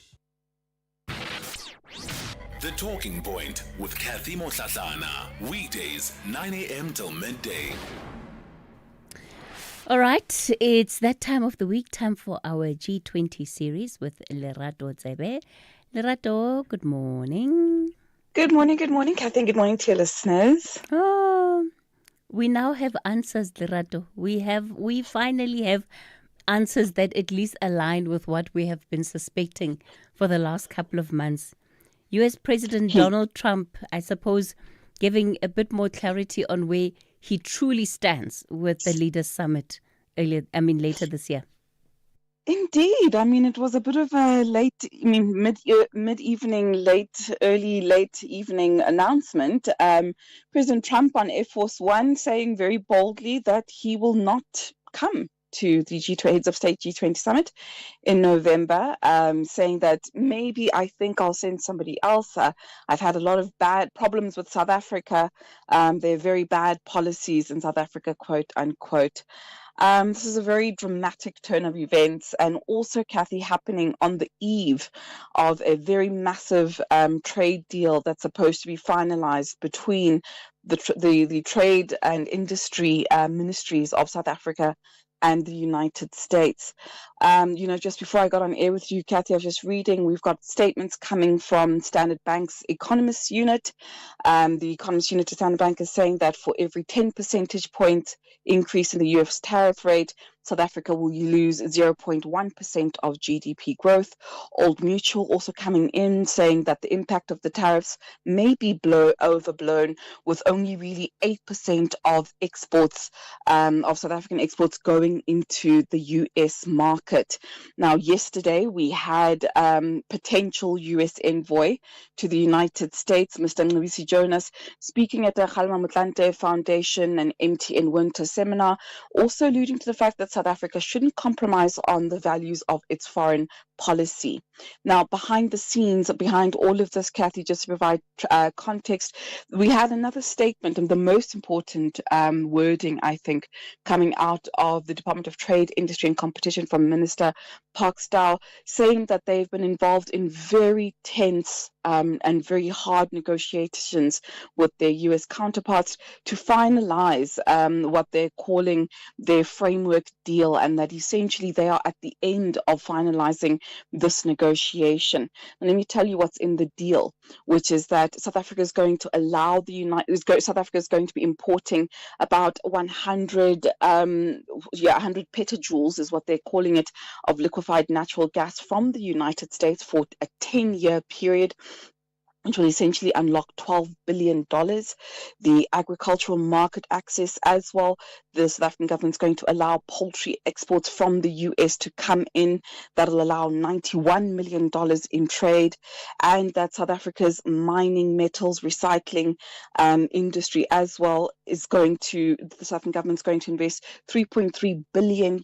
The Talking Point with Cathy Mohlahlana. Weekdays, 9 a.m. till midday. All right, it's that time of the week, time for our G20 series with Lerato Tsebe. Lerato, good morning. Good morning, Cathy, and good morning to your listeners. Oh, we now have answers, Lerato. We finally have answers that at least align with what we have been suspecting for the last couple of months. U.S. President Donald Trump, I suppose, giving a bit more clarity on where he truly stands with the Leaders Summit later this year. Indeed. It was a bit of a mid-evening, late evening announcement. President Trump on Air Force One saying very boldly that he will not come to the Heads of State G20 Summit in November, saying that maybe I think I'll send somebody else. I've had a lot of bad problems with South Africa. There are very bad policies in South Africa, quote unquote. This is a very dramatic turn of events, and also, Cathy, happening on the eve of a very massive trade deal that's supposed to be finalized between the trade and industry ministries of South Africa and the United States. Just before I got on air with you, Cathy, I was just reading, we've got statements coming from Standard Bank's economists unit. The economists unit of Standard Bank is saying that for every 10 percentage point increase in the US tariff rate, South Africa will lose 0.1% of GDP growth. Old Mutual also coming in saying that the impact of the tariffs may be overblown, with only really 8% of exports, of South African exports going into the US market. Now, yesterday we had potential US envoy to the United States, Mr. Ncebisi Jonas, speaking at the Kgalema Motlanthe Foundation and MTN Winter Seminar, also alluding to the fact that South Africa shouldn't compromise on the values of its foreign policy. Now, behind the scenes, behind all of this, Cathy, just to provide context, we had another statement, and the most important wording, I think, coming out of the Department of Trade, Industry and Competition from Minister Parkstow, saying that they've been involved in very tense and very hard negotiations with their US counterparts to finalize what they're calling their framework deal, and that essentially they are at the end of finalizing this negotiation. And let me tell you what's in the deal, which is that South Africa is going to allow South Africa is going to be importing about 100 petajoules is what they're calling it, of liquefied natural gas from the United States for a 10-year period, which will essentially unlock $12 billion. The agricultural market access as well. The South African government is going to allow poultry exports from the US to come in. That'll allow $91 million in trade. And that South Africa's mining, metals, recycling industry as well the South African government is going to invest $3.3 billion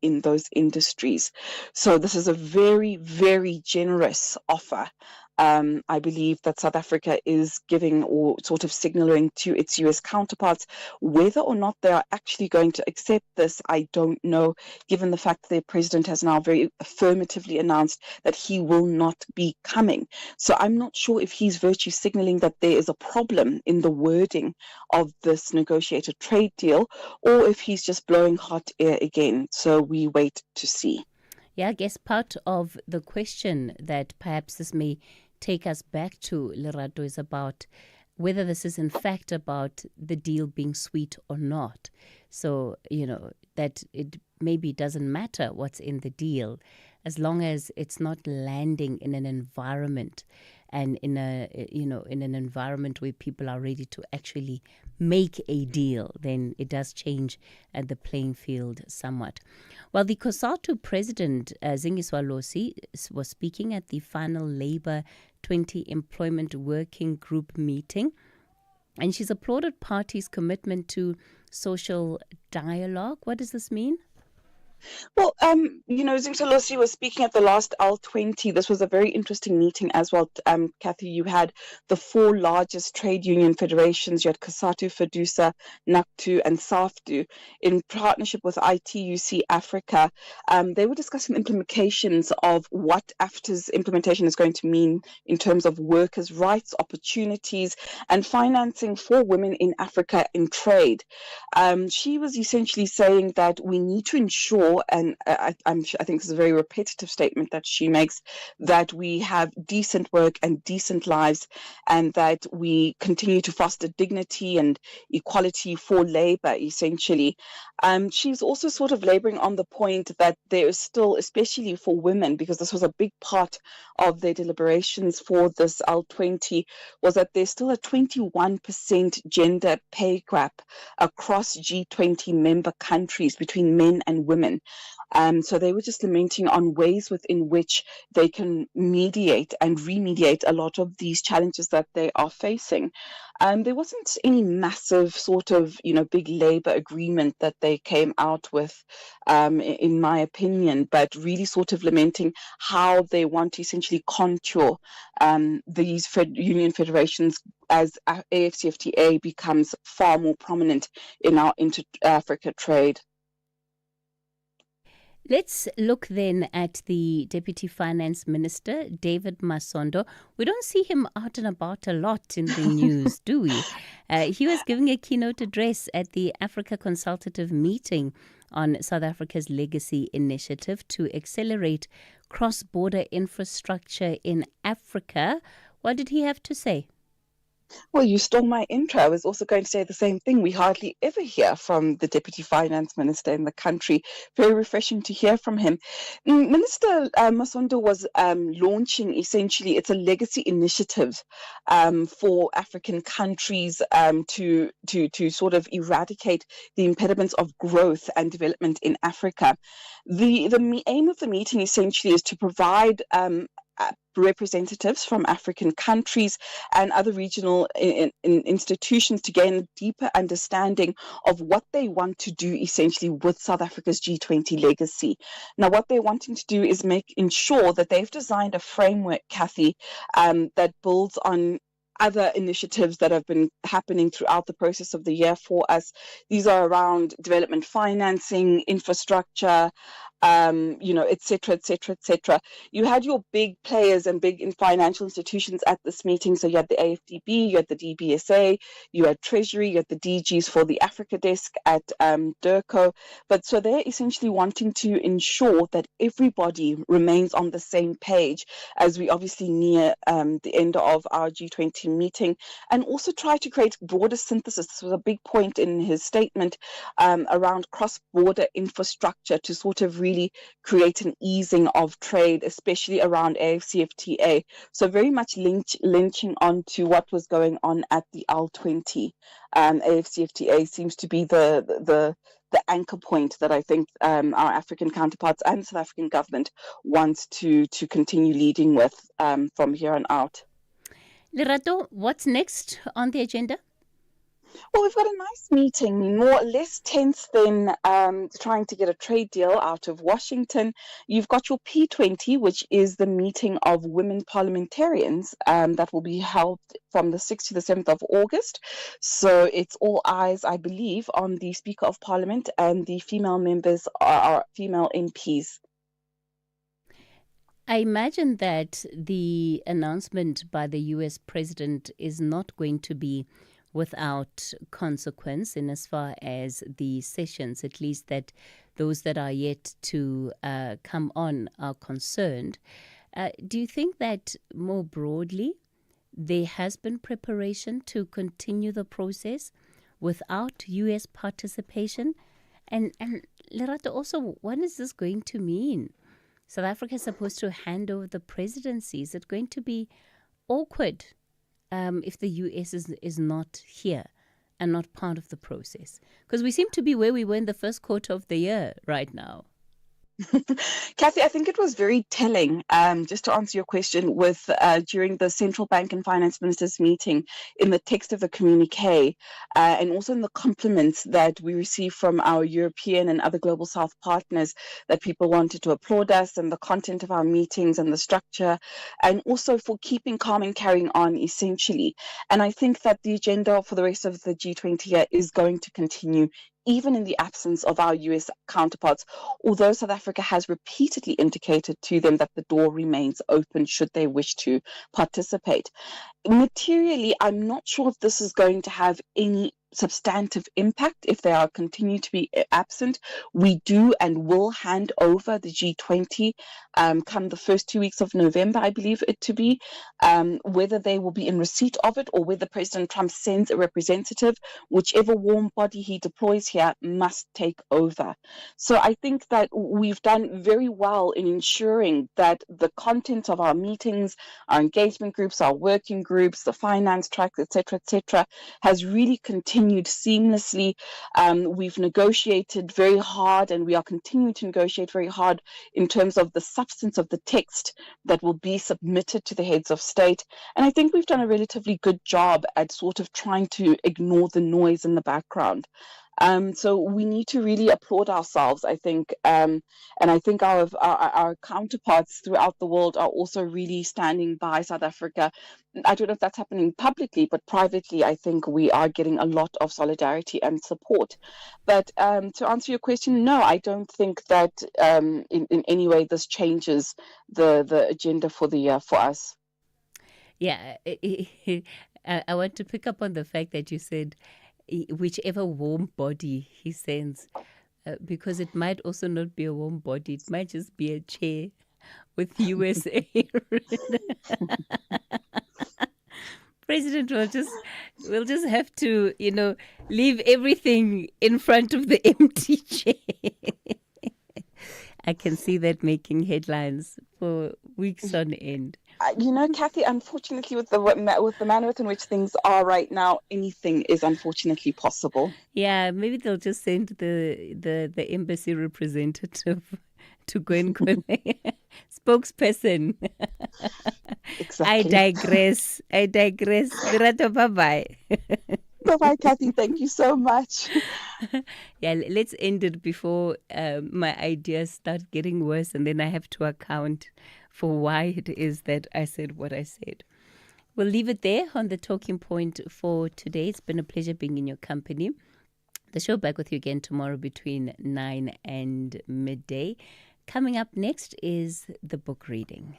in those industries. So this is a very, very generous offer. I believe that South Africa is giving or sort of signaling to its US counterparts. Whether or not they are actually going to accept this, I don't know, given the fact that their president has now very affirmatively announced that he will not be coming. So I'm not sure if he's virtue signaling that there is a problem in the wording of this negotiated trade deal, or if he's just blowing hot air again. So we wait to see. Yeah, I guess part of the question that perhaps this may take us back to, Lerato, is about whether this is in fact about the deal being sweet or not. So, that it maybe doesn't matter what's in the deal as long as it's not landing in an environment and in an environment where people are ready to actually make a deal, then it does change the playing field somewhat. Well, the COSATU president, Zingiswa Losi, was speaking at the final Labour 20 Employment Working Group meeting, and she's applauded parties' commitment to social dialogue. What does this mean? Well, Zimsalosi was speaking at the last L20. This was a very interesting meeting as well. Cathy, you had the four largest trade union federations. You had COSATU, FEDUSA, NACTU, and SAFTU in partnership with ITUC Africa. They were discussing the implications of what AFTA's implementation is going to mean in terms of workers' rights, opportunities, and financing for women in Africa in trade. She was essentially saying that we need to ensure, and I think this is a very repetitive statement that she makes, that we have decent work and decent lives, and that we continue to foster dignity and equality for labor, essentially. She's also sort of laboring on the point that there is still, especially for women, because this was a big part of their deliberations for this L20, was that there's still a 21% gender pay gap across G20 member countries between men and women. So they were just lamenting on ways within which they can mediate and remediate a lot of these challenges that they are facing. There wasn't any massive sort of, big labor agreement that they came out with, in my opinion, but really sort of lamenting how they want to essentially contour these union federations as AfCFTA becomes far more prominent in our inter-Africa trade. Let's look then at the Deputy Finance Minister, David Masondo. We don't see him out and about a lot in the news, do we? He was giving a keynote address at the Africa Consultative Meeting on South Africa's Legacy Initiative to accelerate cross-border infrastructure in Africa. What did he have to say? Well, you stole my intro. I was also going to say the same thing. We hardly ever hear from the Deputy Finance Minister in the country. Very refreshing to hear from him. Minister Masondo was launching, essentially, it's a legacy initiative for African countries to sort of eradicate the impediments of growth and development in Africa. The aim of the meeting essentially is to provide representatives from African countries and other regional institutions to gain a deeper understanding of what they want to do essentially with South Africa's G20 legacy. Now, what they're wanting to do is ensure that they've designed a framework, Cathy, that builds on other initiatives that have been happening throughout the process of the year for us. These are around development financing, infrastructure, et cetera, et cetera, et cetera. You had your big players and big financial institutions at this meeting. So you had the AFDB, you had the DBSA, you had Treasury, you had the DGs for the Africa desk at DIRCO. But so they're essentially wanting to ensure that everybody remains on the same page as we obviously near the end of our G20 meeting, and also try to create broader synthesis. This was a big point in his statement around cross-border infrastructure to sort of really create an easing of trade, especially around AFCFTA. So very much linking on to what was going on at the L20. AFCFTA seems to be the anchor point that I think our African counterparts and South African government wants to continue leading with from here on out. Lerato, what's next on the agenda? Well, we've got a nice meeting, less tense than trying to get a trade deal out of Washington. You've got your P20, which is the meeting of women parliamentarians that will be held from the 6th to the 7th of August. So it's all eyes, I believe, on the Speaker of Parliament, and the female members are female MPs. I imagine that the announcement by the US president is not going to be without consequence in as far as the sessions, at least that those that are yet to come on are concerned. Do you think that more broadly there has been preparation to continue the process without US participation? And Lerato, also, what is this going to mean? South Africa is supposed to hand over the presidency. Is it going to be awkward if the US is not here and not part of the process? Because we seem to be where we were in the first quarter of the year right now. Cathy, I think it was very telling, just to answer your question, with during the Central Bank and Finance Ministers meeting, in the text of the communique, and also in the compliments that we received from our European and other Global South partners, that people wanted to applaud us and the content of our meetings and the structure, and also for keeping calm and carrying on, essentially. And I think that the agenda for the rest of the G20 year is going to continue, even in the absence of our US counterparts, although South Africa has repeatedly indicated to them that the door remains open should they wish to participate. Materially, I'm not sure if this is going to have any substantive impact if they are continue to be absent. We do and will hand over the G20 come the first 2 weeks of November, I believe it to be. Whether they will be in receipt of it or whether President Trump sends a representative, whichever warm body he deploys here must take over. So I think that we've done very well in ensuring that the content of our meetings, our engagement groups, our working groups, the finance tracks, etc., has really continued seamlessly. We've negotiated very hard, and we are continuing to negotiate very hard in terms of the substance of the text that will be submitted to the heads of state. And I think we've done a relatively good job at sort of trying to ignore the noise in the background. So we need to really applaud ourselves, I think, and I think our counterparts throughout the world are also really standing by South Africa. I don't know if that's happening publicly, but privately, I think we are getting a lot of solidarity and support. But to answer your question, no, I don't think that in any way this changes the agenda for the year for us. Yeah, I want to pick up on the fact that you said whichever warm body he sends, because it might also not be a warm body. It might just be a chair with USA. President will just have to, leave everything in front of the empty chair. I can see that making headlines for weeks on end. Cathy, unfortunately, with the manner in which things are right now, anything is unfortunately possible. Yeah, maybe they'll just send the embassy representative to go and spokesperson. Exactly. I digress. Lerato, bye-bye. Bye-bye, Cathy. Thank you so much. Yeah, let's end it before my ideas start getting worse, and then I have to account for why it is that I said what I said. We'll leave it there on the talking point for today. It's been a pleasure being in your company. The show back with you again tomorrow between 9 and midday. Coming up next is the book reading.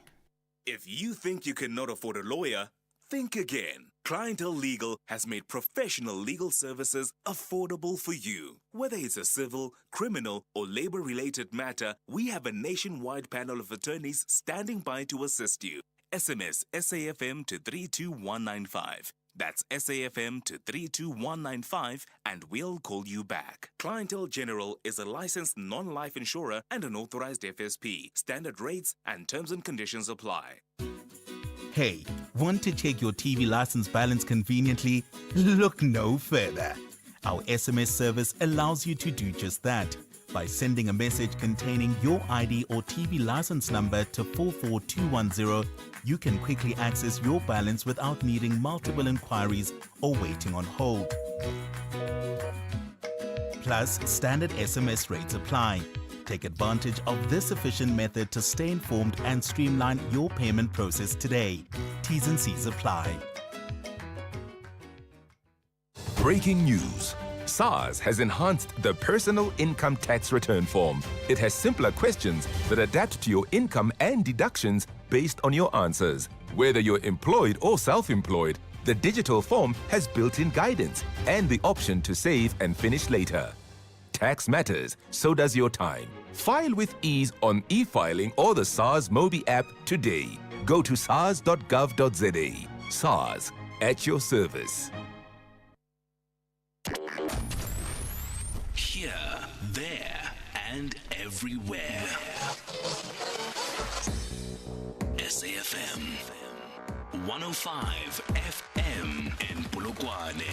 If you think you cannot afford a lawyer, think again. Clientele Legal has made professional legal services affordable for you. Whether it's a civil, criminal, or labor-related matter, we have a nationwide panel of attorneys standing by to assist you. SMS SAFM to 32195. That's SAFM to 32195 and we'll call you back. Clientele General is a licensed non-life insurer and an authorized FSP. Standard rates and terms and conditions apply. Hey, want to check your TV license balance conveniently? Look no further. Our SMS service allows you to do just that. By sending a message containing your ID or TV license number to 44210, you can quickly access your balance without needing multiple inquiries or waiting on hold. Plus, standard SMS rates apply. Take advantage of this efficient method to stay informed and streamline your payment process today. T's and C's apply. Breaking news. SARS has enhanced the personal income tax return form. It has simpler questions that adapt to your income and deductions based on your answers. Whether you're employed or self-employed, the digital form has built-in guidance and the option to save and finish later. Tax matters, so does your time. File with ease on e-filing or the SARS Mobi app today. Go to sars.gov.za. SARS, at your service. Here, there, and everywhere. SAFM 105 FM in Polokwane.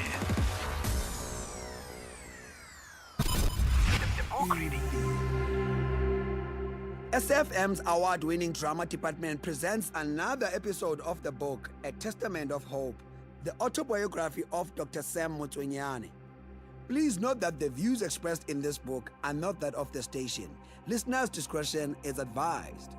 SFM's award-winning drama department presents another episode of the book, A Testament of Hope, the autobiography of Dr. Sam Motswenyane. Please note that the views expressed in this book are not that of the station. Listeners' discretion is advised.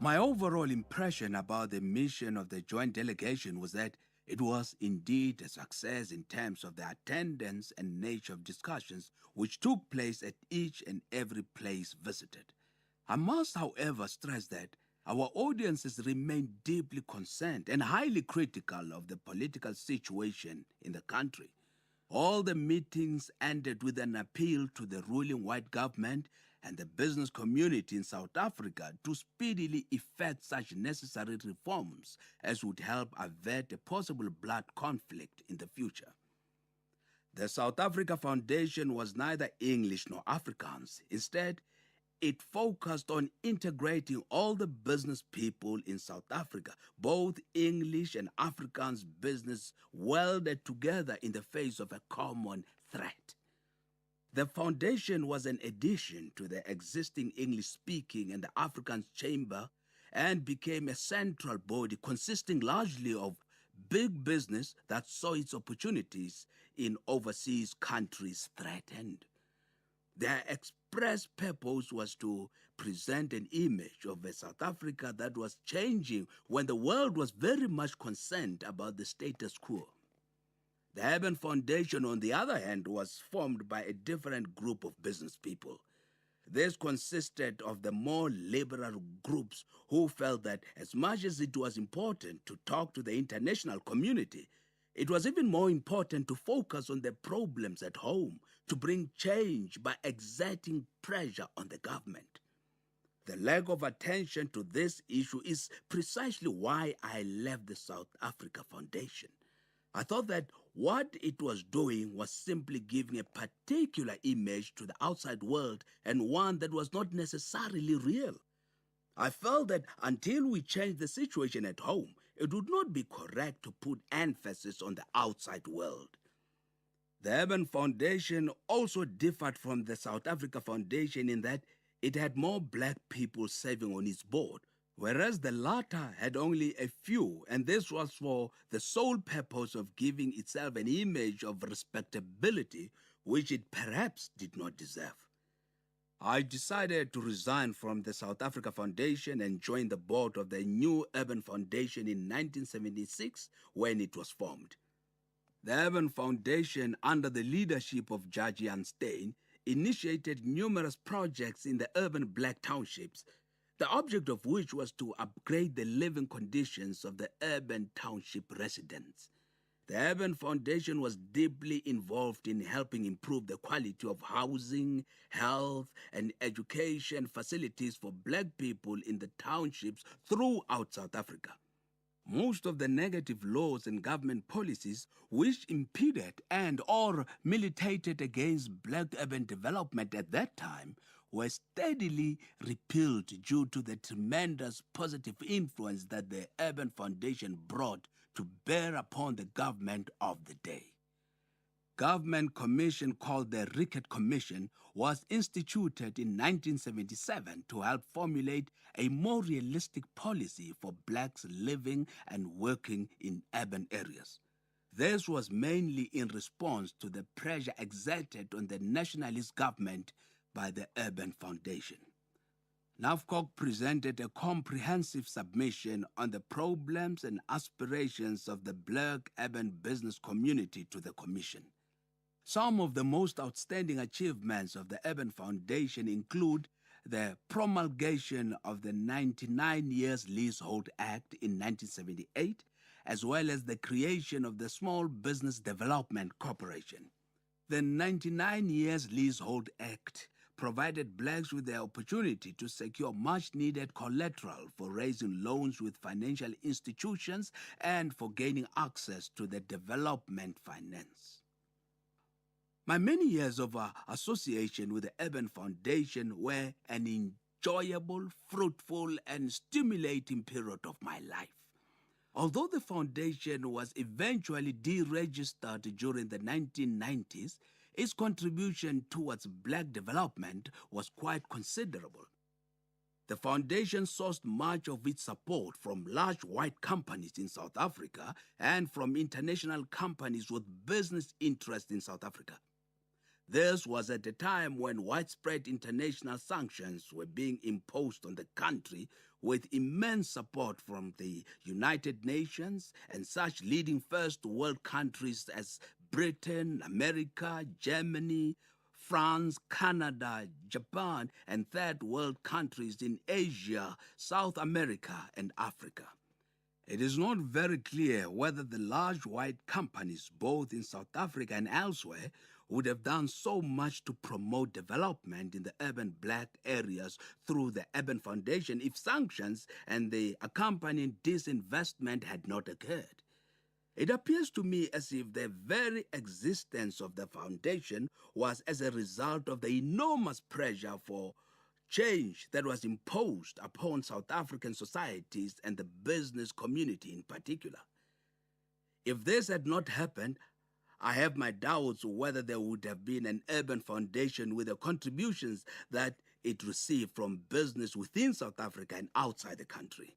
My overall impression about the mission of the joint delegation was that it was indeed a success in terms of the attendance and nature of discussions which took place at each and every place visited. I must, however, stress that our audiences remain deeply concerned and highly critical of the political situation in the country. All the meetings ended with an appeal to the ruling white government and the business community in South Africa to speedily effect such necessary reforms as would help avert a possible blood conflict in the future. The South Africa Foundation was neither English nor Afrikaans. Instead, it focused on integrating all the business people in South Africa, both English and Afrikaans business welded together in the face of a common threat. The foundation was an addition to the existing English-speaking and the Afrikaans Chamber and became a central body consisting largely of big business that saw its opportunities in overseas countries threatened. Their express purpose was to present an image of a South Africa that was changing when the world was very much concerned about the status quo. The Urban Foundation, on the other hand, was formed by a different group of business people. This consisted of the more liberal groups who felt that as much as it was important to talk to the international community, it was even more important to focus on the problems at home, to bring change by exerting pressure on the government. The lack of attention to this issue is precisely why I left the South Africa Foundation. I thought that what it was doing was simply giving a particular image to the outside world and one that was not necessarily real. I felt that until we changed the situation at home, it would not be correct to put emphasis on the outside world. The Urban Foundation also differed from the South Africa Foundation in that it had more black people serving on its board, whereas the latter had only a few, and this was for the sole purpose of giving itself an image of respectability which it perhaps did not deserve. I decided to resign from the South Africa Foundation and join the board of the new Urban Foundation in 1976 when it was formed. The Urban Foundation, under the leadership of Judge Jan Steyn, initiated numerous projects in the urban black townships, the object of which was to upgrade the living conditions of the urban township residents. The Urban Foundation was deeply involved in helping improve the quality of housing, health, and education facilities for black people in the townships throughout South Africa. Most of the negative laws and government policies which impeded and or militated against black urban development at that time were steadily repealed due to the tremendous positive influence that the Urban Foundation brought to bear upon the government of the day. Government commission called the Rickett Commission was instituted in 1977 to help formulate a more realistic policy for blacks living and working in urban areas. This was mainly in response to the pressure exerted on the nationalist government by the Urban Foundation. NAFCOC presented a comprehensive submission on the problems and aspirations of the black urban business community to the Commission. Some of the most outstanding achievements of the Urban Foundation include the promulgation of the 99 Years Leasehold Act in 1978, as well as the creation of the Small Business Development Corporation. The 99 Years Leasehold Act provided blacks with the opportunity to secure much-needed collateral for raising loans with financial institutions and for gaining access to the development finance. My many years of association with the Urban Foundation were an enjoyable, fruitful, and stimulating period of my life. Although the foundation was eventually deregistered during the 1990s, its contribution towards black development was quite considerable. The foundation sourced much of its support from large white companies in South Africa and from international companies with business interests in South Africa. This was at a time when widespread international sanctions were being imposed on the country, with immense support from the United Nations and such leading first world countries as Britain, America, Germany, France, Canada, Japan, and third world countries in Asia, South America, and Africa. It is not very clear whether the large white companies, both in South Africa and elsewhere, would have done so much to promote development in the urban black areas through the Urban Foundation if sanctions and the accompanying disinvestment had not occurred. It appears to me as if the very existence of the foundation was as a result of the enormous pressure for change that was imposed upon South African societies and the business community in particular. If this had not happened, I have my doubts whether there would have been an Urban Foundation with the contributions that it received from business within South Africa and outside the country.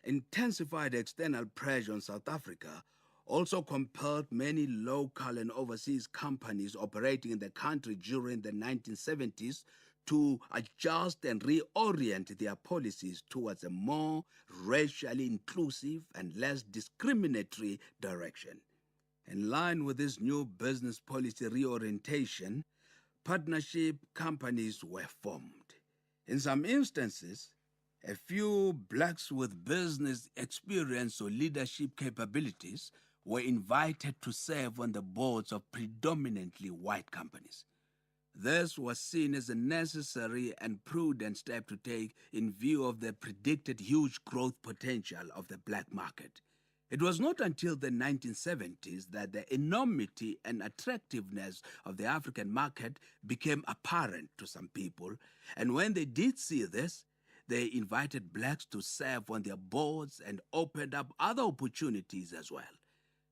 Intensified external pressure on South Africa also compelled many local and overseas companies operating in the country during the 1970s to adjust and reorient their policies towards a more racially inclusive and less discriminatory direction. In line with this new business policy reorientation, partnership companies were formed. In some instances, a few blacks with business experience or leadership capabilities were invited to serve on the boards of predominantly white companies. This was seen as a necessary and prudent step to take in view of the predicted huge growth potential of the black market. It was not until the 1970s that the enormity and attractiveness of the African market became apparent to some people, and when they did see this, they invited blacks to serve on their boards and opened up other opportunities as well.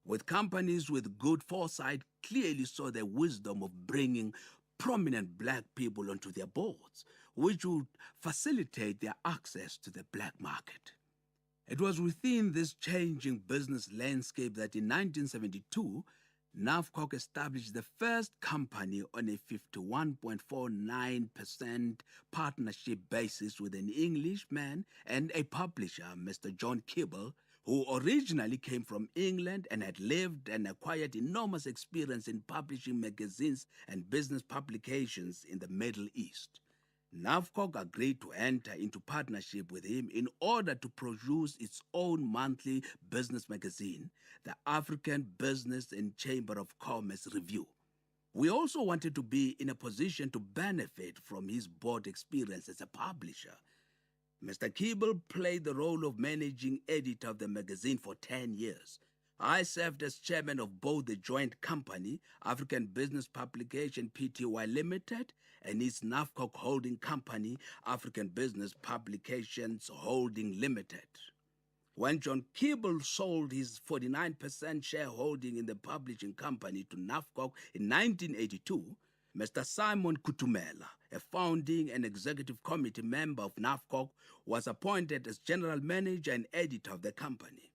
With companies with good foresight clearly saw the wisdom of bringing prominent black people onto their boards, which would facilitate their access to the black market. It was within this changing business landscape that in 1972, NAFCOC established the first company on a 51.49% partnership basis with an Englishman and a publisher, Mr. John Kibble, who originally came from England and had lived and acquired enormous experience in publishing magazines and business publications in the Middle East. NAFCOC agreed to enter into partnership with him in order to produce its own monthly business magazine, the African Business and Chamber of Commerce Review. We also wanted to be in a position to benefit from his board experience as a publisher. Mr. Keeble played the role of managing editor of the magazine for 10 years. I served as chairman of both the joint company, African Business Publication Pty Limited, and its NAFCOC holding company, African Business Publications Holding Limited. When John Keeble sold his 49% shareholding in the publishing company to NAFCOC in 1982, Mr. Simon Kutumela, a founding and executive committee member of NAFCOC, was appointed as general manager and editor of the company.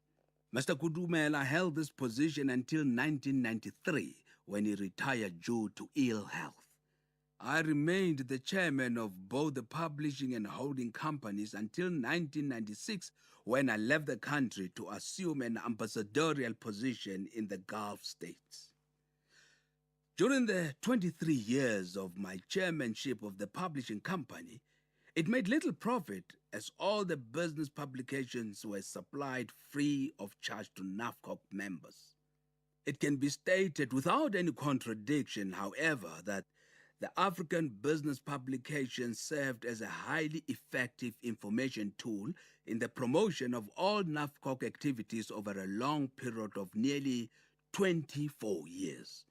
Mr. Kutumela held this position until 1993, when he retired due to ill health. I remained the chairman of both the publishing and holding companies until 1996, when I left the country to assume an ambassadorial position in the Gulf states. During the 23 years of my chairmanship of the publishing company, it made little profit as all the business publications were supplied free of charge to NAFCOC members. It can be stated without any contradiction, however, that the African business publication served as a highly effective information tool in the promotion of all NAFCOC activities over a long period of nearly 24 years.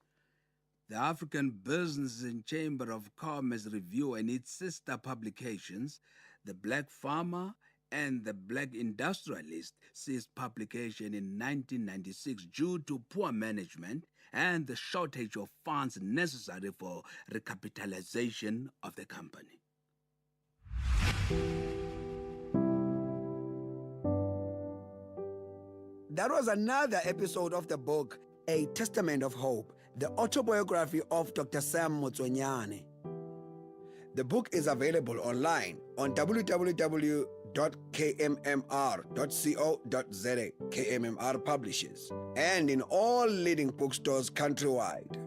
The African Business and Chamber of Commerce Review and its sister publications, The Black Farmer and The Black Industrialist, ceased publication in 1996 due to poor management and the shortage of funds necessary for recapitalization of the company. That was another episode of the book, A Testament of Hope, the autobiography of Dr. Sam Mohlahlana. The book is available online on www.kmmr.co.za, KMMR Publishers, and in all leading bookstores countrywide.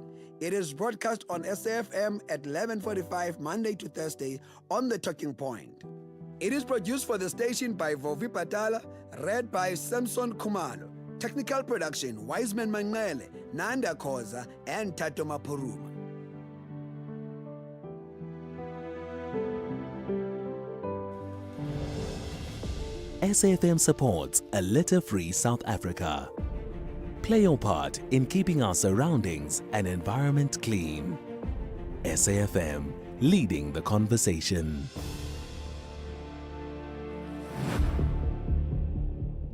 It is broadcast on SAFM at 11:45 Monday to Thursday on The Talking Point. It is produced for the station by Vovi Patala, read by Samson Kumalo. Technical production, Wiseman Manele, Nanda Koza, and Tato Mapuruma. SAFM supports a litter-free South Africa. Play your part in keeping our surroundings and environment clean. SAFM, leading the conversation.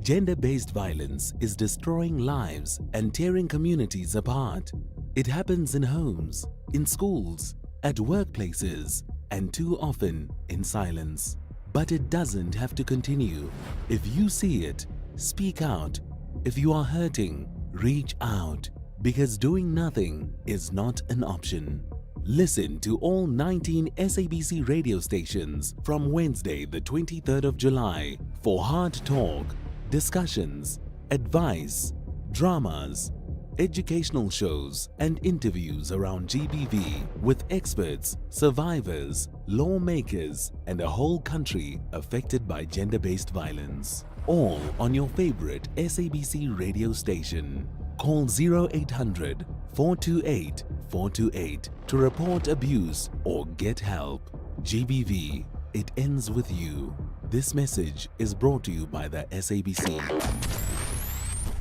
Gender-based violence is destroying lives and tearing communities apart. It happens in homes, in schools, at workplaces, and too often in silence. But it doesn't have to continue. If you see it, speak out. If you are hurting, reach out. Because doing nothing is not an option. Listen to all 19 SABC radio stations from Wednesday, the 23rd of July for hard talk, discussions, advice, dramas, educational shows and interviews around GBV with experts, survivors, lawmakers and a whole country affected by gender-based violence. All on your favorite SABC radio station. Call 0800 428 428 to report abuse or get help. GBV, it ends with you. This message is brought to you by the SABC.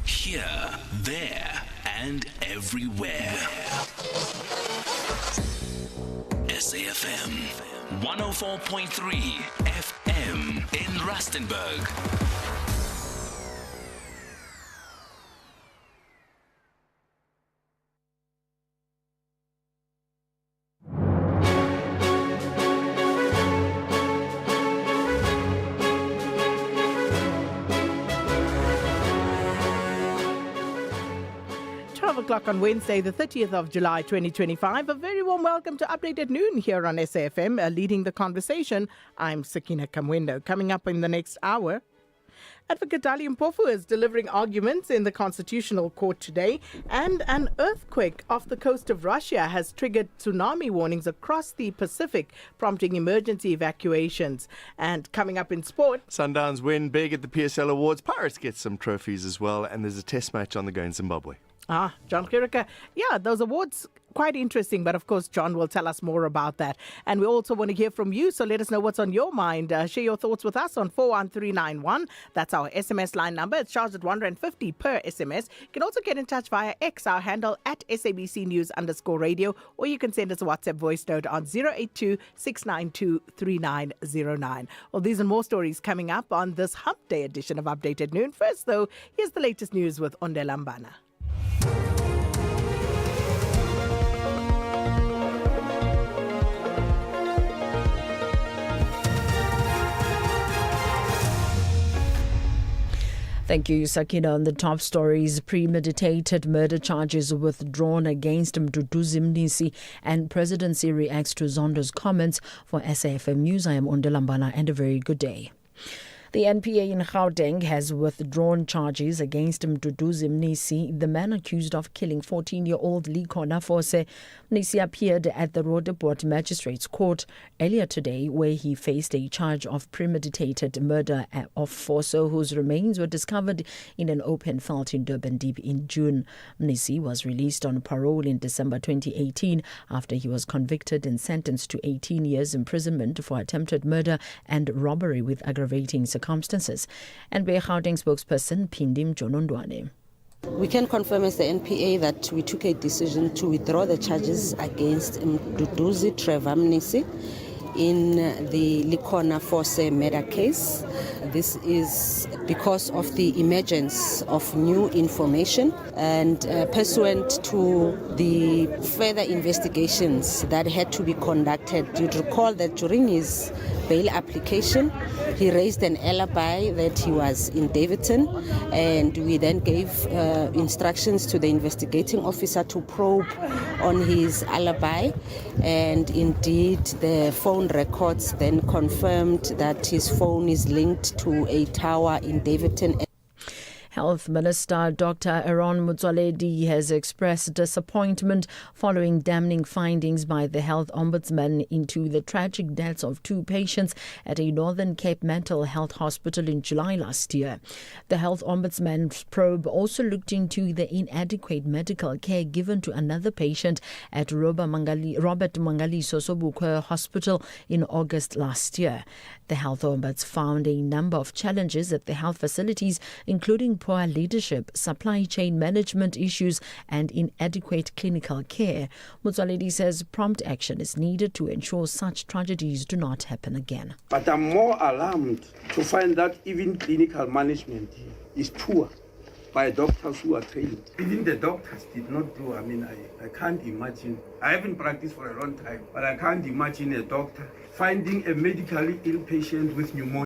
Here, there, and everywhere. SAFM 104.3 FM in Rustenburg. O'clock on Wednesday, the 30th of July 2025. A very warm welcome to Update at Noon here on SAFM. Leading the conversation, I'm Sakina Kamwendo. Coming up in the next hour, Advocate Dali Mpofu is delivering arguments in the Constitutional Court today, and an earthquake off the coast of Russia has triggered tsunami warnings across the Pacific, prompting emergency evacuations. And coming up in sport, Sundowns win big at the PSL Awards. Pirates get some trophies as well, and there's a test match on the go in Zimbabwe. John Kirika. Yeah, those awards, quite interesting, but of course, John will tell us more about that. And we also want to hear from you, so let us know what's on your mind. Share your thoughts with us on 41391. That's our SMS line number. It's charged at R150 per SMS. You can also get in touch via X, our handle at SABC News_radio, or you can send us a WhatsApp voice note on 082-692-3909. Well, these and more stories coming up on this Hump Day edition of Updated Noon. First, though, here's the latest news with Ondelambana. Thank you, Sakina. On the top stories, premeditated murder charges withdrawn against Mduduzi Mnisi, and presidency reacts to Zondo's comments. For SAFM News, I am Ondelambana, and a very good day. The NPA in Gauteng has withdrawn charges against Mduduzi Mnisi, the man accused of killing 14-year-old Liko Nafose. Mnisi appeared at the Roodepoort Magistrates Court earlier today, where he faced a charge of premeditated murder of Foso, whose remains were discovered in an open field in Durban Deep in June. Mnisi was released on parole in December 2018 after he was convicted and sentenced to 18 years imprisonment for attempted murder and robbery with aggravating circumstances. And Gauteng spokesperson Pindim Jonondwane. We can confirm as the NPA that we took a decision to withdraw the charges against Mduduzi Trevor Mnisi in the Liko Nafose murder case. This is because of the emergence of new information and pursuant to the further investigations that had to be conducted. You'd recall that during his bail application, he raised an alibi that he was in Davidson, and we then gave instructions to the investigating officer to probe on his alibi, and indeed the phone records then confirmed that his phone is linked to a tower in Davidson. Health Minister Dr. Aaron Motsoaledi has expressed disappointment following damning findings by the Health Ombudsman into the tragic deaths of two patients at a Northern Cape mental health hospital in July last year. The Health Ombudsman's probe also looked into the inadequate medical care given to another patient at Robert Mangaliso Sobukwe Hospital in August last year. The Health Ombuds found a number of challenges at the health facilities, including poor leadership, supply chain management issues, and inadequate clinical care. Motsoaledi says prompt action is needed to ensure such tragedies do not happen again. But I'm more alarmed to find that even clinical management is poor by doctors who are trained. Even the doctors did not do, I can't imagine. I haven't practiced for a long time, but I can't imagine a doctor finding a medically ill patient with pneumonia